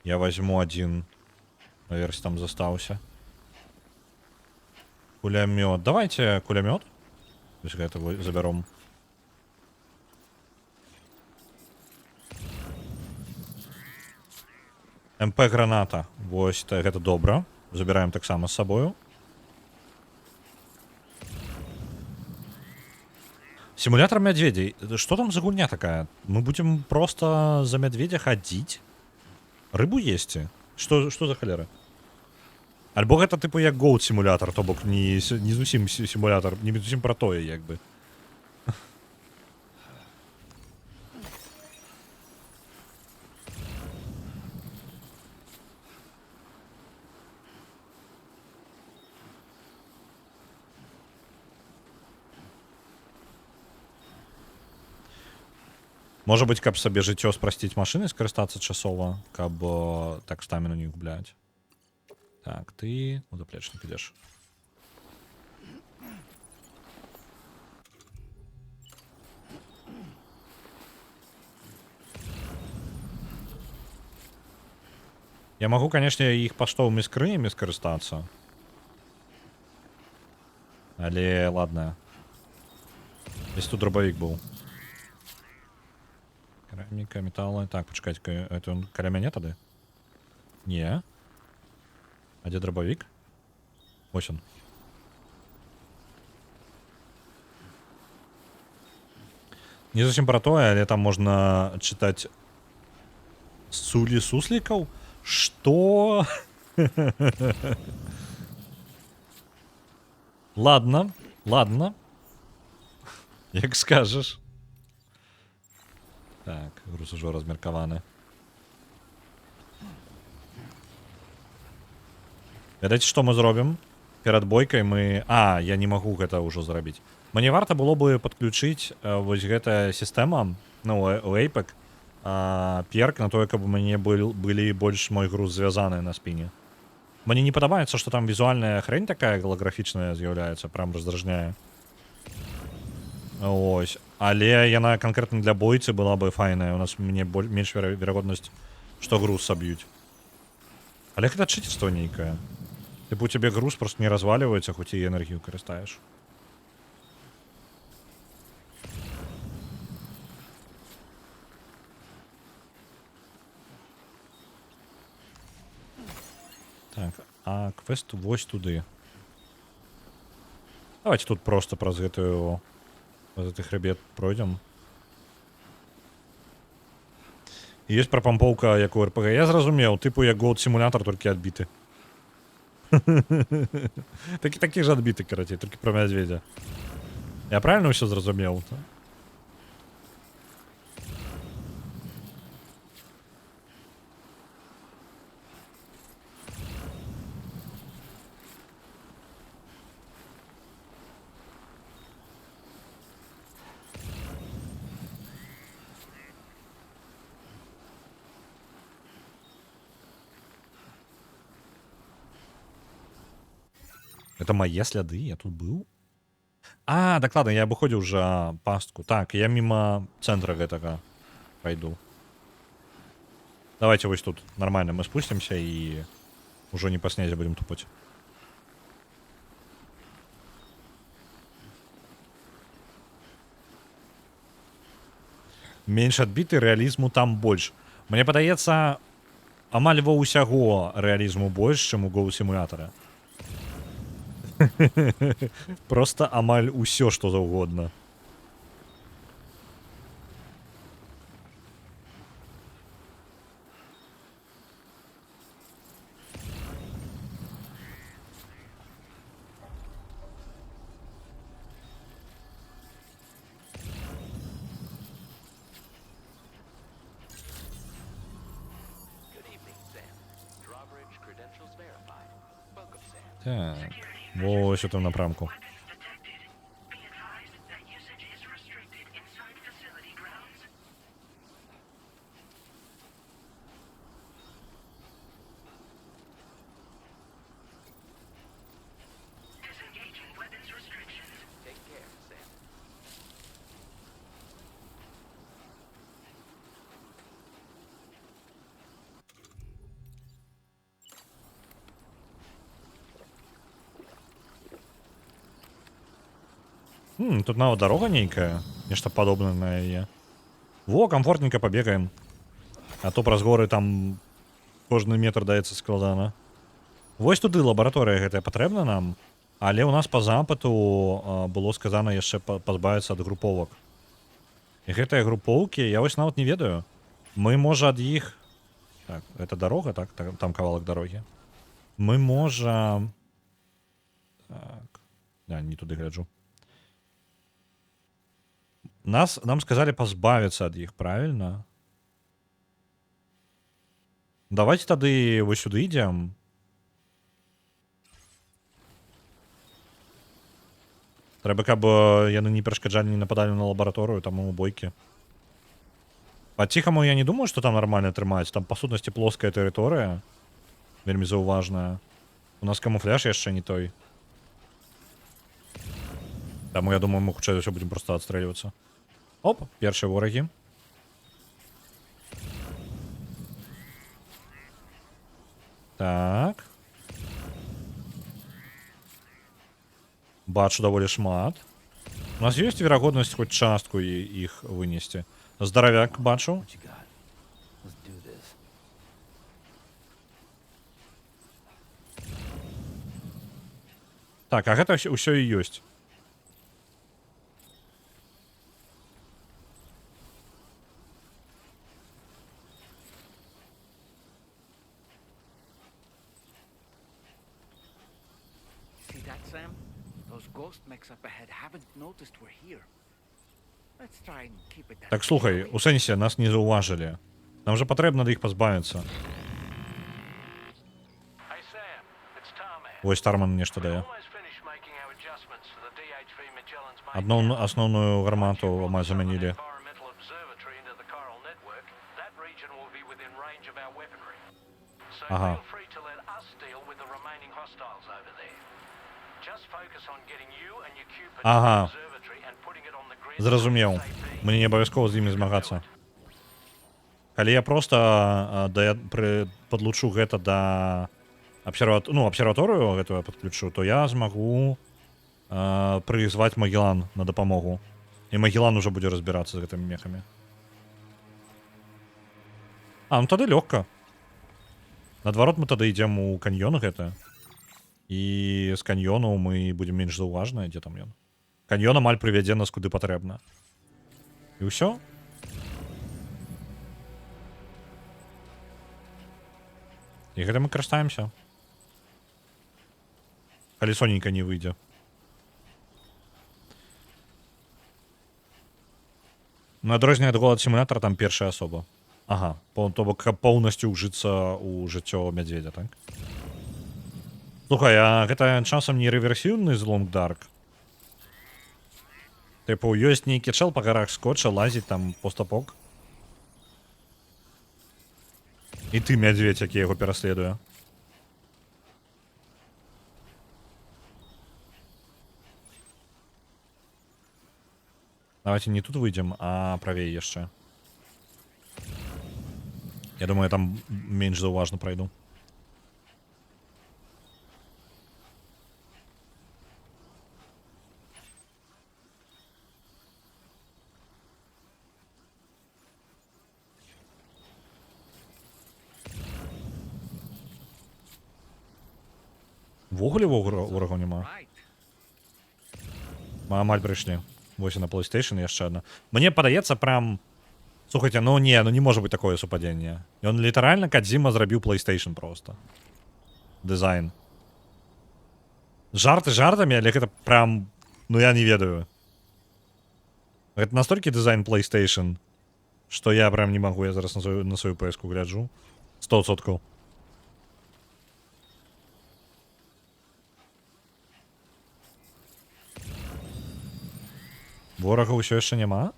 [SPEAKER 1] Я возьму 1. Наверсе там застаўся. Кулямёт. Давайте кулямёт. Вось гэта забяром. МП-граната. Вось гэта добра. Забіраем таксама з сабою. Симулятор медведей. Что там за гульня такая? Мы будем просто за медведя ходить? Рыбу есть? Что за холера? Альбо гэта типу як Goat симулятор, то бок не зусім симулятор, не зусім про тое, як бы. Можа быць, каб сабе жыццё спрасціць машыны, скарыстацца часова, каб так стаміну не губляць. Так, ты у заплечник ідеш. Я могу, конечно, іх паштовымі скрынями скарыстацца. Але ладно. Здесь тут дробовик был. Керамика, металлы. Так, почекайте, это он каля мяне тады? Не. А где дробовик? Ось он. Не зусім про тое, але там можна чытаць сулі суслікаў. Что? Ладно, ладно. Як скажешь. Так, груз ужо размеркаваны. Ведаеце, што мы зробім? Перад бойкай мы... А, я не магу гэта ўжо зрабіць. Мне варта было бы падключыць вось гэтая сістэма, ну, у Apex, перк на тое, каб у мяне былі больш мой груз звязаны на спіне. Мне не падабаецца, што там візуальная хрень такая голографічная з'яўляецца, прям раздражняе. Ось. Але яна канкрэтна для бойцы была бы файная. У нас мне менш верагоднасць, што груз саб'юць. Але гэта чыцерства нейкае. Типу у тебе груз просто не разваливается, хоць і энергію карыстаеш. Так, а квест вось туды. Давайте тут просто праз гэтую... Праз гэты хребет пройдем. І ёсць прапампоўка, як у РПГ. Я зразумеў, тыпу як голд-сімулятор, толькі адбіты. Такі ж адбіты, карацей, толькі пра мядзведзя. Я правильно ўсё зразумеў? Это мои сляды, я тут был. А, так ладно, я обыходил уже пастку. Так, я мимо центра гэтага пойду. Давайте вот тут нормально мы спустимся и уже не по снезе будем тупать. Меньше адбіты, рэалізму там больш. Мне падаецца, амаль ва ўсяго рэалізму больш, чым у гоу-сімулятара. Просто амаль усё, што заўгодна. Так, ось у тому напрямку. Тут нават дорога нейкая, нешта падобнае на яе. Во, комфортненько побегаем. А то праз горы там кожны метр даецца складана. Вось туды лабараторыя гэтая патрэбна нам, але ў нас па запыту было сказана яшчэ пазбавіцца ад груповак. І гэтыя групоўкі, я вось нават не ведаю. Мы, можа, ад іх... Так, это дорога, так? Там кавалак дарогі. Мы, можа... Так... Да, не туды гляджу. Нам сказали позбавиться от их, правильно? Давайте тады вось сюды идем. Трэба, каб яны не перашкаджалі, не нападалі на лабараторыю, там у бойкі. Па-ціхаму я не думаю, што там нармальна трымаць. Там, па сутнасці, плоская тэрыторыя. Вельмі заўважная. У нас камуфляж яшчэ не той. Таму я думаю, мы хутчэй за ўсё будзем проста адстрэльвацца. Оп, першыя ворагі. Так. Бачу даволі шмат. У нас ёсць верагоднасць хоць частку іх вынесці. Здаравяк бачу.
[SPEAKER 4] What you got? Let's do this.
[SPEAKER 1] Так, а гэта ўсё і ёсць.
[SPEAKER 2] See that, Sam? Those ghost mechs up ahead haven't noticed we're here. Let's try and keep it that
[SPEAKER 1] Так,
[SPEAKER 2] way,
[SPEAKER 1] слухай,
[SPEAKER 2] shall we?
[SPEAKER 1] у сэнсе нас не заўважылі. Нам жа патрэбна да іх пазбавіцца.
[SPEAKER 5] Hey Sam, it's Tarman.
[SPEAKER 1] Вось Тарман нешта дае.
[SPEAKER 5] Almost finished making our adjustments to the DHV Magellan's main
[SPEAKER 1] Одну
[SPEAKER 5] tower.
[SPEAKER 1] асноўную гармату
[SPEAKER 5] Once you
[SPEAKER 1] амаль
[SPEAKER 5] brought the Southern
[SPEAKER 1] замянілі.
[SPEAKER 5] Environmental Observatory into the Chiral network, that region will be within range of our weaponry. So
[SPEAKER 1] Ага.
[SPEAKER 5] feel free to let us deal with the remaining hostiles over there. Just focus on getting you and your Cupid to
[SPEAKER 1] Ага.
[SPEAKER 5] the observatory and putting it on the grid.
[SPEAKER 1] Зразумеў.
[SPEAKER 5] ASAP.
[SPEAKER 1] Мне не абавязкова з імі змагацца. Калі я проста падлучу гэта да абсерваторыю гэтую я падключу, то я змагу прызваць Магеллан на дапамогу. І Магеллан ужо будзе разбірацца з гэтымі мехамі. Ну тады лёгка. Наадварот, мы тады ідзем у каньён гэта. І з каньёну мы будзем менш заўважныя, дзе там ён. Каньён амаль прывядзе нас куды патрэбна. І ўсё? І гэта мы карыстаемся. Калі соненька не выйдзе. На адрозненне ад голад сімулятора там першая асоба. Ага, то бок каб поўнасцю ўжыцца ў жыццё мядзведзя, так? Слухай, а гэта часам не рэверсіўны з Long Dark? Тыпу, ёсць нейкі чэл па гарах скотча, лазіць там постапок. І ты мядзведь, які яго пераследуе. Давайте не тут выйдзем, а правей яшчэ. Я думаю, я там менш заўважна пройду. Ввогуле ворагаў няма.
[SPEAKER 2] Right.
[SPEAKER 1] Мы амаль прыйшлі. Вось і на PlayStation яшчэ адна. Мне падаецца прям... Слухайте, ну не можа быць такое супадзенне. Ён літаральна Кадзіма зрабіў PlayStation просто. Дызайн. Жарты жартамі, але гэта прям... Ну я не ведаю. Гэта настолькі дызайн PlayStation, што я прям не магу, я зараз на сваю PS-ку гляджу. 100%. Ворага ўсё яшчэ няма?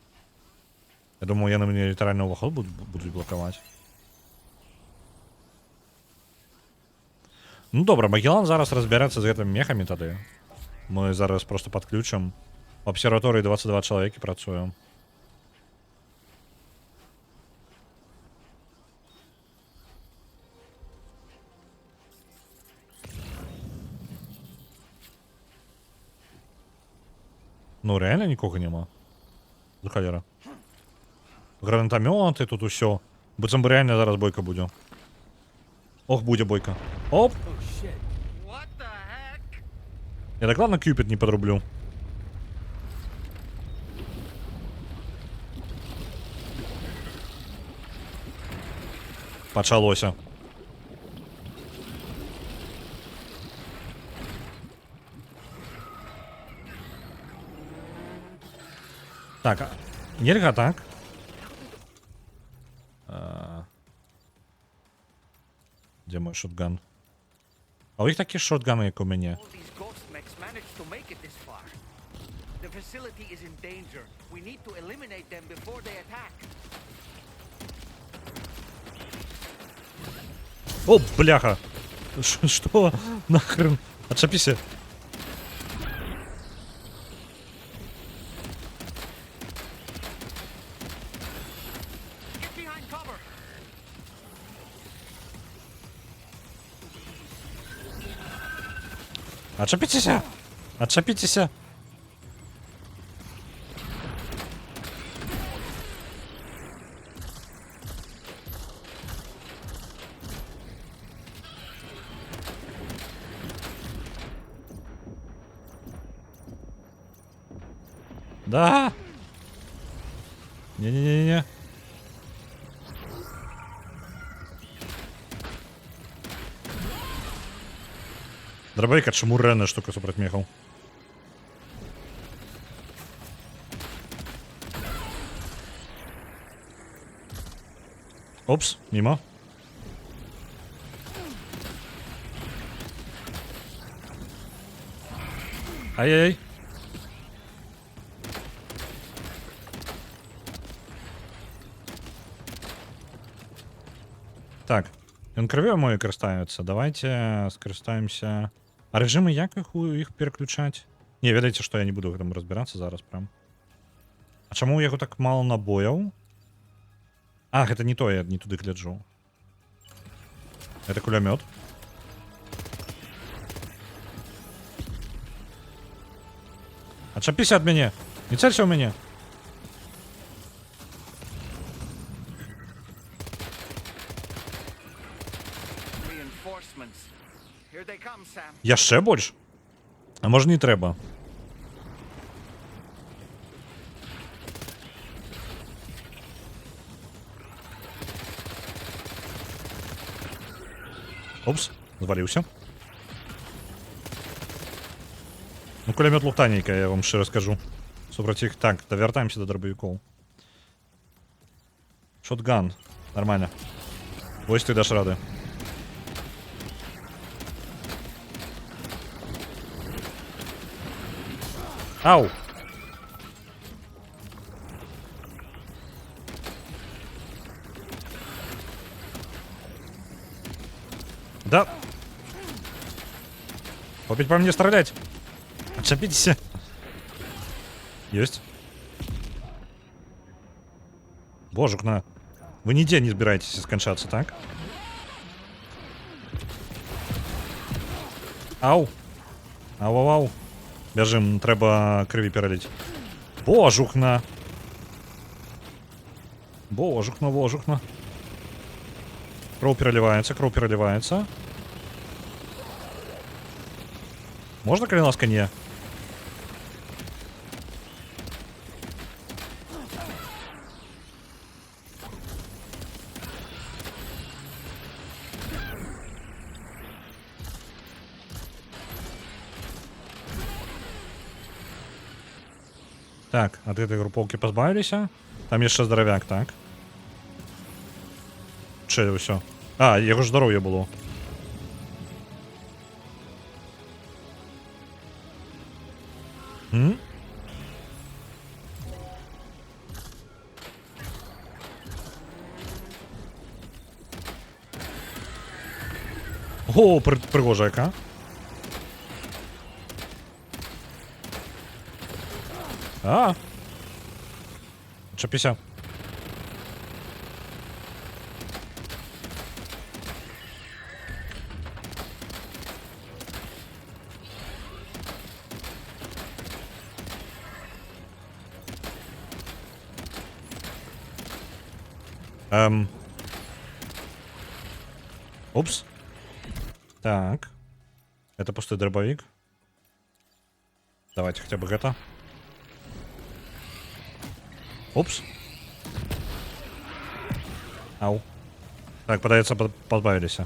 [SPEAKER 1] Я думаю, яны мне літаральна ўваход будуць блакаваць. Ну добра, Магеллан зараз разбярэцца з гэтымі мехамі тады. Мы зараз просто падключым. У абсерваторыі 22 чалавекі працуем. Ну рэальна нікога няма. За халера. Гранатамёты, тут усё. Быццам бы рэальна зараз бойка будзе. Ох, будзе бойка. Оп!
[SPEAKER 2] What the heck?
[SPEAKER 1] Я дакладна Кюпід не подрублю. Пачалося. Так, нельга так. Дзе мой шотган? А у іх такі шотганы, як у мяне.
[SPEAKER 2] All these ghost mechs managed to make it this far. The facility is in danger. We need to eliminate them before they attack.
[SPEAKER 1] О, бляха! Что? Нахрен? Отшапись.
[SPEAKER 2] Get behind cover.
[SPEAKER 1] Отшапитесь! Отшапитесь! Да! Не-не-не-не. Дробовик от шмуренная штука супротмехал. Опс, мимо. Ай-яй-яй. Так, ён крывёй мою карыстаюцца. Давайте скарыстаемся. А рэжымы як іх пераключаць? Не, ведаеце, што я не буду гэтым разбірацца зараз прям. А чаму у яго так мало набояў? А, гэта не то, я не туды гляджу. Это кулямёт. Отчапіся ад мяне! Не цэлься ў мяне!
[SPEAKER 2] Reinforcements. Here they come, Sam.
[SPEAKER 1] Яшчэ больш? А можа не трэба? Опс, зваліўся. Ну, кулямёт лухтанейка, я вам шчыра скажу. Супраць іх. Так, давяртаемся да дробавікоў. Шотган. Нормально. Вось ты даш рады. Ау! Да. Опять по мне стрелять. Отшапитесь. Есть. Божук на. Вы нигде не збираетесь скончаться, так? Ау. Ау-ау-ау. Бежим, треба крові перелить. Божухна. Божухна, божухна. Кровь переливается, кровь переливается. Можно, коли ласка, не? Так, от этой групповки позбавились. Там еще здоровяк, так. Че все? А, его ж здоровье было. М? О, пригожайка. А. Чапися. Упс. Так. Это пустой дробовик. Давайте хотя бы это. Упс. Ау. Так, подается, позбавились.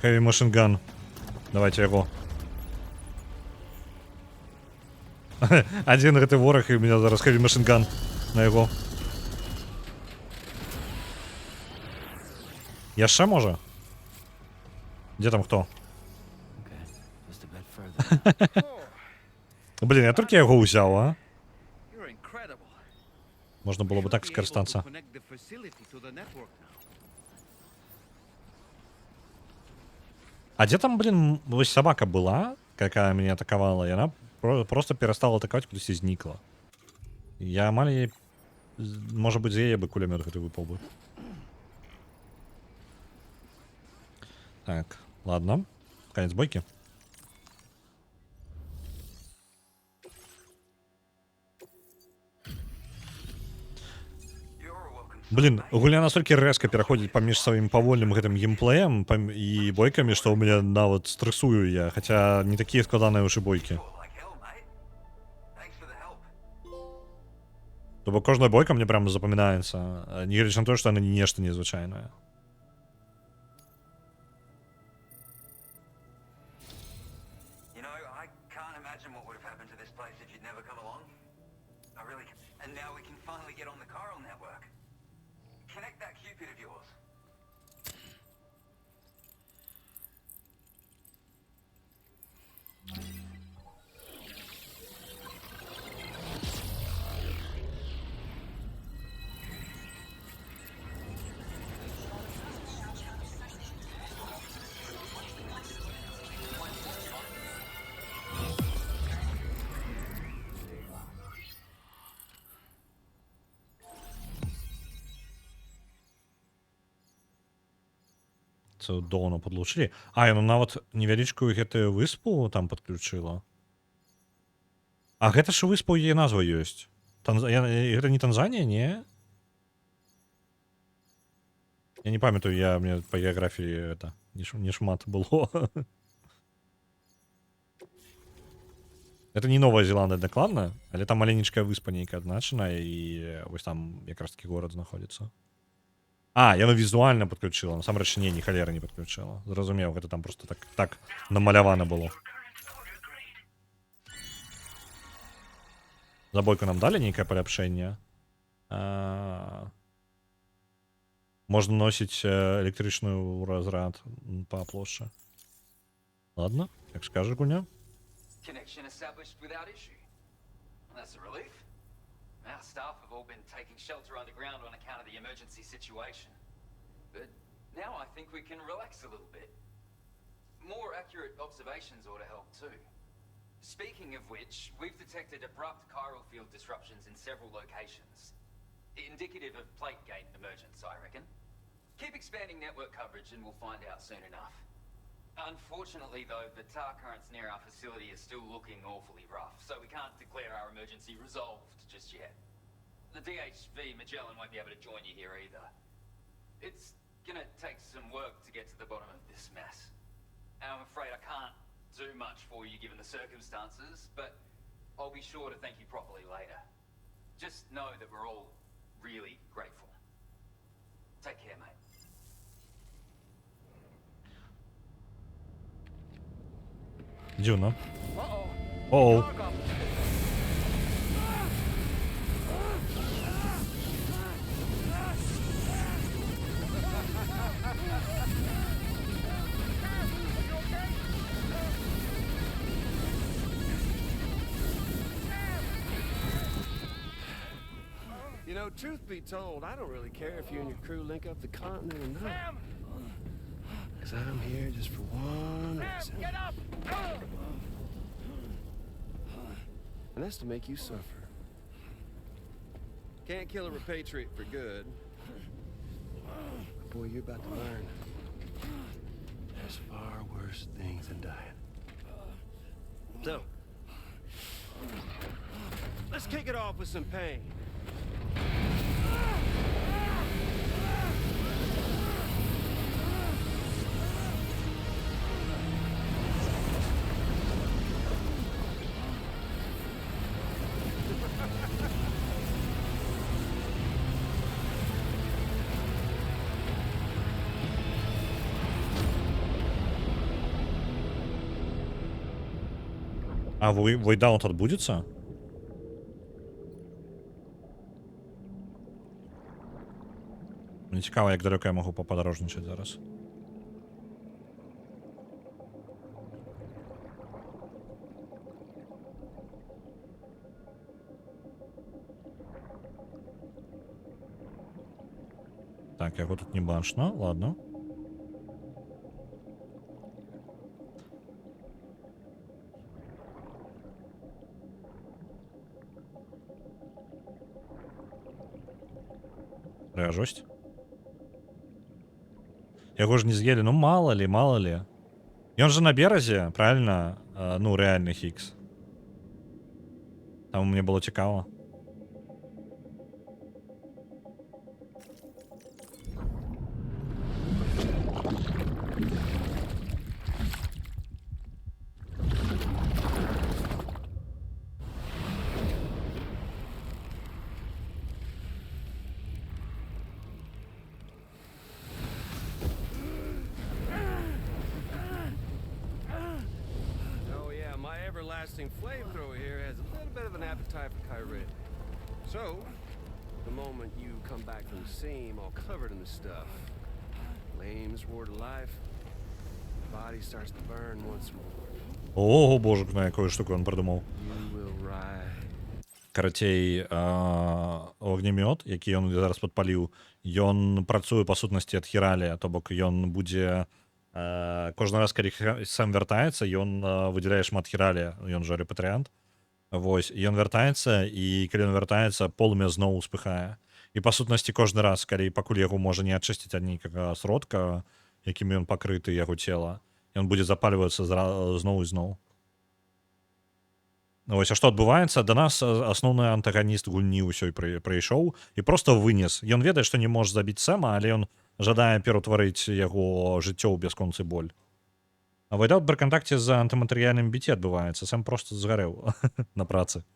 [SPEAKER 1] Heavy Machine Gun. Давайте его. Один гэты ворог, и у меня зараз Heavy Machine Gun на его. Яшчэ можа? Где там кто?
[SPEAKER 4] Okay, just a bit further.
[SPEAKER 1] Блин, я только его взял, а?
[SPEAKER 2] You're incredible.
[SPEAKER 1] Можно было бы так скористаться.
[SPEAKER 2] Connect the facility to the network now.
[SPEAKER 1] А где там, блин, ось собака была, какая меня атаковала, и она просто перестала атаковать, кудись зникла. Я малі, може бути, з яе бы кулемет гэты выпал бы. Так, ладно. Конец бойки. Блин, гульня настолькі рэзка пераходзіць паміж сваім павольным гэтым геймплеем і бойкамі, што ў мяне нават стрэсую я, хаця не такія складаныя ўжо бойкі. То бок кожная бойка мне прям запамінаецца, нягледзячы на тое, што яна нешта незвычайнае.
[SPEAKER 6] You know, I can't imagine what would have happened to this place if you'd never come along. I really can. And now we can finally get on the chiral network. Connect that Cupid of yours.
[SPEAKER 1] Цудоўна падлучылі. А, яно нават невялічкую гэтую выспу там падключыла. А гэта ж выспа, у яе назва ёсць. Гэта не Танзанія, не? Я не памятаю, мне па геаграфіі это не шмат было. Это не Новая Зеландыя дакладна, але там маленечкая выспа нейкая адзначаная, і вось там якраз такі горад знаходзіцца. А, яна візуальна падключыла, насамрэч ні халера не падключыла. Зразумеў, гэта там просто так намалявана было. За бойку нам далі нейкае паляпшэнне. Можна носіць электрычную разрад па плошчы. Ладно, як скажа гульня.
[SPEAKER 6] Connection established without issue. That's a relief. Our staff have all been taking shelter underground on account of the emergency situation. But now I think we can relax a little bit. More accurate observations ought to help too. Speaking of which, we've detected abrupt chiral field disruptions in several locations. Indicative of plate gate emergence, I reckon. Keep expanding network coverage and we'll find out soon enough. Unfortunately, though, the tar currents near our facility are still looking awfully rough, so we can't declare our emergency resolved just yet. The DHV Magellan won't be able to join you here either. It's gonna take some work to get to the bottom of this mess. And I'm afraid I can't do much for you given the circumstances, but I'll be sure to thank you properly later. Just know that we're all really grateful. Take care, mate.
[SPEAKER 1] Дюна. Оу.
[SPEAKER 7] You know, truth be told, I don't really care if you and your crew link up the continent or not. Because I'm here just for one reason.
[SPEAKER 5] Get up!
[SPEAKER 7] And that's to make you suffer. Can't kill a repatriate for good. But boy, you're about to learn. There's far worse things than dying. So, let's kick it off with some pain.
[SPEAKER 1] А вейдаунт адбудзецца? Мне цікава, як далёка я магу пападарожнічаць зараз. Так, яго тут не бачна, ладно. Прыгажосць. Яго ж не з'елі, ну мало ли. Ён же на беразе, правильно? Ну, реальный Хікс. Там мне было цікаво.
[SPEAKER 7] Oh yeah, my everlasting flamethrower here has a little bit of an appetite for Kyrie. So, the moment you come back from the seam all covered in the stuff, flames roar to life, the body starts to burn once more.
[SPEAKER 1] Ого, боже, на якую штуку він придумав.
[SPEAKER 7] You will rise.
[SPEAKER 1] Карацей, огнемёт, які ён зараз падпаліў, ён працуе па сутнасці ад хіралія, то бок ён будзе кожны раз, калі сам вяртаецца, ён выдзяляе шмат хіралія, ён жа рэпатрыянт. Вось, ён вяртаецца, і калі ён вяртаецца, полымя зноў успыхае. І па сутнасці кожны раз, калі пакуль яго можа не ачысціць ад нейкага сродка, якім ён пакрыты яго цела, ён будзе запальвацца зноў і зноў. Вось, а што адбываецца? Да нас асноўны антаганіст гульні ўсёй прыйшоў і проста вынес. Ён ведае, што не можа забіць Сэма, але ён жадае пераўтварыць яго жыццё ў бясконцы боль. А вайдаут пры кантакце з антыматэрыяльным біце адбываецца. Сэм проста згарэў на працы.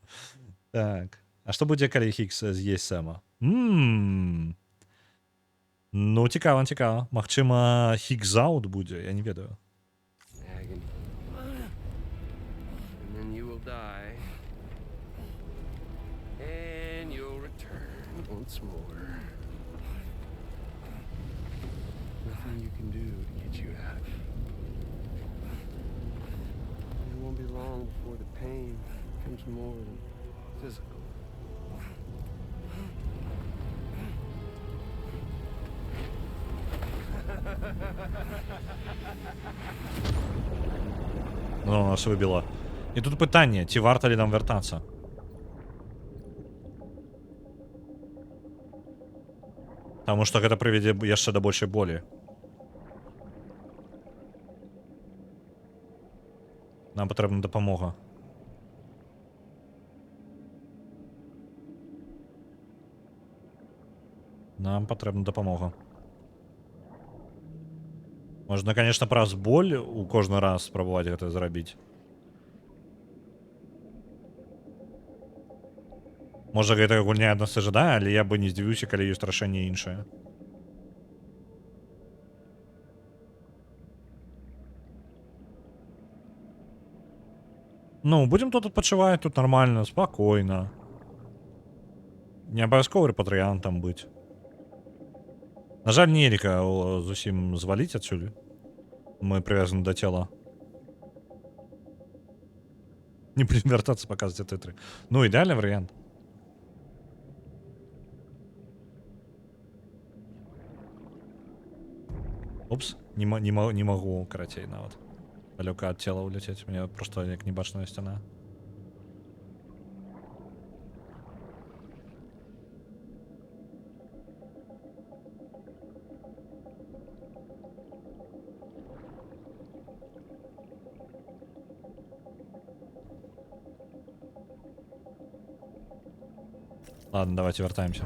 [SPEAKER 1] Так. А што будзе, калі Хікс з'есць Сэма? Ну, цікава. Магчыма, Хікс-аут будзе, я не ведаю.
[SPEAKER 7] Agony. And then you will die. And you'll return once more. Nothing you can do to get you out of it. It won't be long before the pain becomes more than physical.
[SPEAKER 1] Ну, нас выбіло. І тут пытанне, ці варта ли нам вяртацца? Таму што гэта прывядзе яшчэ да большай болі. Нам патрэбна дапамога. Нам патрэбна дапамога. Можна, конечно, праз боль у кожны раз спрабаваць гэта зрабіць. Можа, гэта гульня ад нас і жадае, але я бы не здзівіўся, калі ёсць рашэнне іншае. Ну, будзем тут адпачываць, тут нармальна, спакойна. Не абавязкова рэпатрыянтам быць. На жаль, нельга зусім зваліць адсюль. Мы прывязаны да цела. Не будем вяртацца паказваць тытры. Ну, ідэальны варыянт. Упс, не магу, карацей, нават. Далёка ад цела ўляцець. Мне проста як небачная сцяна. Ладно, давайте вертаемся.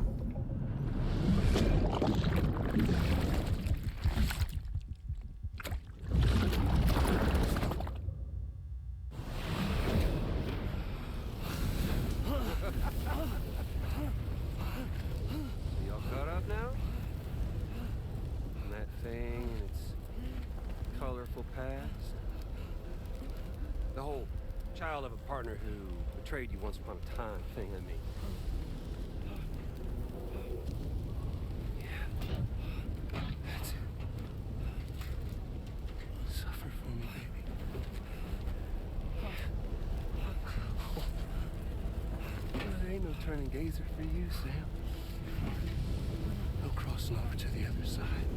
[SPEAKER 7] Y'all caught up now? On that thing and its colorful past? The whole child of a partner who betrayed you once upon a time thing, I mean. Yeah. That's it. Suffer for me, baby. There ain't no turning gazer for you, Sam. No crossing over to the other side.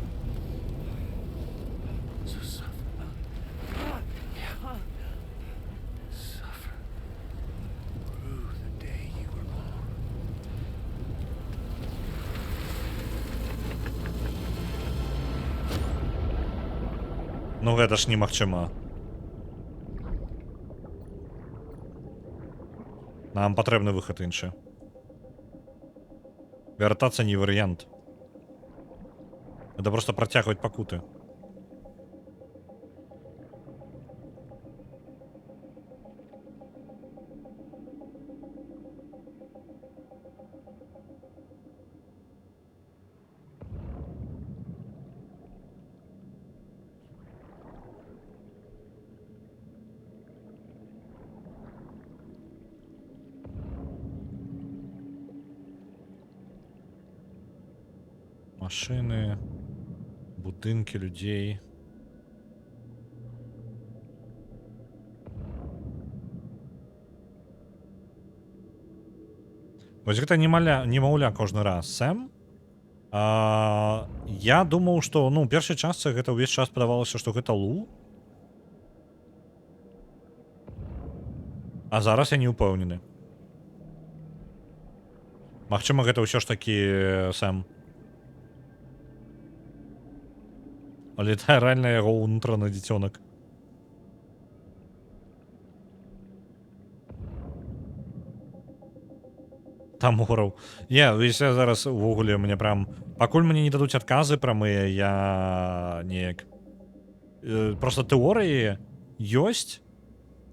[SPEAKER 7] So suffer. Yeah. Suffer. Through the day you were born.
[SPEAKER 1] Ну гэта ж немагчыма. Нам патрэбны выхад іншы. Вяртацца не варыянт. Это просто працягваць пакуты. Машины, будынкі людзей. Вось гэта немаўля кожны раз. Сэм? Я думаў, што, ну, у першай частцы гэта ўвесь час падавалася, што гэта Лу. А зараз я не ўпэўнены. Магчыма, гэта ўсё ж такі Сэм. Але это реально яго ўнутраны дзіцёнак. Там гораў. Я зараз увогуле мне прям... Пакуль мне не дадуць адказы прамыя, я неяк... Просто тэорыі ёсць.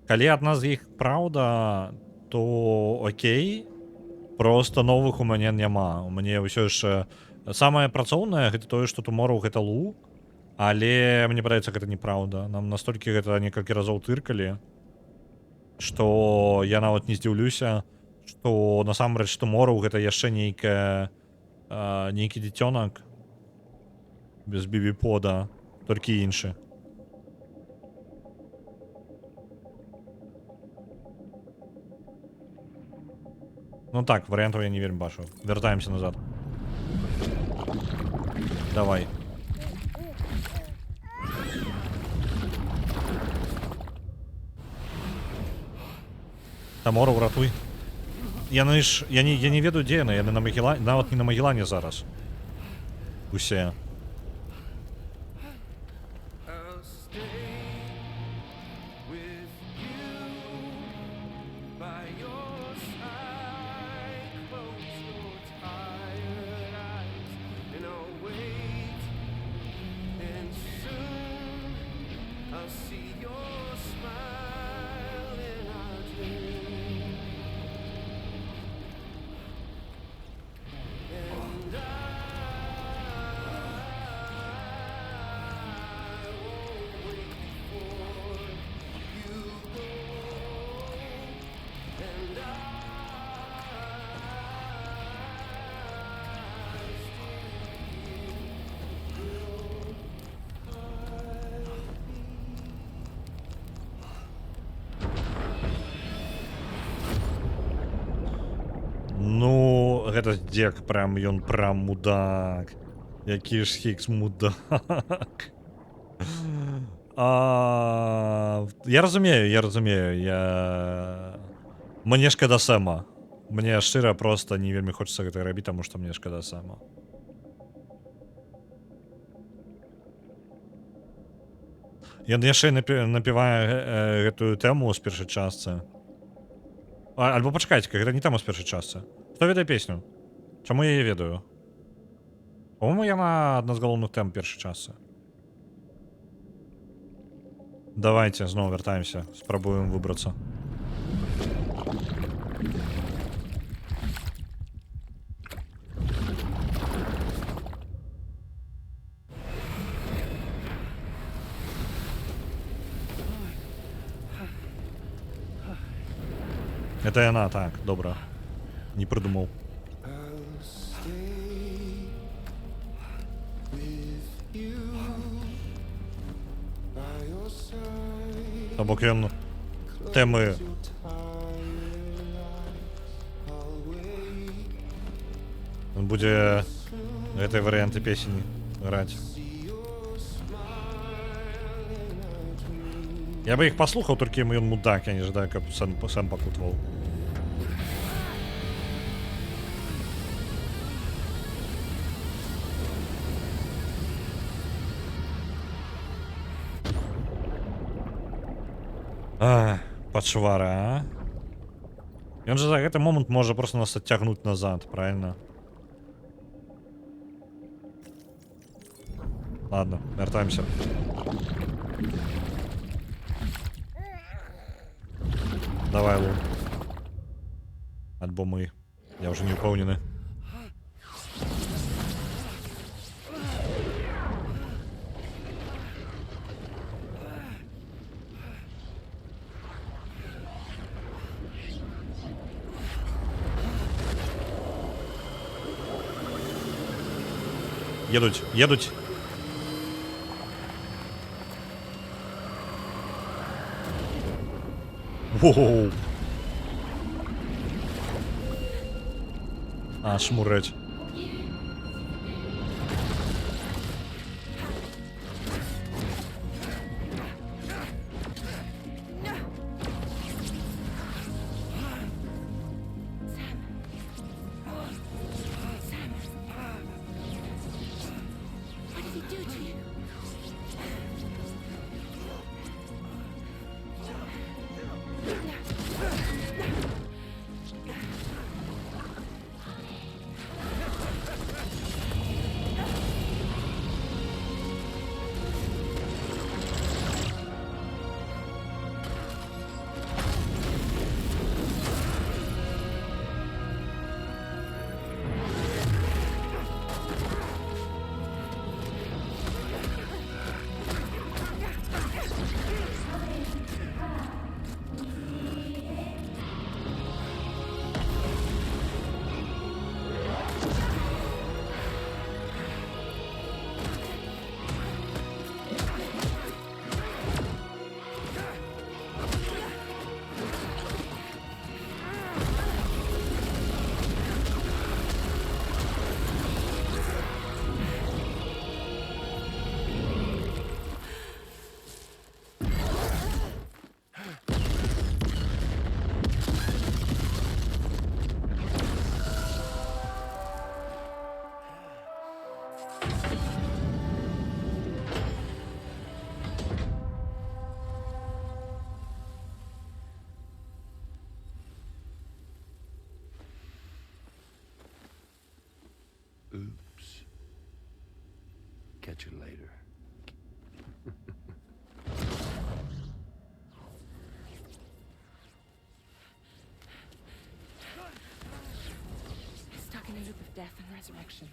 [SPEAKER 1] Калі адна з іх праўда, то окей. Просто новых у мяне няма. У мяне ўсё яшчэ... Самае працоўнае гэта тое, што Tomorrow гэта Лу. Але мне падаецца, гэта неправда. Нам настолькі гэта некалькі разоў тыркалі, што я нават не здзіўлюся, што насамрэч Tomorrow гэта яшчэ нейкі дзіцёнак без бібіпода, толькі іншы. Ну так, варыянтаў я не вельмі бачу. Вяртаемся назад. Давай. Tomorrow, ратуй. Яны ж... Я не ведаю, дзе яны. Яны на Магеллане... Нават не на Магеллане зараз. Усе. Ну, гэта здзек, прям ён прям мудак. Які ж Хікс мудак. Я разумею. Мне шкада Сэма. Мне шчыра просто не вельмі хочацца гэта рабіць, таму што мне шкада Сэма. Ён яшчэ напівае гэтую тэму з першай частцы. Альбо пачакайце, гэта не тэма з першай частцы. Хто ведае песню? Чаму я яе ведаю? По-моему, яна адна з галоўных тэм першай частцы. Давайте зноў вяртаемся, спрабуем выбрацца. Это яна, так, добра. Не придумал. То бок ён тэмы он будзе гэтай варыянты песень граць. Я бы іх паслухаў, толькі ён мудак, я не жадаю, каб сам пакутваў. Пачвара, а? Ён жа за гэты момант можа просто нас адцягнуць назад, правильно? Ладно, вяртаемся. Давай, Лун. Альбо мы. Я уже не упэўнены. Едуть, едуть. Воу. А, шмурить.
[SPEAKER 8] What did he do to you?
[SPEAKER 7] Oops. Catch you later.
[SPEAKER 8] Stuck in a loop of death and resurrection.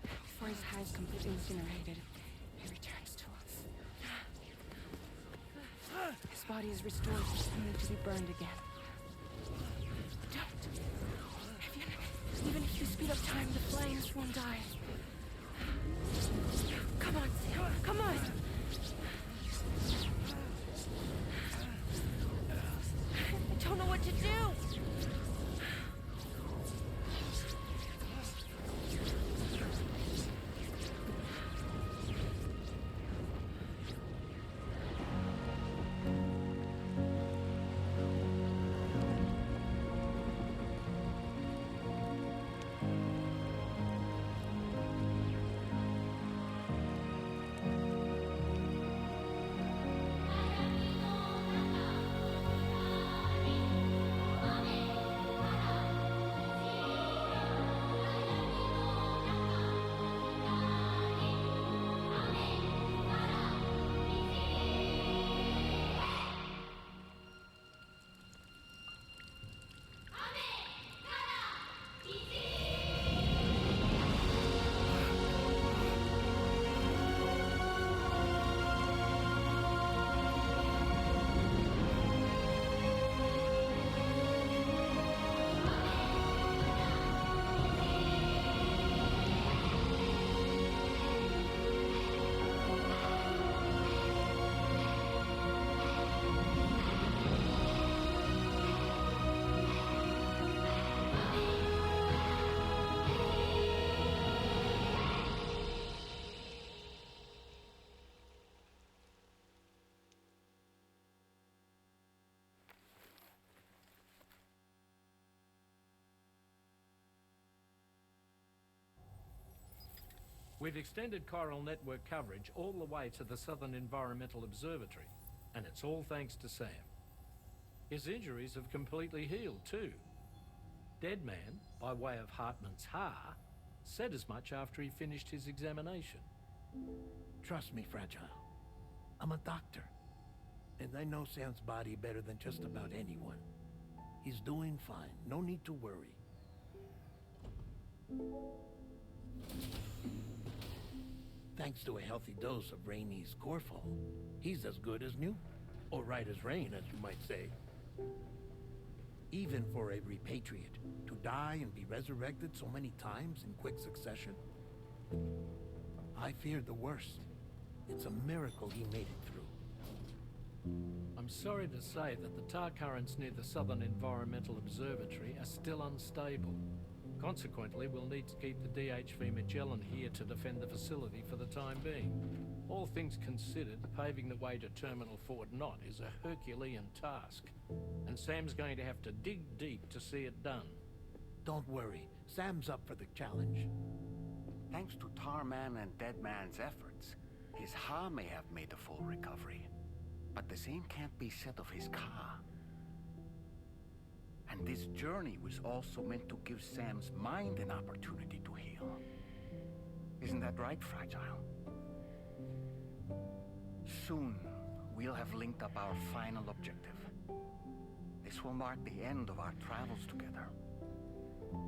[SPEAKER 8] Before his hive is completely incinerated, he returns to us. His body is restored, only to be burned again. Don't. Even if you speed up time, the flames won't die. Come on, Sam. Come on. I don't know what to do.
[SPEAKER 5] We've extended chiral network coverage all the way to the Southern Environmental Observatory, And it's all thanks to Sam. His injuries have completely healed too. Deadman, by way of Hartman's Ha, said as much after he finished his examination.
[SPEAKER 9] Trust me, Fragile. I'm a doctor. And I know Sam's body better than just about anyone. He's doing fine. No need to worry. Thanks to a healthy dose of Rainey's Corfol, he's as good as new. Or right as rain, as you might say. Even for a repatriate, to die and be resurrected so many times in quick succession, I feared the worst. It's a miracle he made it through.
[SPEAKER 5] I'm sorry to say that the tar currents near the Southern Environmental Observatory are still unstable. Consequently, we'll need to keep the DHV Magellan here to defend the facility for the time being. All things considered, paving the way to Terminal Fort Knott is a Herculean task, and Sam's going to have to dig deep to see it done.
[SPEAKER 9] Don't worry, Sam's up for the challenge.
[SPEAKER 2] Thanks to Tarman and Deadman's efforts, his Ha may have made a full recovery. But the same can't be said of his Ka. And this journey was also meant to give Sam's mind an opportunity to heal. Isn't that right, Fragile? Soon, we'll have linked up our final objective. This will mark the end of our travels together.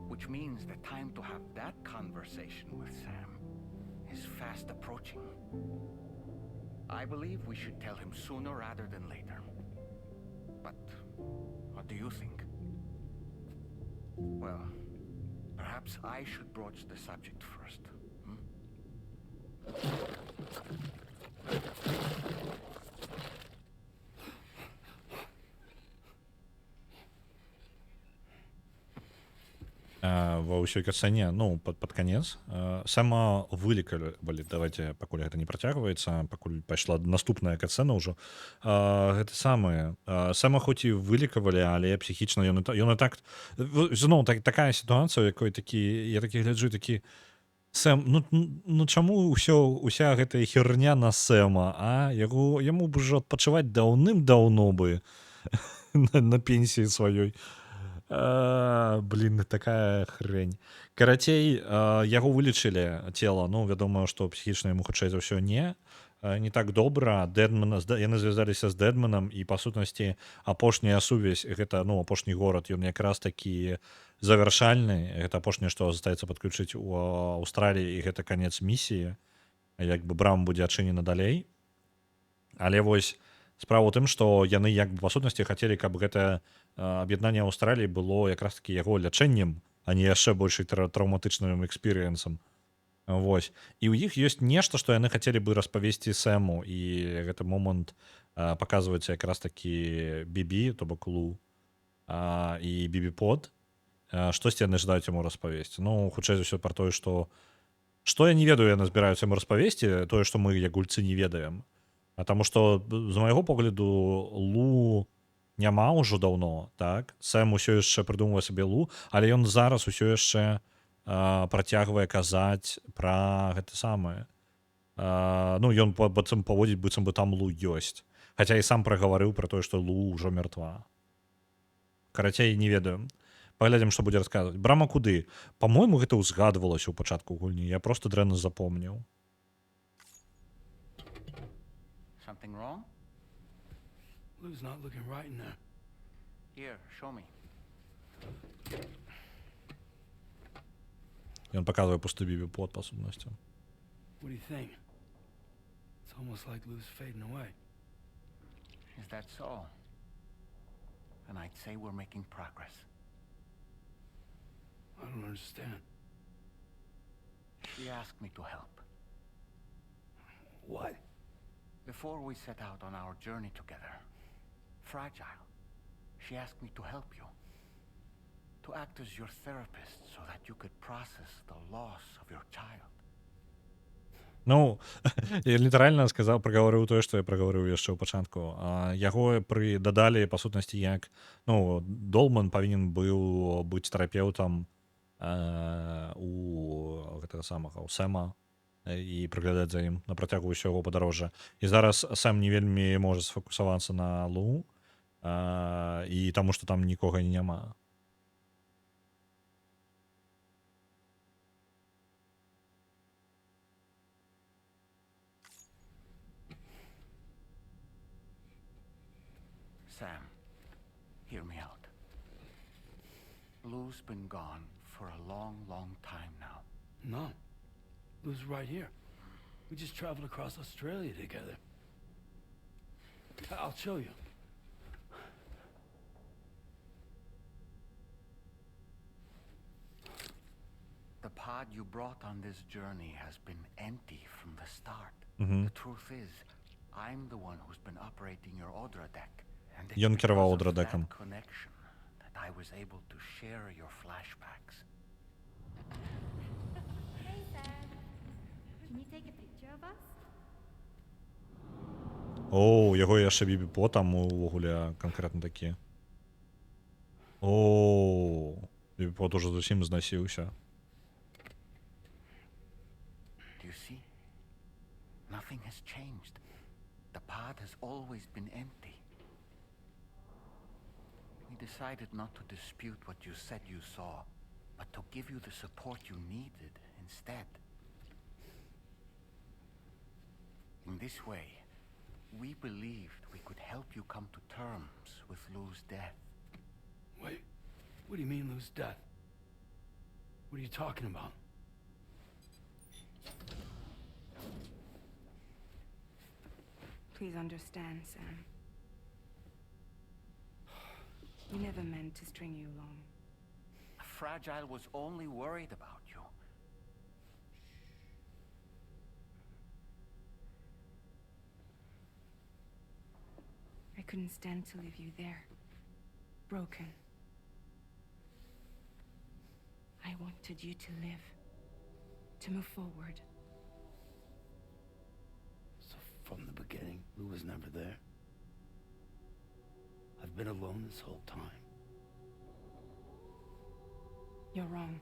[SPEAKER 2] Which means the time to have that conversation with Sam is fast approaching. I believe we should tell him sooner rather than later. But what do you think? Well, perhaps I should broach the subject first.
[SPEAKER 1] Ва ўсёй касцэне, ну, под конец Сэма вылікавалі. Давайте, пакуль гэта не працягваецца, пакуль пайшла наступная касцэна ўжо. Гэта самае. Сэма хоць і вылікавалі, але псіхічна ён і так... Зноў, такая сітуацыя, у якой я такі гляджу, такі... Сэм, ну чаму уся гэтая херня на Сэма, а? Яму б ужо адпачываць даўным-даўно бы на пенсіі сваёй. Блин, такая хрень. Карацей, яго вылечылі цела. Ну, вядома, што псіхічна яму хутчэй за ўсё не так добра. Яны звязаліся з Дэдманам, і па сутнасці апошняя сувязь, гэта, ну, апошні горад, ён якраз такі завяршальны. Гэта апошняе, што застаецца падключыць у Аўстраліі, і гэта канец місіі. Як бы брама будзе адчынена далей. Але вось справа ў тым, што яны як бы па сутнасці хацелі, каб гэта аб'яднанне Аўстраліі было якраз такі яго лячэннем, а не яшчэ больш траўматычным экспірыенсам. Вось. І ў іх ёсць нешта, што яны хацелі бы распавесці Сэму, і гэты момант паказваецца якраз такі Бібі, то бок Лу, і Бібі-под. Штосьці яны жадаюць яму распавесці. Ну, хутчэй за ўсё пра тое, што я не ведаю, яны збіраюцца яму распавесці, тое, што мы як гульцы не ведаем. Таму што, з майго погляду, Лу няма ўжо даўно, так? Сэм усё яшчэ прыдумвае сабе Лу, але ён зараз усё яшчэ працягвае казаць пра гэта самае. Ну, ён паводзіць, быццам бы там Лу ёсць. Хаця і сам прагаварыў пра тое, што Лу ўжо мертва. Карацей, не ведаю. Паглядзім, што будзе расказваць. Брама куды? Па-мойму, гэта ўзгадвалася ў пачатку гульні. Я проста дрэнна запомніў.
[SPEAKER 2] Something wrong?
[SPEAKER 4] Lou's not looking right in there.
[SPEAKER 2] Here, show me.
[SPEAKER 1] Ён паказвае пусты Бібі-под, па сутнасці.
[SPEAKER 4] What do you think? It's almost like Lou's fading away.
[SPEAKER 2] Is that so? Then I'd say we're making progress.
[SPEAKER 4] I don't understand.
[SPEAKER 2] She asked me to help.
[SPEAKER 4] What?
[SPEAKER 2] Before we set out on our journey together, Fragile, she asked me to help you. To act as your therapist so that you could process the loss of your child.
[SPEAKER 1] Ну, я літаральна прагаварыў тое, што я прагаварыў яшчэ ў пачатку. Яго дадалі, па сутнасці, як... Ну, Долман павінен быў быць тэрапеўтам у гэтага самага, у Сэма. і прыглядаць за ім на працягу ўсяго падарожжа. І зараз Сэм не вельмі можа сфокусавацца на Лу, і таму што там нікога няма.
[SPEAKER 2] Sam, hear me out. Lou's been gone for a long, long time now.
[SPEAKER 4] No. Lou's right here. We just traveled across Australia together. I'll show you.
[SPEAKER 2] The pod you brought on this journey has been empty from the start.
[SPEAKER 1] Mhm.
[SPEAKER 2] The truth is, I'm the one who's been operating your Odra deck. And it's
[SPEAKER 1] Ён кіраваў
[SPEAKER 2] because of
[SPEAKER 1] Odra deck'ом.
[SPEAKER 2] that connection that I was able to share your flashbacks.
[SPEAKER 10] Hey, Sam. Can you take a picture of us?
[SPEAKER 1] О, яго яшчэ бібіпо там увогуле канкрэтна такі. О, бібіпот ужо зусім знасіўся.
[SPEAKER 2] Do you see? Nothing has changed. The pod has always been empty. We decided not to dispute what you said you saw, but to give you the support you needed instead. In this way, we believed we could help you come to terms with Lou's death.
[SPEAKER 4] Wait, what do you mean Lou's death? What are you talking about?
[SPEAKER 8] Please understand, Sam. We never meant to string you along.
[SPEAKER 2] Fragile was only worried about you.
[SPEAKER 8] I couldn't stand to leave you there, broken. I wanted you to live, to move forward.
[SPEAKER 4] So from the beginning, Lou was never there? I've been alone this whole time.
[SPEAKER 8] You're wrong.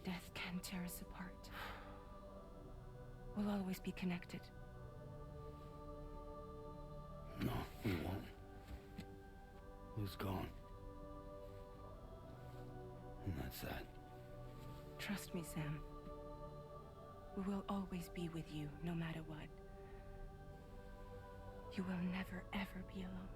[SPEAKER 8] Death can tear us apart. We'll always be connected.
[SPEAKER 4] No, we won't. Lou's gone. And that's that.
[SPEAKER 8] Trust me, Sam. We will always be with you, no matter what. You will never, ever be alone.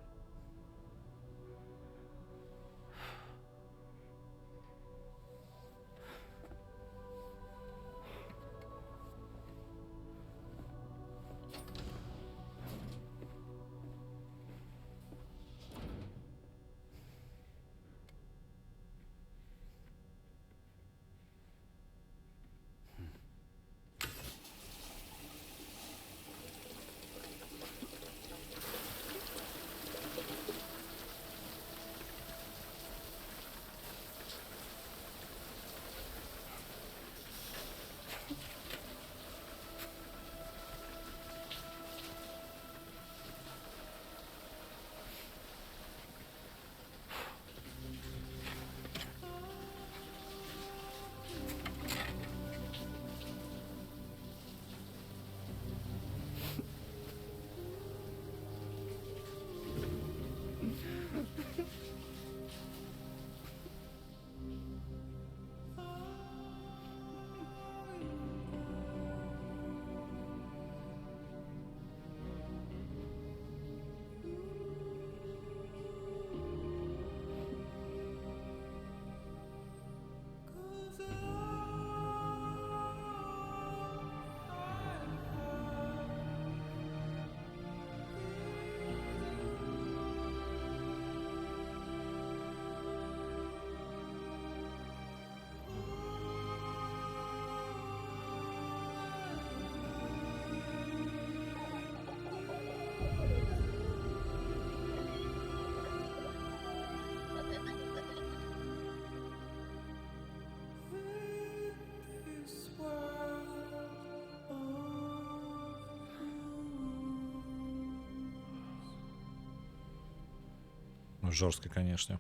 [SPEAKER 1] Ну, жорстко, конечно.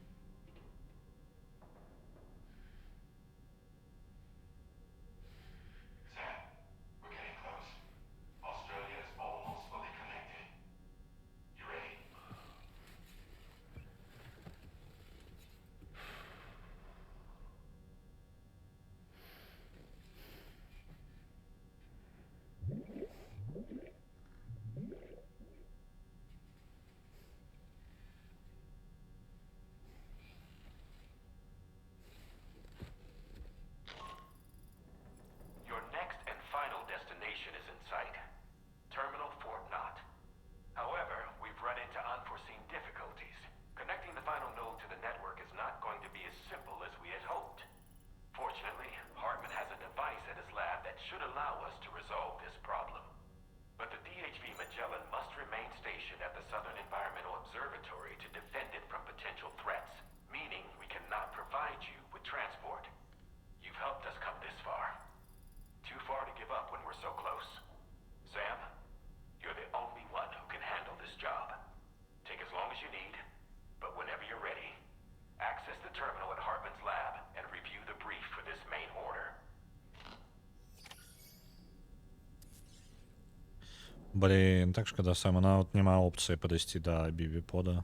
[SPEAKER 1] Блін, так шкода саме. На от нема опції подойти до бівіпода.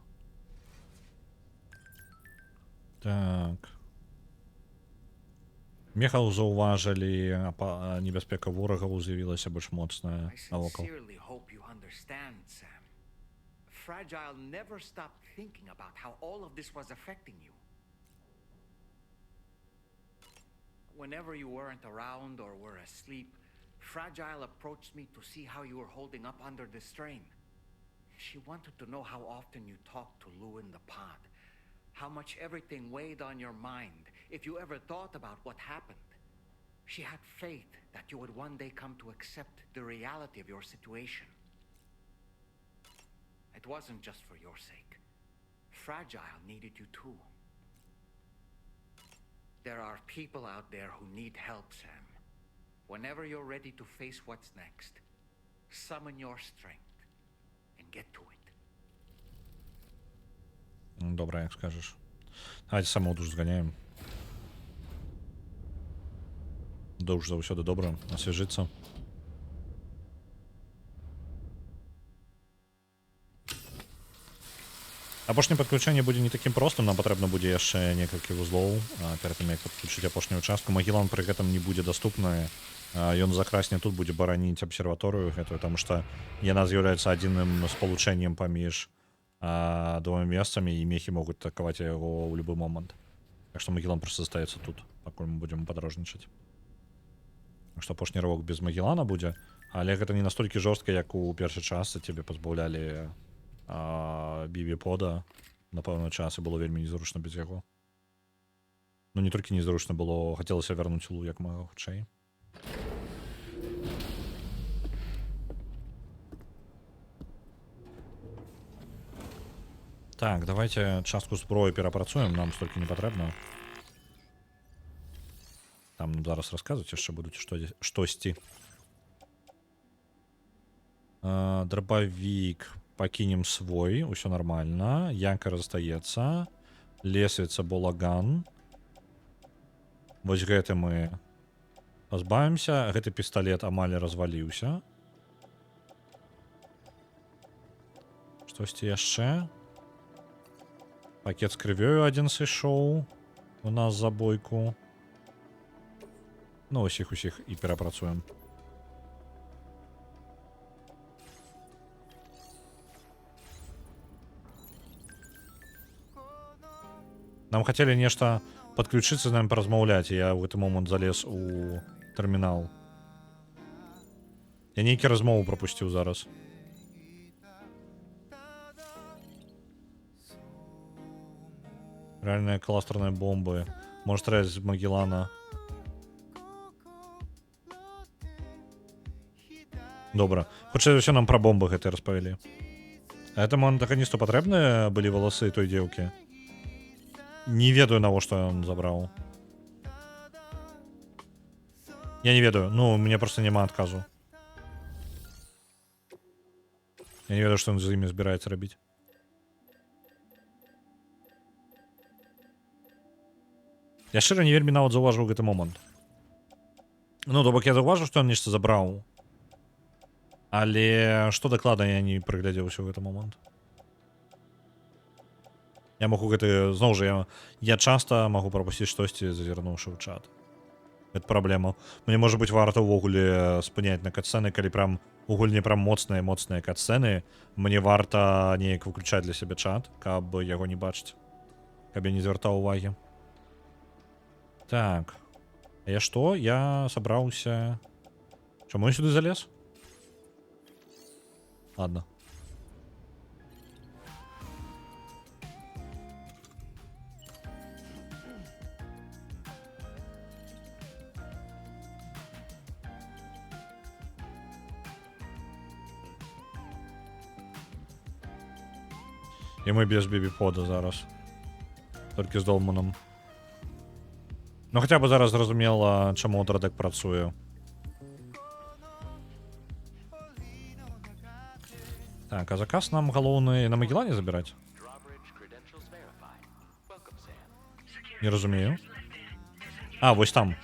[SPEAKER 1] Так. Мехаў заўважылі, небяспека ворагаў з'явілася больш моцная
[SPEAKER 2] I
[SPEAKER 1] навокал.
[SPEAKER 2] sincerely hope you understand, Sam. Fragile never stopped thinking about how all of this was affecting you. Whenever you weren't around or were asleep, Fragile approached me to see how you were holding up under the strain. She wanted to know how often you talked to Lou in the pod, how much everything weighed on your mind, if you ever thought about what happened. She had faith that you would one day come to accept the reality of your situation. It wasn't just for your sake. Fragile needed you too. There are people out there who need help, Sam. Whenever you're ready to face what's next, summon your strength and get to it.
[SPEAKER 1] Добре, як скажеш. Давайте саму душ зганяємо. Душ заўсёды добра, освежиться. Апошняе падключэнне будзе не такім простым, нам патрэбна будзе яшчэ некалькі вузлоў перад тым, як падключыць апошнюю частку. Магілан пры гэтым не будзе даступны. Ён закрасне тут будзе бараніць абсерваторыю гэтую, таму што яна з'яўляецца адзіным спалучэннем паміж двумя месцамі, і мехі могуць атакаваць яго ў любы момант. Так што Магілан проста застаецца тут, пакуль мы будзем падарожнічаць. Так што апошні рывок без Магілана будзе, але гэта не настолькі жорстка, як у першай частцы цябе пазбаўлялі бівіпода на пэўны час, і было вельмі незручна без яго. Ну не толькі незручна было, хацелася вярнуць Лу як мага хутчэй. Так, давайте частку зброі перапрацуем, нам столькі не патрэбна. Там зараз расказваць яшчэ будуць штосьці. Дробавік пакінем свой, усё нормально. Якар застаецца. Лесвіца Болаган. Вось гэты мы пазбавімся. Гэты пісталет амаль разваліўся. Штосьці яшчэ. Пакет з крывёю адзін сышоў у нас за бойку. Ну, усіх і перапрацуем. Нам хацелі нешта падключыцца з намі паразмаўляць, і я ў гэты момант залез у тэрмінал. Я нейкі размову прапусціў зараз. Реальныя кластарныя бомбы. Можа стрэляць з Магілана. Добра. Хутчэй за ўсё нам пра бомбы гэтыя распавялі. А этаму антагоністу патрэбныя былі валасы той дзеўкі? Не ведаю, навошта ён забраў. Я не ведаю. Ну, у мяне проста няма адказу. Я не ведаю, што ён з імі збіраецца рабіць. Я шчыра не вельмі нават заўважыў гэты момант. Ну, то бок я заўважыў, што ён нешта забраў. Але што дакладна я не прыглядзеўся ў гэты момант. Я магу гэты... Зноў жа, я часта магу прапусціць штосьці, зазірнуўшы ў чат. Гэта праблема. Мне, можа быць, варта ўвогуле спыняць на катсцэны, калі прям у гульні прям моцныя катсцэны. Мне варта неяк выключаць для сябе чат, каб яго не бачыць. Каб я не звяртаў увагі. Так. А я што? Я сабраўся... Чаму я сюды залез? Ладно. І ми без бібіпода зараз. Тільки з Долманом. Ну хоча б зараз зрозуміло, чому Драдек працює. Так, а заказ нам галоўны на Магілане забирать? Не розумію. А, вось там.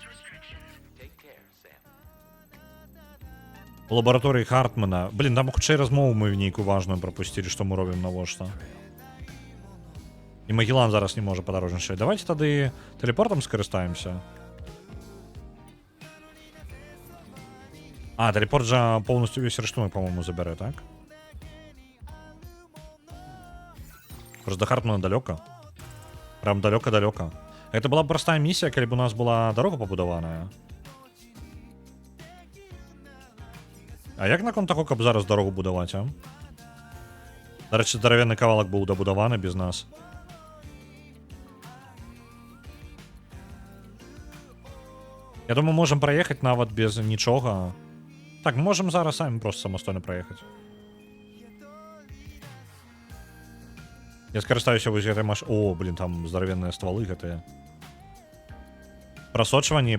[SPEAKER 1] У лабараторії Хартмана. Блін, там хутчэй размову мы нейкую важную пропустили, што мы робім навошта. І Магеллан зараз не можа падарожнічаць. Давайте тады тэлепортам скарыстаемся. А, тэлепорт жа поўнасцю весь рыштунак, по-моему, забярэ, так? Просто до Хартмана далёка. Прям далёка-далёка. Это была б простая місія, калі б у нас была дарога пабудаваная. А як наконт таго, каб зараз дарогу будаваць, а? Дарэчы, здаравенны кавалак быў дабудаваны без нас. Я думаю, можам праехаць нават без нічога. Так, можам зараз самі просто самастойна праехаць. Я скарыстаюся вось гэтай О, блин, там здаравенныя ствалы гэтыя. Прасочванне,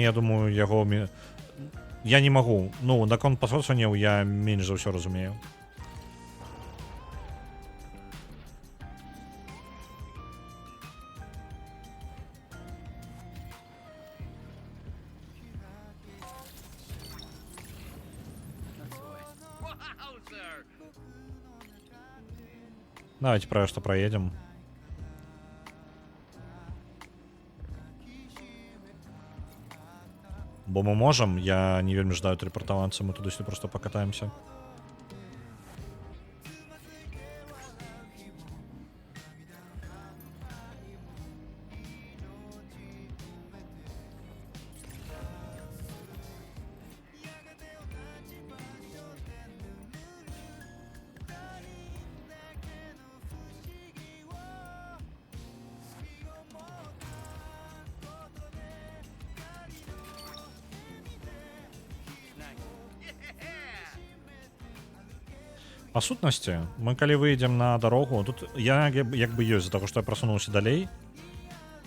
[SPEAKER 1] я думаю, яго... Я не магу. Ну, наконт прасочванняў я менш за ўсё разумею. Давайте про что проедем. Бо мы можем, я не вельмі ждаю тэлепартавацца, мы туды-сюды просто покатаемся. Па сутнасці, мы калі выйдзем на дарогу, тут я як бы ёсць з-за таго, што я прасунуўся далей.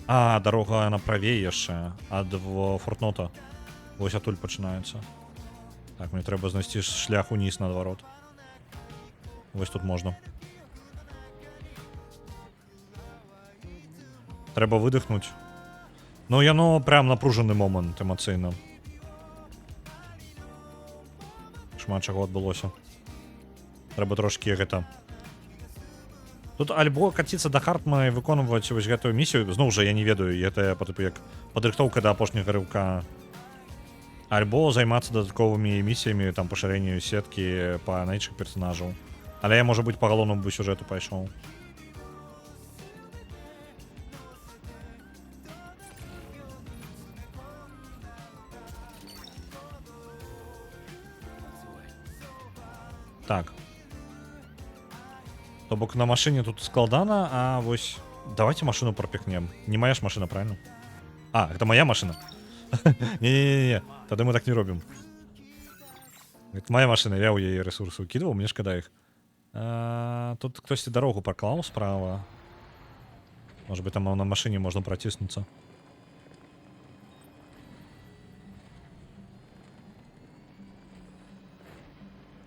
[SPEAKER 1] А, дарога на правей яшчэ, ад Фортнота. Вось адтуль пачынаецца. Так, мне трэба знайсці шлях уніз наадварот. Вось тут можна. Трэба выдыхнуць. Ну, яно прям напружаны момант эмацыйна. Шмат чаго адбылося. Трэба трошки гэта. Тут альбо каціцца да Хартмана і выконваць вось гэтую місію. Зноў жа я не ведаю, гэта па тыпу як падрыхтоўка да апошняга рыўка. Альбо займацца дадатковымі місіямі, там пашырэнню сеткі па найчых персонажаў. Але я, можа быць, па галоўнаму сюжэту пайшоў. Так. То бок на машине тут складана, а вось... Давайте машину пропихнем. Не моя ж машина, правильно? А, это моя машина? Не-не-не, тогда мы так не робим. Это моя машина, я у ей ресурсы укидывал, мне шкода их. Тут кто-то дорогу проклал справа. Может быть, там на машине можно протиснуться.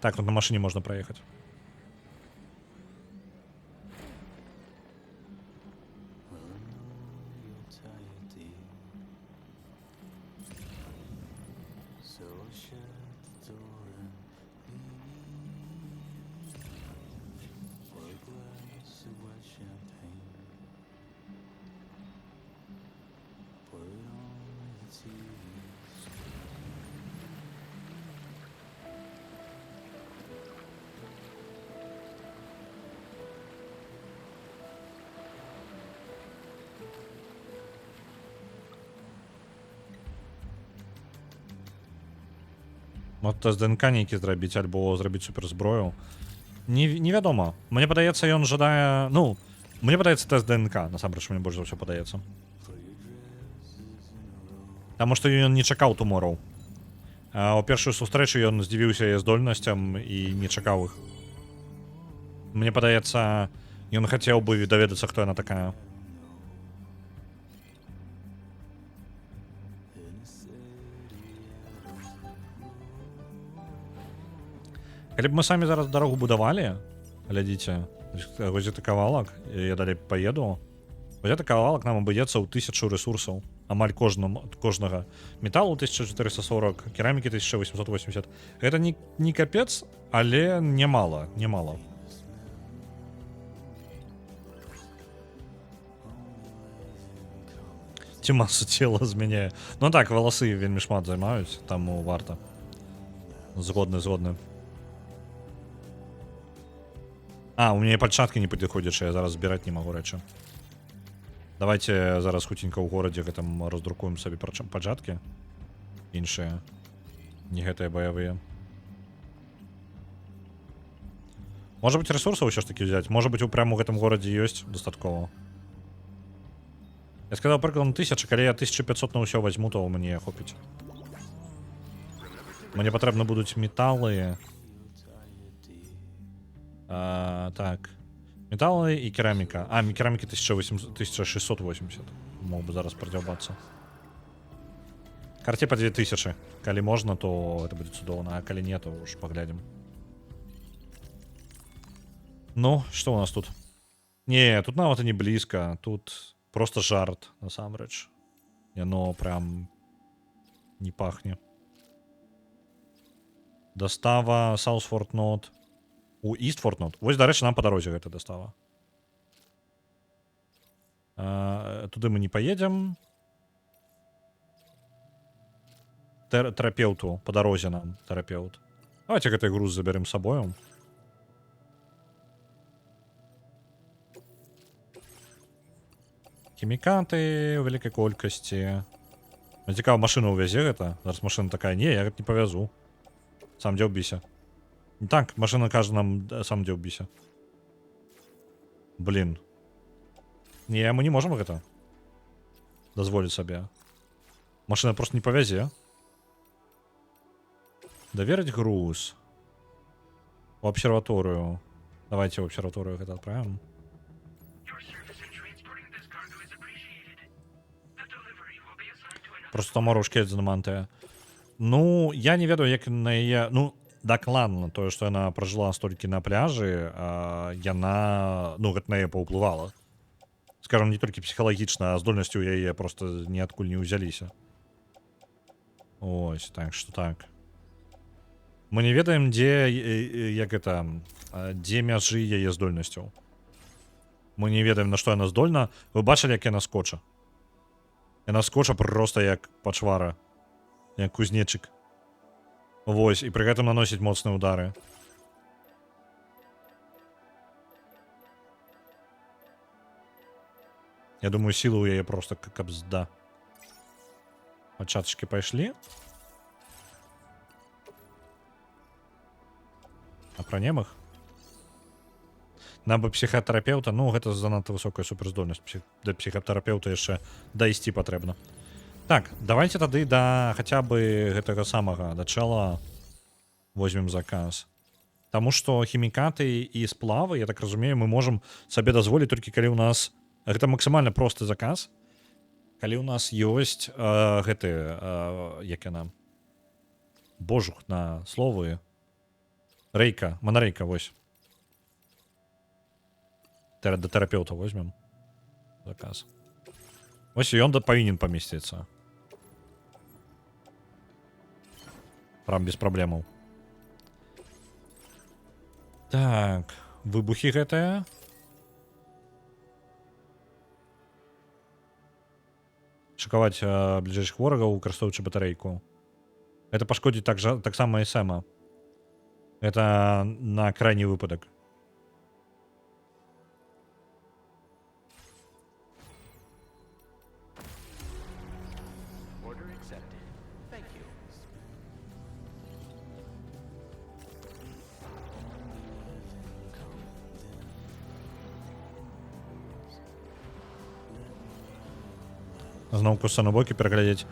[SPEAKER 1] Так, тут на машине можно проехать. От з ДНК нейкі зрабіць альбо зрабіць суперзброю. Невядома. Мне падаецца, ён жадае... Ну, мне падаецца тэст ДНК, насамрэч, мне больш за ўсё падаецца. Таму што ён не чакаў тумораў. У першую сустрэчу ён здзівіўся яе здольнасцям і не чакаў іх. Мне падаецца, ён хацеў бы даведацца, хто яна такая. Калі б мы самі зараз дарогу будавалі, глядзіце, вось гэты кавалак, я далей паеду, вось гэты кавалак нам абыдзецца ў 1000 ресурсаў. амаль кожнага металу 1440, керамікі 1880. Гэта не капец, але немало. Ці масу цела змяняе. Ну так, валасы вельмі шмат займаюць, таму варта. Згодны. А, у мяне пальчаткі не падыходзячыя, я зараз збіраць не магу рэчы. Давайте зараз хутенька ў горадзе гэтым раздрукуем сабе пальчаткі. Іншыя. Не гэтыя баявыя. Можа быць, ресурсаў ўсё ж такі взять. Можа быць, прямо ў гэтым горадзе ёсць дастаткова. Я сказаў прыкладна 1000, калі я 1500 на ўсё возьму, то ў мяне хопіць. Мне патрэбны будуць металы. Так. Металы і кераміка. А, керамікі 1680. Мог бы зараз продзяўбацца. Карце па 2000. Калі можна, то это будзе цудоўна, а калі не, то уж паглядзім. Ну, што у нас тут? Не, тут нават і не блізка. Тут просто жарт, насамрэч. Яно прям не пахне. Дастава Саусфорд Нот. У Істфорд Нот. Вось, дарэчы, нам па дарозе гэта дастава. Туды мы не паедзем. Тэрапеўту. Па дарозе нам тэрапеўт. Давайте гэты груз заберем з сабою. Хімікаты ў вялікай колькасці. Цікава, машына ўвязе гэта. Зараз машына такая, не, я гэта не павязу. Сам дзяўбіся. Так, машина кажа нам сам дзяўбіся. Блин. Не, мы не можем гэта дазволіць сабе. Машина просто не павязе. Даверыць груз. У абсерваторыю. Давайте в абсерваторыю гэта адправім. Просто там рушкет занамантыя. Ну, я не ведаю, як на яе... Ну, дакладна тое, што яна пражыла столькі на пляжы, яна, ну, гэта на яе паўплывала. Скажам, не толькі псіхалагічна, а здольнасці ў яе просто ніадкуль не ўзяліся. Ось, так што так. Мы не ведаем, дзе, як гэта, дзе мяжы яе здольнасцяў. Мы не ведаем, на што яна здольна. Вы бачылі, як яна скоча? Яна скоча проста як пачвара. Як кузнечык. Вось, і пры гэтым наносіць моцныя удары. Я думаю, сілы ў яе просто как бзда. Пачатачкі пайшлі. Апранем іх. Нам бы псіхатэрапеўта, ну, гэта занадта высокая суперздольнасць. Да псіхатэрапеўта яшчэ дайсці патрэбна. Так, давайте тады да хаця бы гэтага самага начала возьмем заказ. Таму што хімікаты і сплавы, я так разумею, мы можам сабе дазволіць толькі калі ў нас... Гэта максімальна просты заказ. Калі ў нас ёсць гэты, як яна... Божух на словы. Рэйка, манарэйка, вось. Да тэрапеўта возьмем заказ. Вось ён павінен памесціцца. Прям без праблемаў. Так, выбухі гэтыя. Шакаваць бліжэйшых ворагаў, выкарыстоўваючы батарэйку. Гэта пашкодзіць таксама і Сэма. Это на крайні выпадак. Зноў куса на бокі пераглядзець.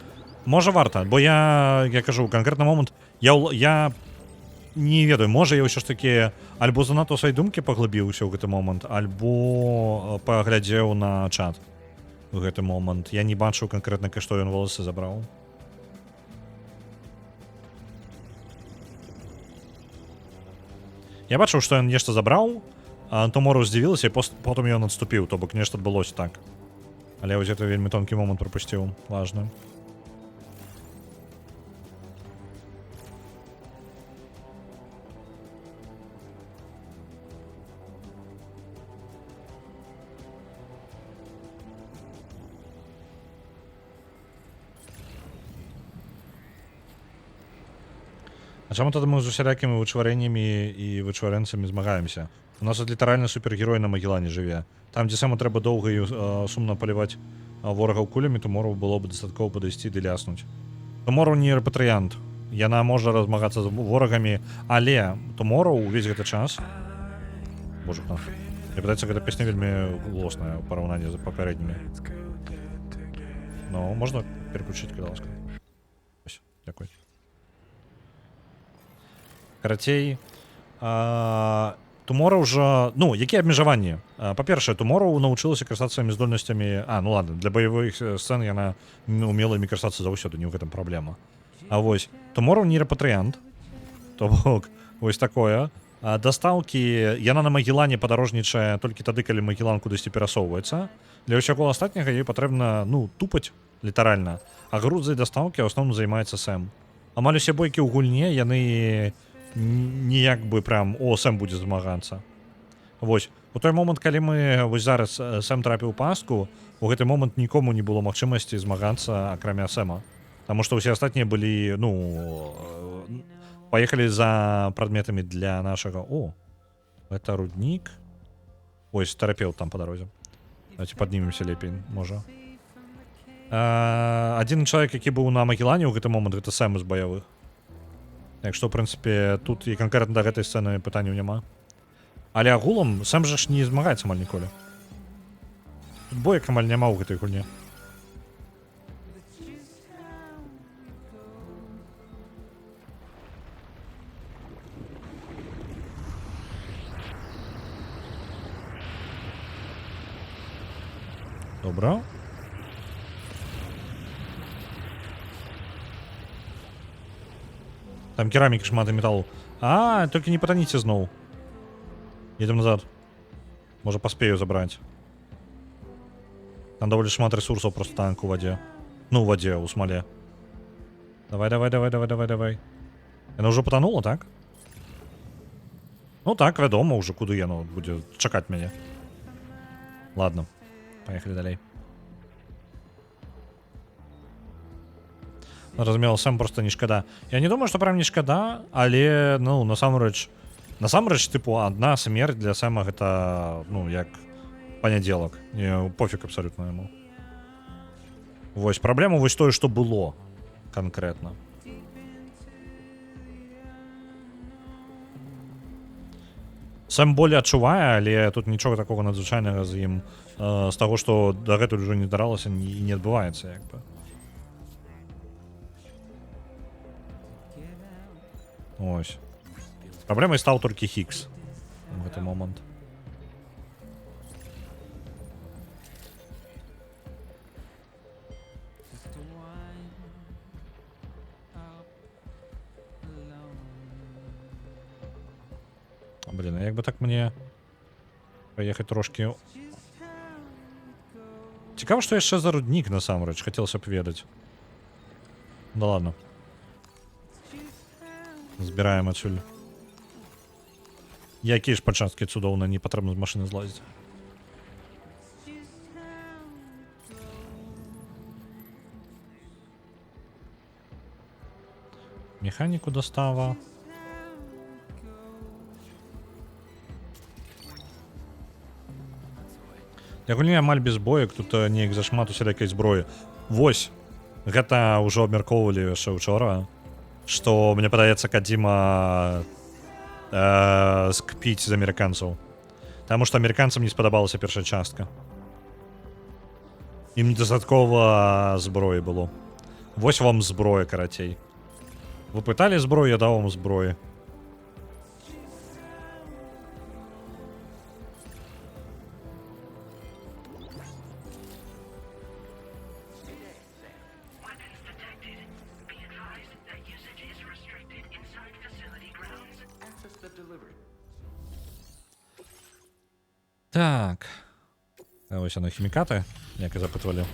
[SPEAKER 1] Можа варта, бо я кажу, канкрэтны момант я не ведаю, можа я ўсё ж такі альбо занадта ў свае думкі паглыбіўся ў гэты момант, альбо паглядзеў на чат у гэты момант. Я не бачыў канкрэтна, што ён воласы забраў. Я бачыў, што ён нешта забраў, а Томору здзівілася, і потым ён адступіў, то бок нешта адбылося так. Але вось гэта вельмі тонкі момант прапусціў, важны. А чаму тады мы з усялякімі вычварэннямі і вычварэнцамі змагаемся? У нас літаральна супергерой на Магеллане жыве. Там, дзе саму трэба доўга і сумна паліваць ворагаў кулямі, Туморроу было б дастаткова падысці ды ляснуць. Туморроу не рэпатрыянт. Яна можа размагацца з ворагамі, але Туморроу увесь гэты час... Боже, хто? Мне падаецца, гэта песня вельмі голосная ў параўнанні з папярэднімі. Ну, можна переключыць, калі ласка. Ось, дзякуй. Карацей, Туморроу ўжо... Ну, якія абмежаванні? Па-першае, Туморроу навучылася карыстацца сваімі здольнасцямі... Ну ладно, для баявых сцэн яна умела імі карыстацца заўсёды, не ў гэтым праблема. А вось, Туморроу не рэпатрыянт. То бок, вось такое. Дастаўкі... Яна на Магеллане падарожнічае толькі тады, калі Магеллан кудысьці перасоўваецца. Для ўсяго астатняга ёй патрэбна, ну, тупаць, літаральна. А грузы дастаўкі ў асноўным займаецца Сэм. Амаль усе бойкі ў гульне, яны... не як бы прям Сэм будзе змагацца. Вось у той момант, калі мы вось зараз Сэм трапіў пастку, у гэты момант нікому не было магчымасці змагацца акрамя Сэма, таму што ўсе астатнія былі, ну, паехалі за прадметамі для нашага... это руднік. Ось тэрапеўт там па дарозе. Давайте паднімемся лепей, можа. Адзін чалавек, які быў на Магеллане ў гэты момант, гэта Сэм з баявых. Так што, ў прынцыпе, тут і канкрэтна да гэтай сцэны пытанняў няма. Але агулам Сэм жа ж не змагаецца амаль ніколі. Тут боек амаль няма ў гэтай гульне. Добра. Там кераміка шмат і металу. Толькі не патаніце зноў. Едем назад. Можа паспею забраць. Там даволі шмат ресурсаў просто танк у вадзе. Ну, у вадзе, у смале. Давай. Яна ўжо патанула, так? Ну так, вядома ўжо, куды яно будзе чакаць мяне. Ладно, паехалі далей. Разумела, Сэм просто не шкада. Я не думаю, што прям не шкада, але, ну, насамрэч, тыпу, адна смерць для Сэма гэта, ну, як панядзелак. Не, пофіг абсалютна яму. Вось, праблема вось тое, што было канкрэтна. Сэм болей адчувае, але тут нічога такога надзвычайнага з ім, з таго, што дагэтуль ужо не здаралася і не адбываецца, як бы. Ось. Праблемай стаў толькі Хікс у гэты момант. Блин, як бы так мне паехаць трошки... Цікава, што яшчэ за руднік насамрэч, хацелася б ведаць. Да ладно. Збіраем адсюль. Якія ж пачаткі цудоўна, не патрэбна з машыны злазіць. Механіку дастава. Для гульні амаль без боек, тут неяк зашмат усялякай зброі. Вось, гэта ўжо абмяркоўвалі яшчэ учора. Што, мне падаецца, Кадзіма скпіць з амерыканцаў. Таму што амерыканцам не спадабалася першая частка. Ім недастаткова зброі было. Вось вам зброя, карацей. Вы пыталі зброю, я даў вам зброі. Так. Ось яны хімікаты, як і запытвалі.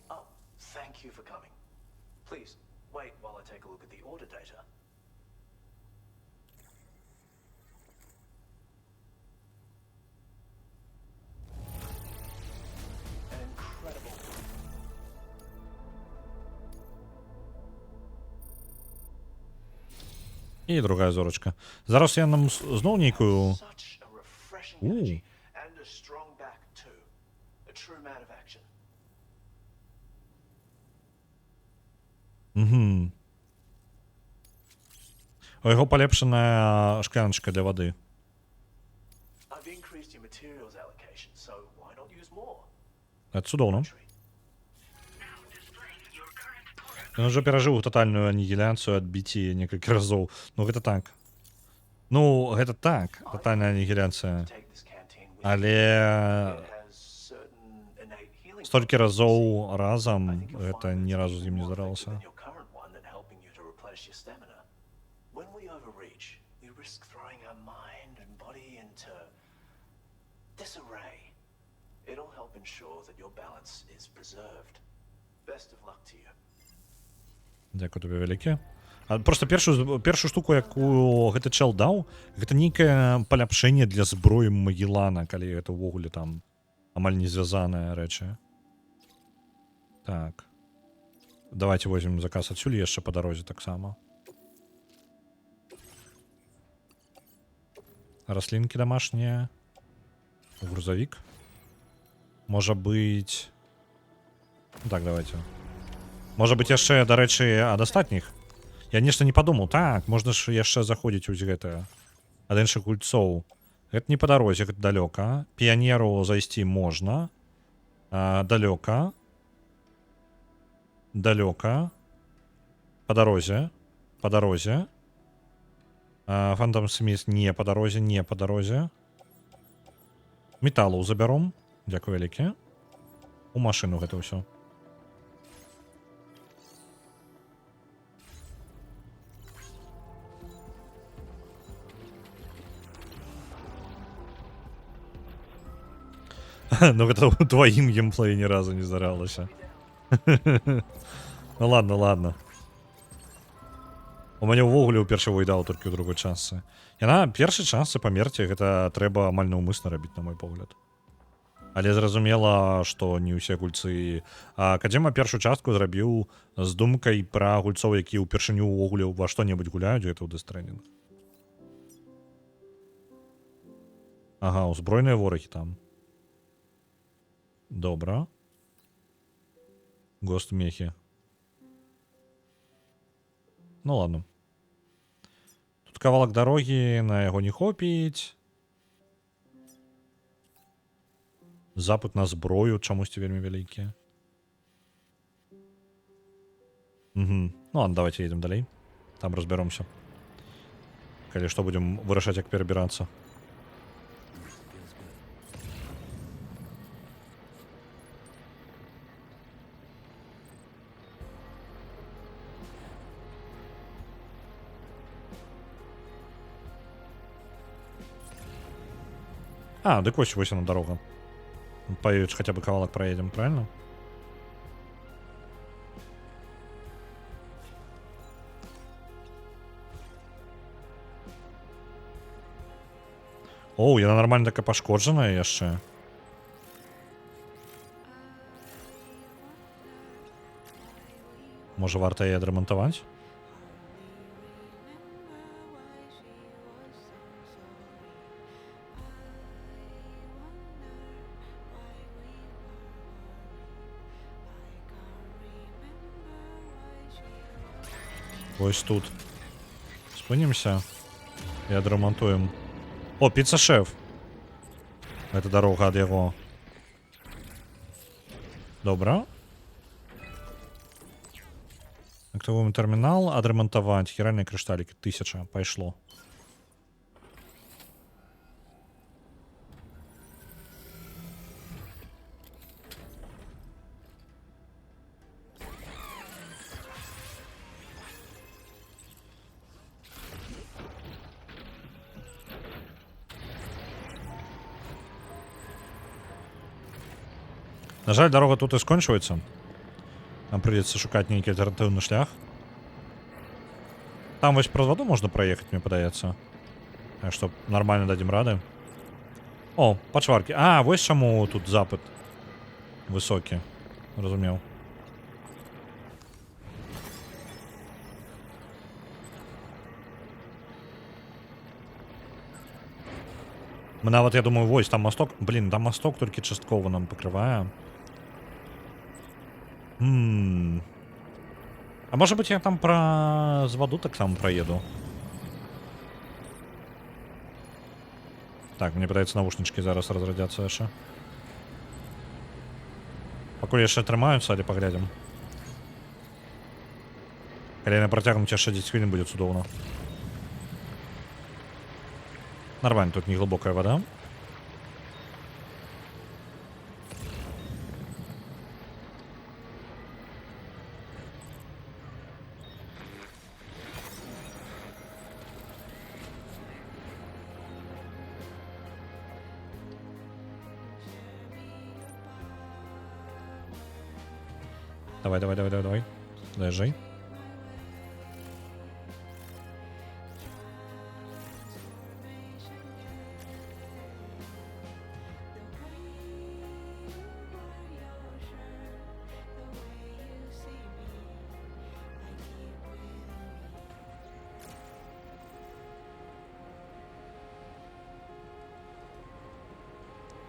[SPEAKER 11] Oh, thank you for coming. Please, wait while I take a look at the order data. An incredible.
[SPEAKER 1] І другая зорочка. Зараз я нам зноў нейкую...
[SPEAKER 11] Such a refreshing energy and a strong back too. A true man of action.
[SPEAKER 1] Угу. У яго палепшаная шкляначка для вады.
[SPEAKER 11] I've increased your materials allocation, so why not use more?
[SPEAKER 1] Гэта цудоўна. Ён уже перажыў тотальную анігіляцыю, адбіцці некалькі разоў. Ну гэта так. Ну, гэта так, тотальная анігіляцыя. Але столькі разоў разам гэта ні разу з ім не здаралася.
[SPEAKER 11] When we overreach, we risk throwing our mind and body into disarray. It'll help ensure that your balance is preserved. Best of luck to you.
[SPEAKER 1] Дзякую табе вялікі. Просто першую штуку, якую гэты чел даў, гэта нейкае паляпшэнне для зброі Магеллана, калі гэта ўвогуле там амаль не звязаныя рэчы. Так. Давайте возьмем заказ адсюль яшчэ па дарозе таксама. Раслінкі домашнія. Грузовик. Можа быць... Так, давайте. Можа быць яшчэ, дарэчы, ад астатніх. Я нешта не падумаў. Так, можна ж яшчэ заходзіць у гэта ад іншых гульцоў. Гэта не па дарозе, гэта далёка. Піянеру зайсці можна. Далёка. Далёка. Па дарозе. Па дарозе. Фантом Сміт не па дарозе, не па дарозе. Металлу забяром. Дзякую вялікі. У машыну гэта ўсё. Ну гэта ў тваім геймплеі ні разу не здаралася. Ну ладно, ладно. У мяне ўвогуле ў першай выйдаў толькі ў другой частцы. Яна першай частцы памерці гэта трэба амаль наўмысна рабіць, на мой погляд. Але зразумела, што не ўсе гульцы... Кадзема першую частку зрабіў з думкай пра гульцоў, якія ўпершыню ўвогуле ва што-небудзь гуляюць, гэта ў Death Stranding. Ага, узброеныя ворагі там. Добра. Гост мехі. Ну ладно. Тут кавалак дарогі, на яго не хопіць. Запыт на зброю чамусьці вельмі вялікі. Угу. Ну ладно, давайте едем далей. Там разберемся. Калі што будем вырашаць, як перабірацца. Дык вось она дорога. Поедешь, хотя бы кавалок проедем, правильно? О, яна нормально такая пашкоджаная яшчэ. Можа, варта яе адрамантаваць? Ось тут. Спынімся і адрамантуем. О, піца-шеф. Гэта дарога ад яго. Добра. Актывуем тэрмінал, адрамантаваць. Хіральныя крышталікі. 1000. Пайшло. На жаль, дорога тут і скончується. Нам придется шукать некий альтернативный шлях. Там вось праз воду можна проехать, мне падаецца. Так што нормально дадзім рады. О, пачваркі. А, вось чаму тут запад высокі. Разумеў. Мы нават, я думаю, вось там масток. Блин, там масток толькі часткова нам пакрывае. А может быть я там праз воду так само проеду? Так, мне пытаются наушнички зараз разрядятся яшчэ. Пакуль яшчэ трымаюцца, але паглядзім. Калі яны працягнуць яшчэ 10 хвілін, будзе цудоўна. Нормально, тут не глубокая вода. Давай, давай, давай, давай, давай. Доезжай.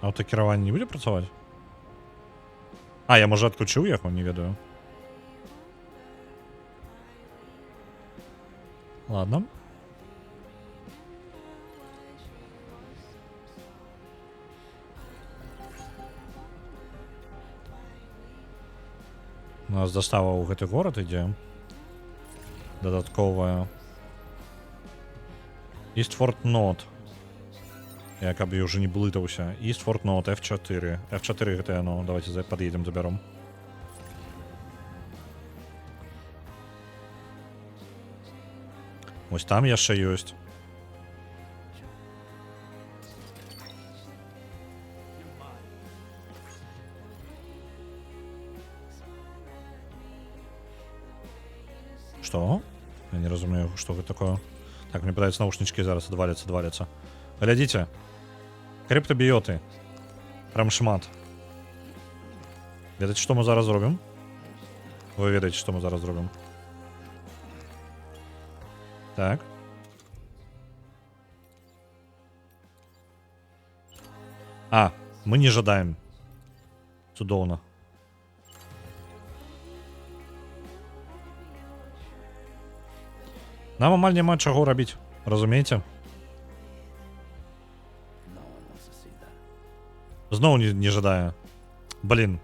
[SPEAKER 1] Аўтакіраванне не будзе працаваць? А, я, можа, адключыў яго, не ведаю. Ладно. У нас дастава ў гэты горад ідзе. Дадатковая. Eastford Node. Я каб я уже не блытаўся. Eastford Node F4. F4 гэта яно. Давайте подъедем, заберем. Ось там яшчэ ёсць. Что? Я не разумею, что гэта такое. Так, мне пытаюцца наушнички зараз адваляцца. Глядзіце. Криптобіоти. Прям шмат. Ведаеце, што мы зараз зробім? Вы ведаеце, што мы зараз зробім? Так. А, мы не жадаем. Цудоўна. Нам амаль няма чаго рабіць. Разумееце? Зноў не жадае. Блин.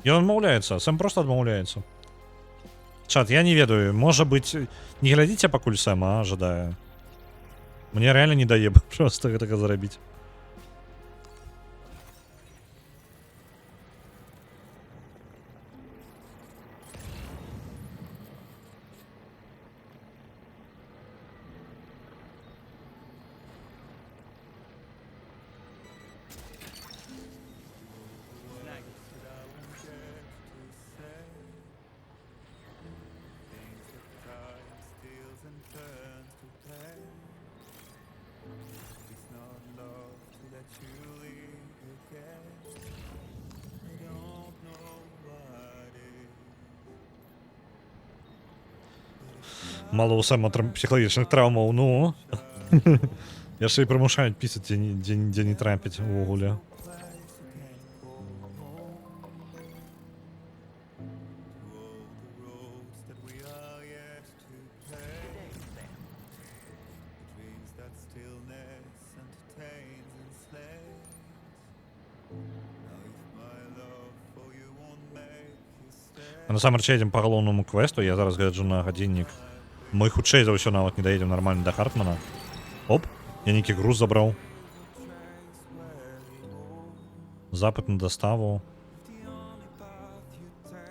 [SPEAKER 1] Ён адмаўляецца. Сэм просто адмаўляецца. Чат, я не ведаю. Можа быць... Не глядзіце пакуль Сэма, жадае. Мне реально не дае просто гэтага зарабіць. Мало у Сэма псіхалагічных траўмаў, ну. Яшчэ і прымушаюць пісаць, дзе не трапіць увогуле. Насамрэч едзем па галоўнаму квесту, я зараз гляджу на гадзіннік. Мы хутчэй за ўсё нават не даедзем нормально да Хартмана. Оп, я нейкі груз забраў. Запыт на доставу.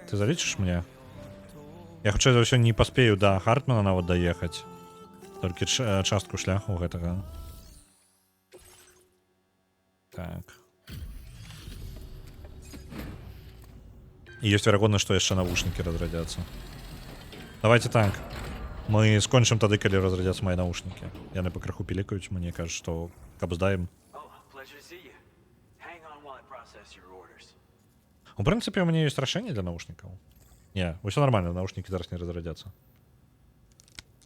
[SPEAKER 1] Ты залічыш мне? Я хутчэй за ўсё не паспею да Хартмана нават даехаць. Толькі частку шляху гэтага. Так. І ёсць верагоднасць, што яшчэ навушнікі разрадзяцца. Давайте так. Мы скончым тады, калі разрадзяцца мае навушнікі. Яны пакрыху пілікаюць, мне кажуць, што каб здаем. У прынцыпе, у мяне ёсць рашэнне для навушнікаў. Не, усё нормально, навушнікі зараз не разрадзяцца.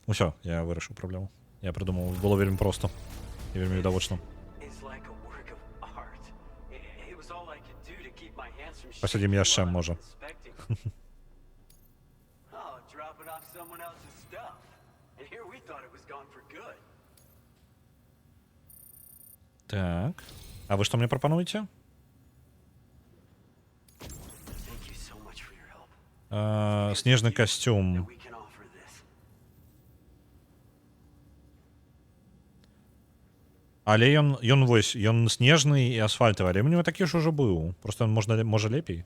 [SPEAKER 1] Усё, я вырашыў праблему. Я прыдумаў, было вельмі проста і вельмі відавочна. Пасядзім яшчэ, можа. Так. А вы што мне прапануеце? Снежны касцюм. Але ён вось, ён снежны і асфальтавы, але мне такі ж ужо быў. Просто можа лепей.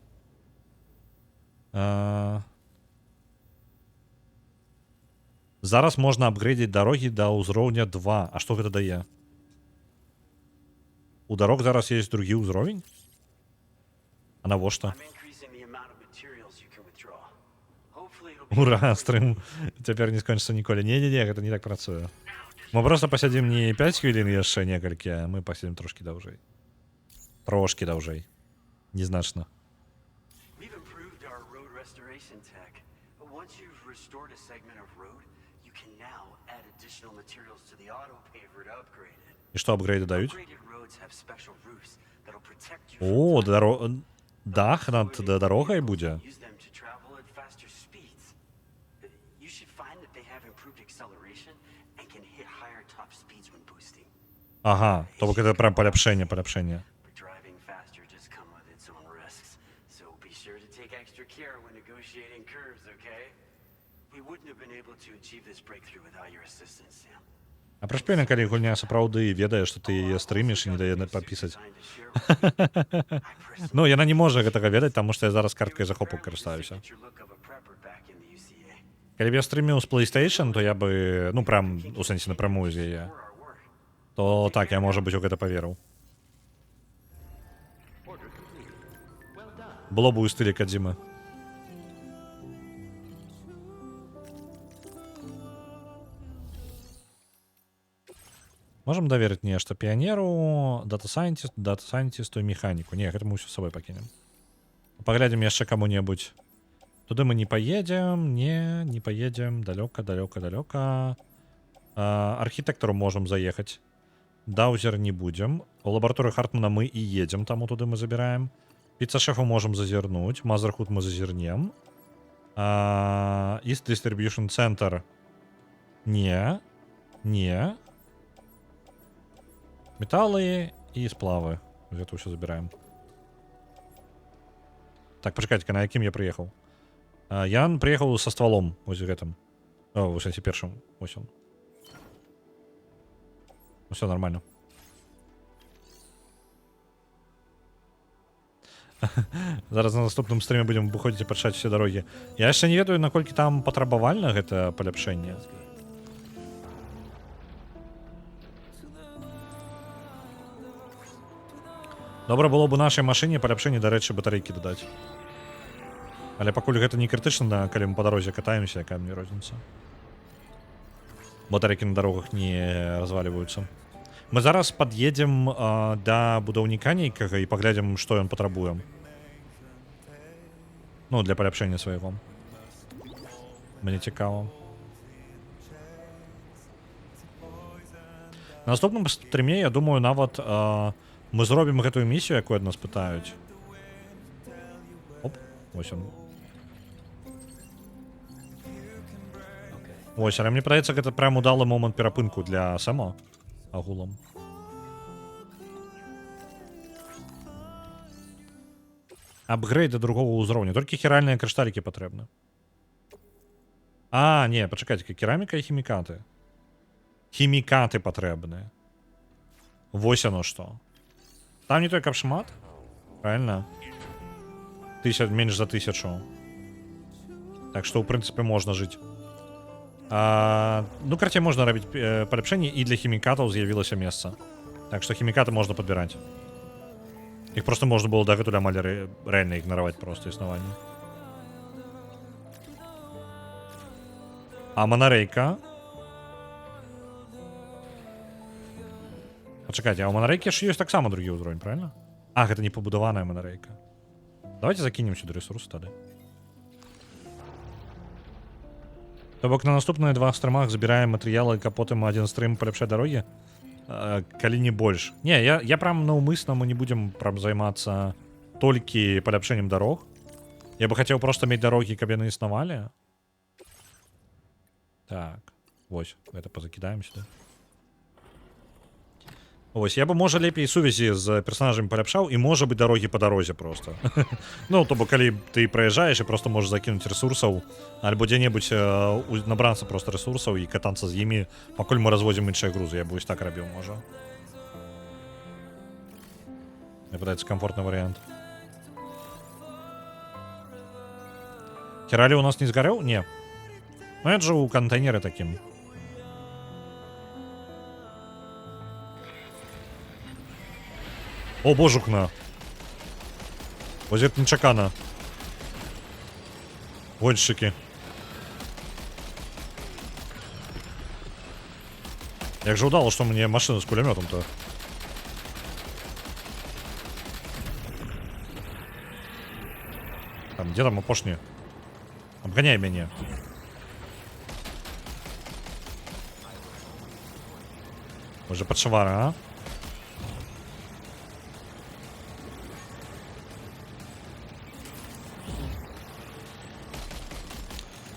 [SPEAKER 1] Зараз можна апгрэдзіць дарогі да ўзроўня 2. А што гэта дае? У дарог зараз ёсць другі ўзровень? А навошта? Ура, стрым цяпер не скончыцца ніколі. Не-не-не, гэта не так працуе. Мы просто пасядзім не 5 хвілін яшчэ некалькі, а мы пасядзім трошкі даўжэй. Трошкі даўжэй. Незначна. І што апгрейды даюць? О, дах над дарогай будзе? Ага, то бок это прям паляпшэнне. А прашпільна, калі гульня сапраўды ведае, што ты яе стрыміш і не дае папісаць. Ну, яна не можа гэтага ведаць, таму што я зараз карткай захопу карыстаюся. Калі б я стрыміў з PlayStation, то я бы, ну, прям, у сэнсе напрамую з яе. То так, я, можа быць, у гэта паверыў. Было б у стылі Кадзімы. Можам даверыць нешта піянеру, дата-сайентісту і механіку. Не, гэта мы ўсё з сабой пакінем. Паглядзім яшчэ каму-небудзь. Туды мы не паедзем, не паедзем, далёка. Архітэктару можам заехаць. Даузер не будзем. У лабараторыю Хартмана мы і едзем, таму туды мы забіраем. Піца-шэфу можам зазірнуць. Мазерхуд мы зазірнем. East Distribution Center. Не. Металы і сплавы. Гэта ўсё забіраем. Так, пачакайце, на якім я прыехаў? Я прыехаў са ствалом, вось гэтым. О, вось сэнсе першым. Вось он. Усё нормально. Зараз на наступным стріме будзем выходзіць і пачаць усе дарогі. Я яшчэ не ведаю, наколькі там патрабавальна гэта паляпшэнне. Добра было б у нашай машыне паляпшэнне, дарэчы, батарэйкі дадаць. Але пакуль гэта не крытычна, калі мы па дарозе катаемся, якая мне розніца. Батарэйкі на дарогах не разваліваюцца. Мы зараз пад'едзем да будаўніка нейкага і паглядзім, што ён патрабуе. Ну, для паляпшэння свайго. Мне цікава. На наступным стріме, я думаю, нават мы зробім гэтую місію, якую ад нас пытаюць. Оп, вось он. Вось, але мне падаецца, гэта прям удалы момант перапынку для Сэма агулам. Апгрейд да другого ўзроўня. Толькі хіральныя крышталікі патрэбны. А, не, пачакайце, кераміка і хімікаты. Хімікаты патрэбны. Вось оно што. Там не той, каб шмат. Правильно? Менш за 1000. Так што, ў прынцыпе, можна жыць. Ну, карацей, можна рабіць паляпшэнне, і для хімікатаў з'явілася месца. Так што хімікаты можна падбіраць. Их просто можно было дагэтуль амаль реально игнорировать просто існаванне. А монорейка? Почекайте, а у монорейки ж ёсць таксама другі ўзровень, правильно? А, гэта не пабудаваная монорейка. Давайте закинем сюда ресурс тады. То бок на наступныя 2 стрымах забіраем матэрыялы, каб потым адзін стрым паляпшаць дарогі? Калі не больш. Не, я прям наўмысна мы не будем прям займацца толькі паляпшэннем дарог. Я бы хацеў просто мець дарогі, каб яны існавалі. Так, вось, гэта пазакідаем сюда. Ось, я бы, можа, лепей сувязі з персонажамі паляпшаў, і можа быць дарогі па дарозе просто. Ну, то бок, калі ты праязджаеш і просто можаш закінуць ресурсаў, альбо дзе-небудзь набрацца просто ресурсаў і катацца з імі, пакуль мы разводзім іншыя грузы. Я бы вось так рабіў, можа. Мне падаецца комфортны варыянт. Хералі у нас не згарэў? Не. Ну, я жыву ў кантэйнеры такім. О, божухна. Вось гэта нечакана. Гоншчыкі. Як же удало, што мне машина з кулямётам-то. Там, дзе там апошні? Абганяй мяне. Може падшавара, а?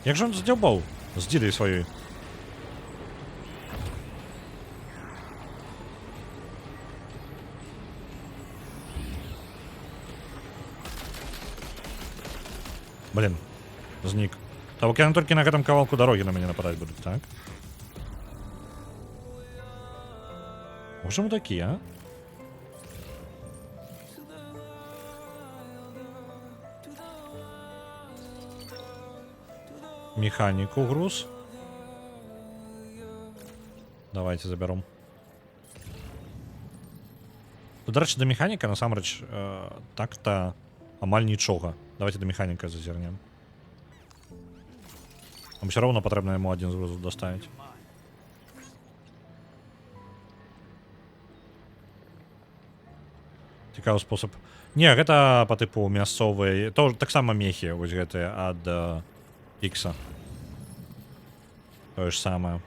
[SPEAKER 1] Як же он здзяўбаў з дзідай сваёй? Блин, знік. Та бок яны толькі на гэтым кавалку дарогі на мяне нападаць будуць, так? Можа мы такі, а? Механику груз. Давайте заберем. Тут, до речі, до механіка, насамрэч, так-то амаль нічога. Давайте до механіка зазірнем. Нам все равно потрібно йому один з грузів доставити. Цікавы спосіб. Не, гэта по типу мясцовыя, то так само мехи, вось гэтыя ад Икса. То же самое.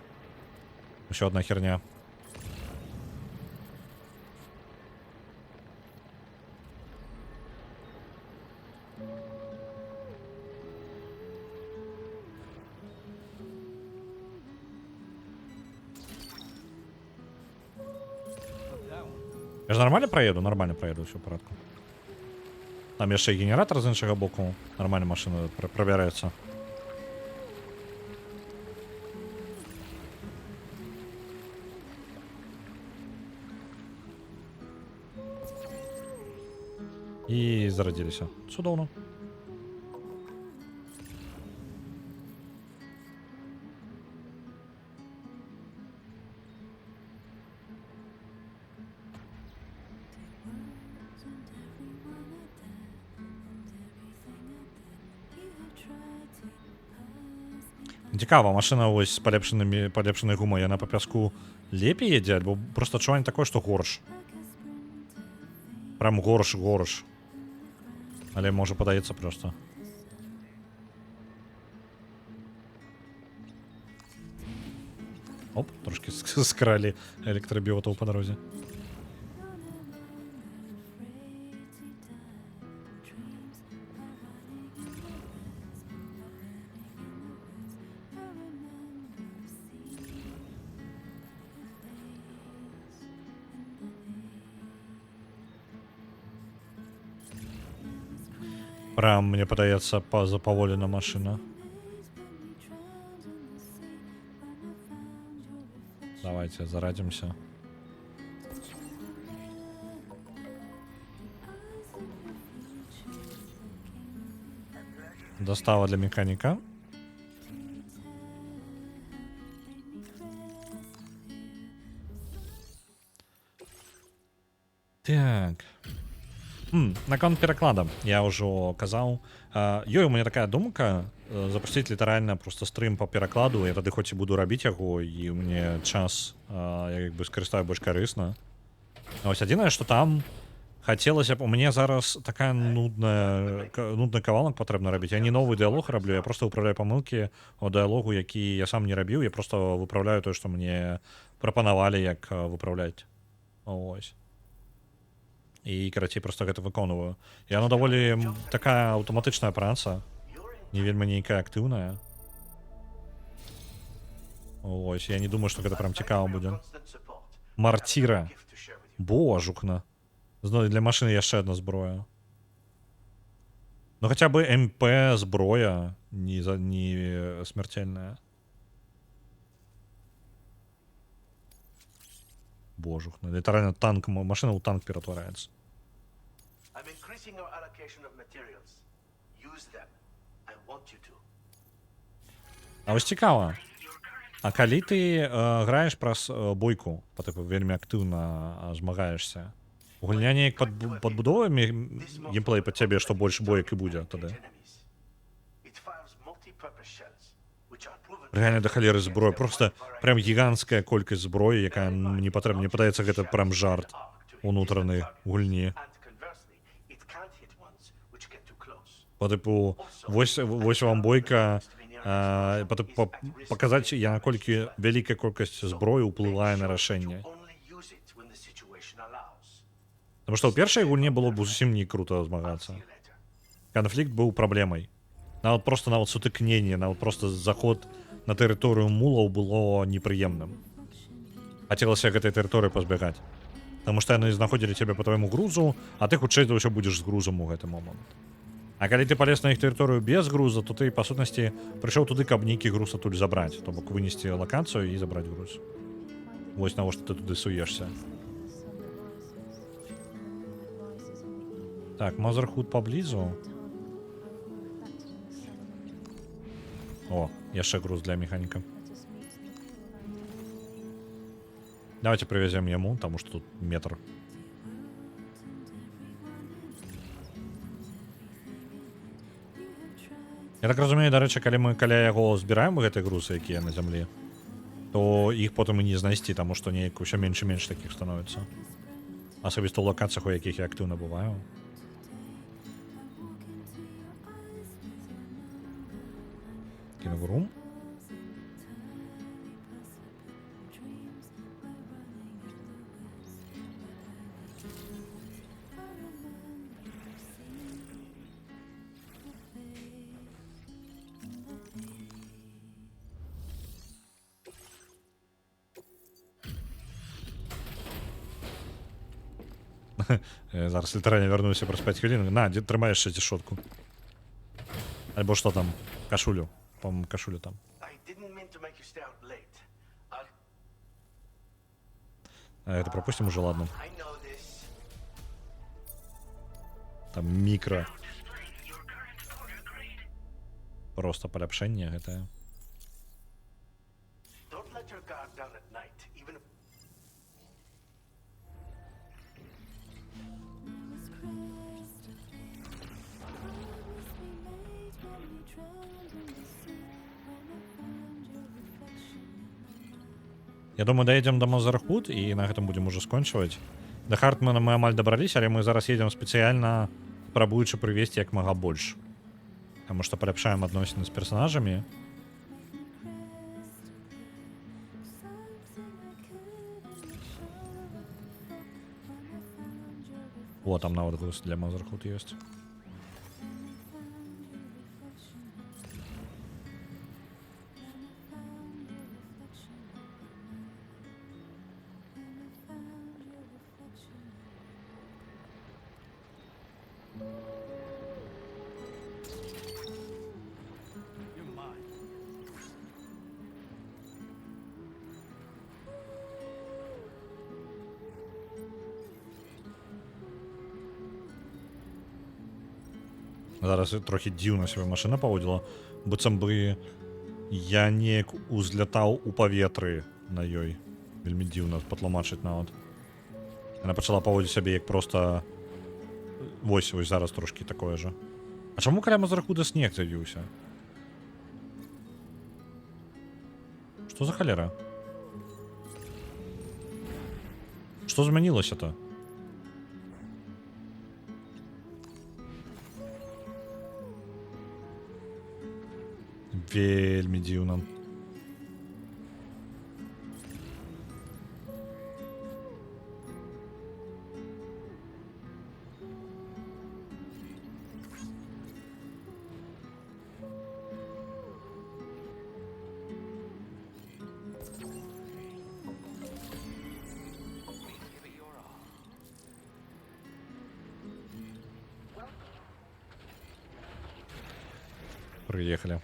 [SPEAKER 1] Еще одна херня. Я же нормально проеду, все в порядку. Там яшчэ і генератор з іншага боку. Нормально машина пробирається. І зарадзіліся. Цудоўна. Цікава, машина ось з палепшанай гумай, яна па пяску лепей едзе, альбо просто адчуванне такое, што горш. Прям горш. Але можа падаецца просто. Оп, трошки скралі электрабіотаў па дарозе. Прям, мне падаецца, запаволена машина. Давайте зарадимся. Достава для механика. Так. Наконт пераклада я ўжо казаў. Ёй у мяне такая думка запусціць літаральна просто стрым по перакладу. Я тады хоць і буду рабіць яго, і мне час я як бы скарыстаю больш карысна. Ось адзінае, што там хацелася б, у мяне зараз такая нудны кавалак патрэбна рабіць. Я не новы дыялог раблю, я просто выправляю памылкі у дыялогу, які я сам не рабіў. Я просто выправляю тое, што мне прапанавалі як выправляць. Ось. І, карацей, просто гэта выконваю. І яно даволі такая аўтаматычная праца, не вельмі нейкая актыўная. Ось, я не думаю, што гэта прям цікава будзе. Мартира. Божукна. Зноў для машыны яшчэ адна зброя. Ну хаця бы МП зброя не смярцельная. Божухна. Літаральна танк, машина ў танк ператвараецца. А вось цікава. А калі ты граеш праз бойку, па тыпу вельмі актыўна змагаешся, гульня неяк падбудовае геймплей пад цябе, што больш боек і будзе тады? Реально да халеры зброя, просто прям гіганцкая колькасць зброі, якая не патрэбна. Мне падаецца, гэта прям жарт унутраны гульні. Па тыпу, вось вам бойка, паказаць, наколькі вялікая колькасць зброі ўплывае на рашэнне. Таму што ў першай гульне было б зусім не круто змагацца. Канфлікт быў праблемай. Нават сутыкненне, нават просто заход на тэрыторыю мулаў было непрыемным. Хацелася гэтай тэрыторыі пазбягаць. Таму што яны знаходзілі цябе па твайму грузу, а ты хутчэй за ўсё будзеш з грузам у гэты момант. А калі ты палез на іх тэрыторыю без груза, то ты, па сутнасці, прыйшоў туды, каб нейкі груз адтуль забраць. То бок вынесці лакацыю і забраць груз. Вось навошта ты туды суешся. Так, Мазерхуд паблізу. О, яшчэ груз для механіка. Давайте привезем яму, таму што тут метр. Я так разумею, дарэчы, калі мы каля яго збіраем гэтыя грузы, якія на зямлі, то іх потым і не знайсці, таму што неяк усё менш і менш такіх становіцца. Асабіста ў лакацыях, у якіх я актыўна бываю. Киногрум. Зараз літаральна вярнуся праз 5 хвілін. На, дзе трымаеш ще цішотку. Альбо што там? Кашулю. По-моему, кашулю там. А это пропустим уже, ладно. Там микро. Просто поляпшение гэтае. Я думаю, доедем до Мазерхуд и на гэтым будем уже скончваць. До Хартмана мы амаль добрались, але мы зараз едем спецыяльна, спрабуючы прывесці як мага больш. Таму што паляпшаем адносіны з персонажамі. О, там нават груз для Мазерхуд ёсць. Зараз трохі дзіўна сябе машына паводзіла, быццам бы я неяк узлятаў у паветры на ёй. Вельмі дзіўна патлумачыць нават. Яна пачала паводзіць сябе як проста Вось зараз трошки такое же. А чаму каля Мазрахуда снег з'явіўся? Што за халера? Што змянілася-то? Вельмі дзіўна. Приехали.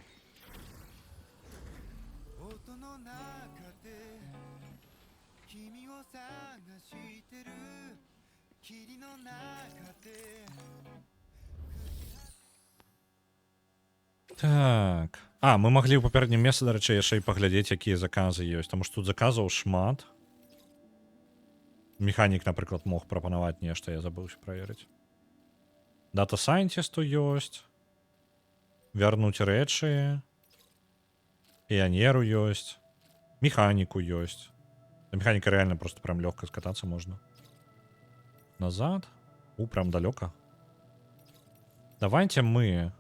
[SPEAKER 1] Так. А, мы маглі ў папярэднім месцы, дарэчы, яшчэ і паглядзець, якія заказы ёсць, таму што тут заказаў шмат. Механік, напрыклад, мог прапанаваць нешта, я забыўся праверыць. Дата сайнтісту ёсць. Вярнуць рэчы. Піянеру ёсць. Механіку ёсць. Да механіка рэальна просто прям лёгка скатацца можна. Назад. Прям далёка. Давайте мы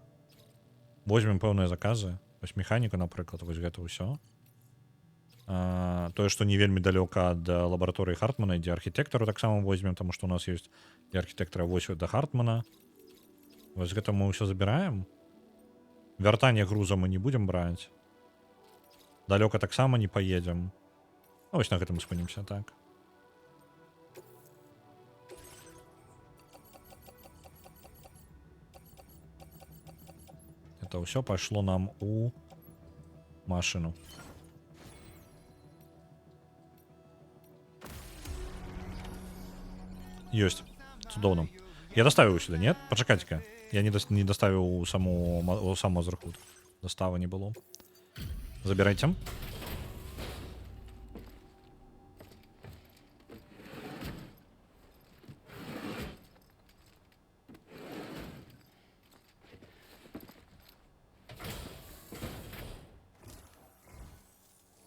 [SPEAKER 1] возьмем пэўныя заказы. Вось механіку, напрыклад, вось гэта ўсё. Тое, што не вельмі далёка ад лабараторыі Хартмана, ідзе архітэктару таксама возьмем, таму што у нас ёсць і архітэктара вось да Хартмана. Вось гэта мы ўсё забіраем. Вяртанне груза мы не будзем браць. Далёка таксама не паедзем. Вось на гэтым спынімся, так. Это ўсё пайшло нам у машыну. Ёсць. Цудоўна. Я доставіў сюда, нет? Пачакайце-ка. Я не доставіў саму Мазрахуд. Доставы не было. Забирайте.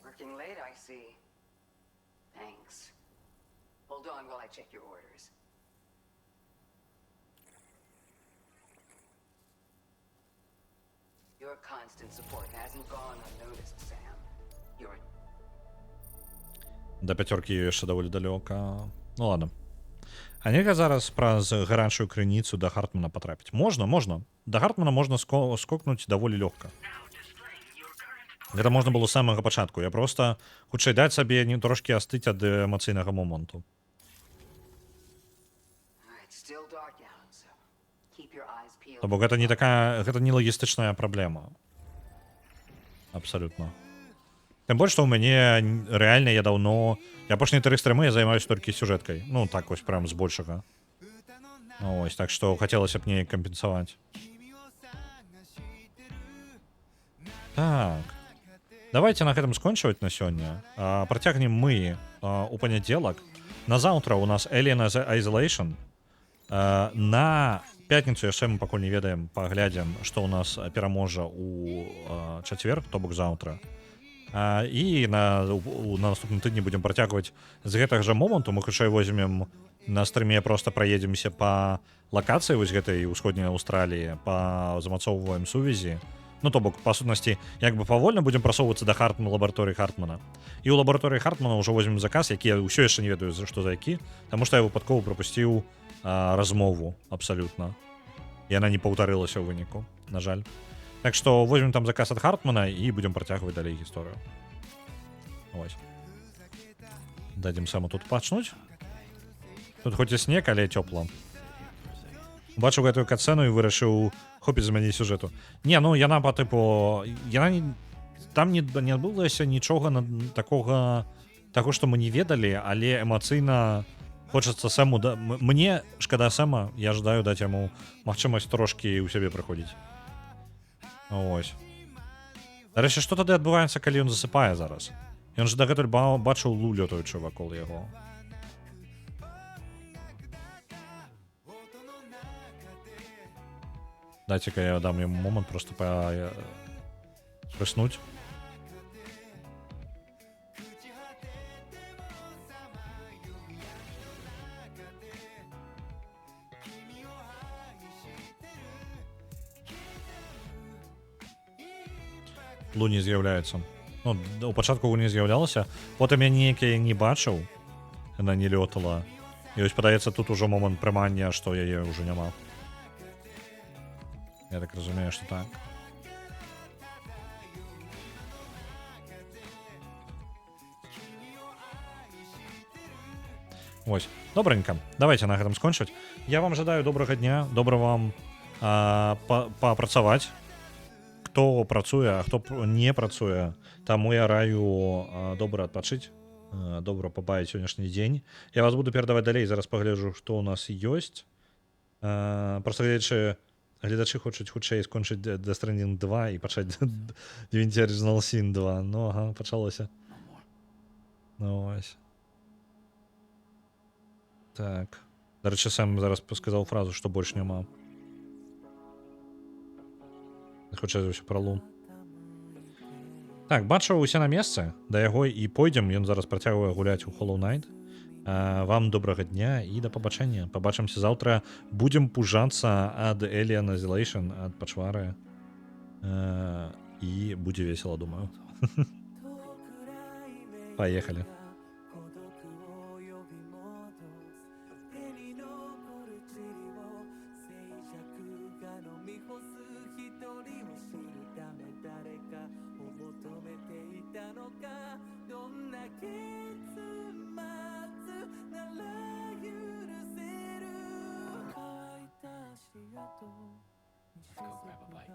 [SPEAKER 6] Working late, I see. Thanks. Hold on while I check your orders. Your constant support hasn't gone unnoticed, Sam. You're...
[SPEAKER 1] До пятерки яшчэ даволі далёка. Ну ладно. А нельга зараз праз гарачую крыніцу да Хартмана патрапіць? Можна. Да Хартмана можна скокнуць даволі лёгка. Гэта можна было з самага пачатку. Я просто хутчэй даць сабе не трошкі астыць ад эмацыйнага моманту. То бок гэта не такая, гэта не лагістычная праблема. Абсалютна. Тым больш, што ў мяне рэальна я даўно... Я апошнія 3 стрымы я займаюся толькі сюжэткай. Ну, так вось прям збольшага. Ось, так што хацелася б неяк кампенсаваць. Так. Давайте на гэтым скончваць на сёння. Працягнем мы у панядзелак. На заўтра у нас Alien Isolation. На пятніцу яшчэ мы пакуль не ведаем, паглядзім, што ў нас пераможа ў чацвер, то бок заўтра. І на наступным тыдні будзем працягваць з гэтага жа моманту. Мы хутчэй возьмем на стрыме, проста праедземся па лакацыі вось гэтай ўсходняй Аўстраліі, па замацоўваем сувязі. Ну, то бок, па сутнасці, як бы павольна будзем прасоўвацца да Хартмана, лабараторыі Хартмана. І ў лабараторыі Хартмана ўжо возьмем заказ, які я ўсё яшчэ не ведаю, што за які, таму што я выпадкова прапусціў размову абсалютна. Яна не паўтарылася ў выніку, на жаль. Так што возьмем там заказ ад Хартмана і будзем працягваць далей гісторыю. Ось. Дадзім саму тут пачнуць. Тут хоць і снег, але цёпла. Бачу гэтую катсцэну і вырашыў хопіць змяніць сюжэту. Не, ну яна па тыпу... Яна... Там не адбылася нічога такога... Таго, што мы не ведалі, але эмацыйна хочацца Сэму... Мне шкада Сэма, я жадаю даць яму магчымасць трошкі ў сябе прыходзіць. Ось. Дарэчы, што тады адбываецца, калі ён засыпае зараз? Ён жа дагэтуль бачыў лу лётаючы вакол яго. Дайте-ка я дам ему момент просто приснуть. Луні з'являється. Ну, у початку Луні з'являлася, потім я ніяке не бачив, вона не льотала. І ось подається тут уже момент примання, що я її вже нема. Я так розумію, що так. Ось, добренько. Давайте на этом скончить. Я вам жадаю доброго дня, доброго вам попрацювати. Хто працює, а хто не працює, тому я раю добре відпочити, добре побачити сьогоднішній день. Я вас буду передавати далі, зараз погляджу, що у нас є. Просто глядачі хочуть хутче скончити Death Stranding 2 і почати Divinity Original Sin 2. Ну ага, почалося. Ну ось. Так. До речі, сам зараз сказав фразу, що більше нема. Хоча все про Лун. Так, бачу усе на місце, до яго і пойдем, ён зараз працягвае гуляць у Hollow Knight. Вам добрага дня і да пабачэння. Пабачымся заўтра. Будзем пужацца ад Alien Isolation, ад пачвары. І будзе весела, думаю. Поехали.
[SPEAKER 5] Let's go grab a bite.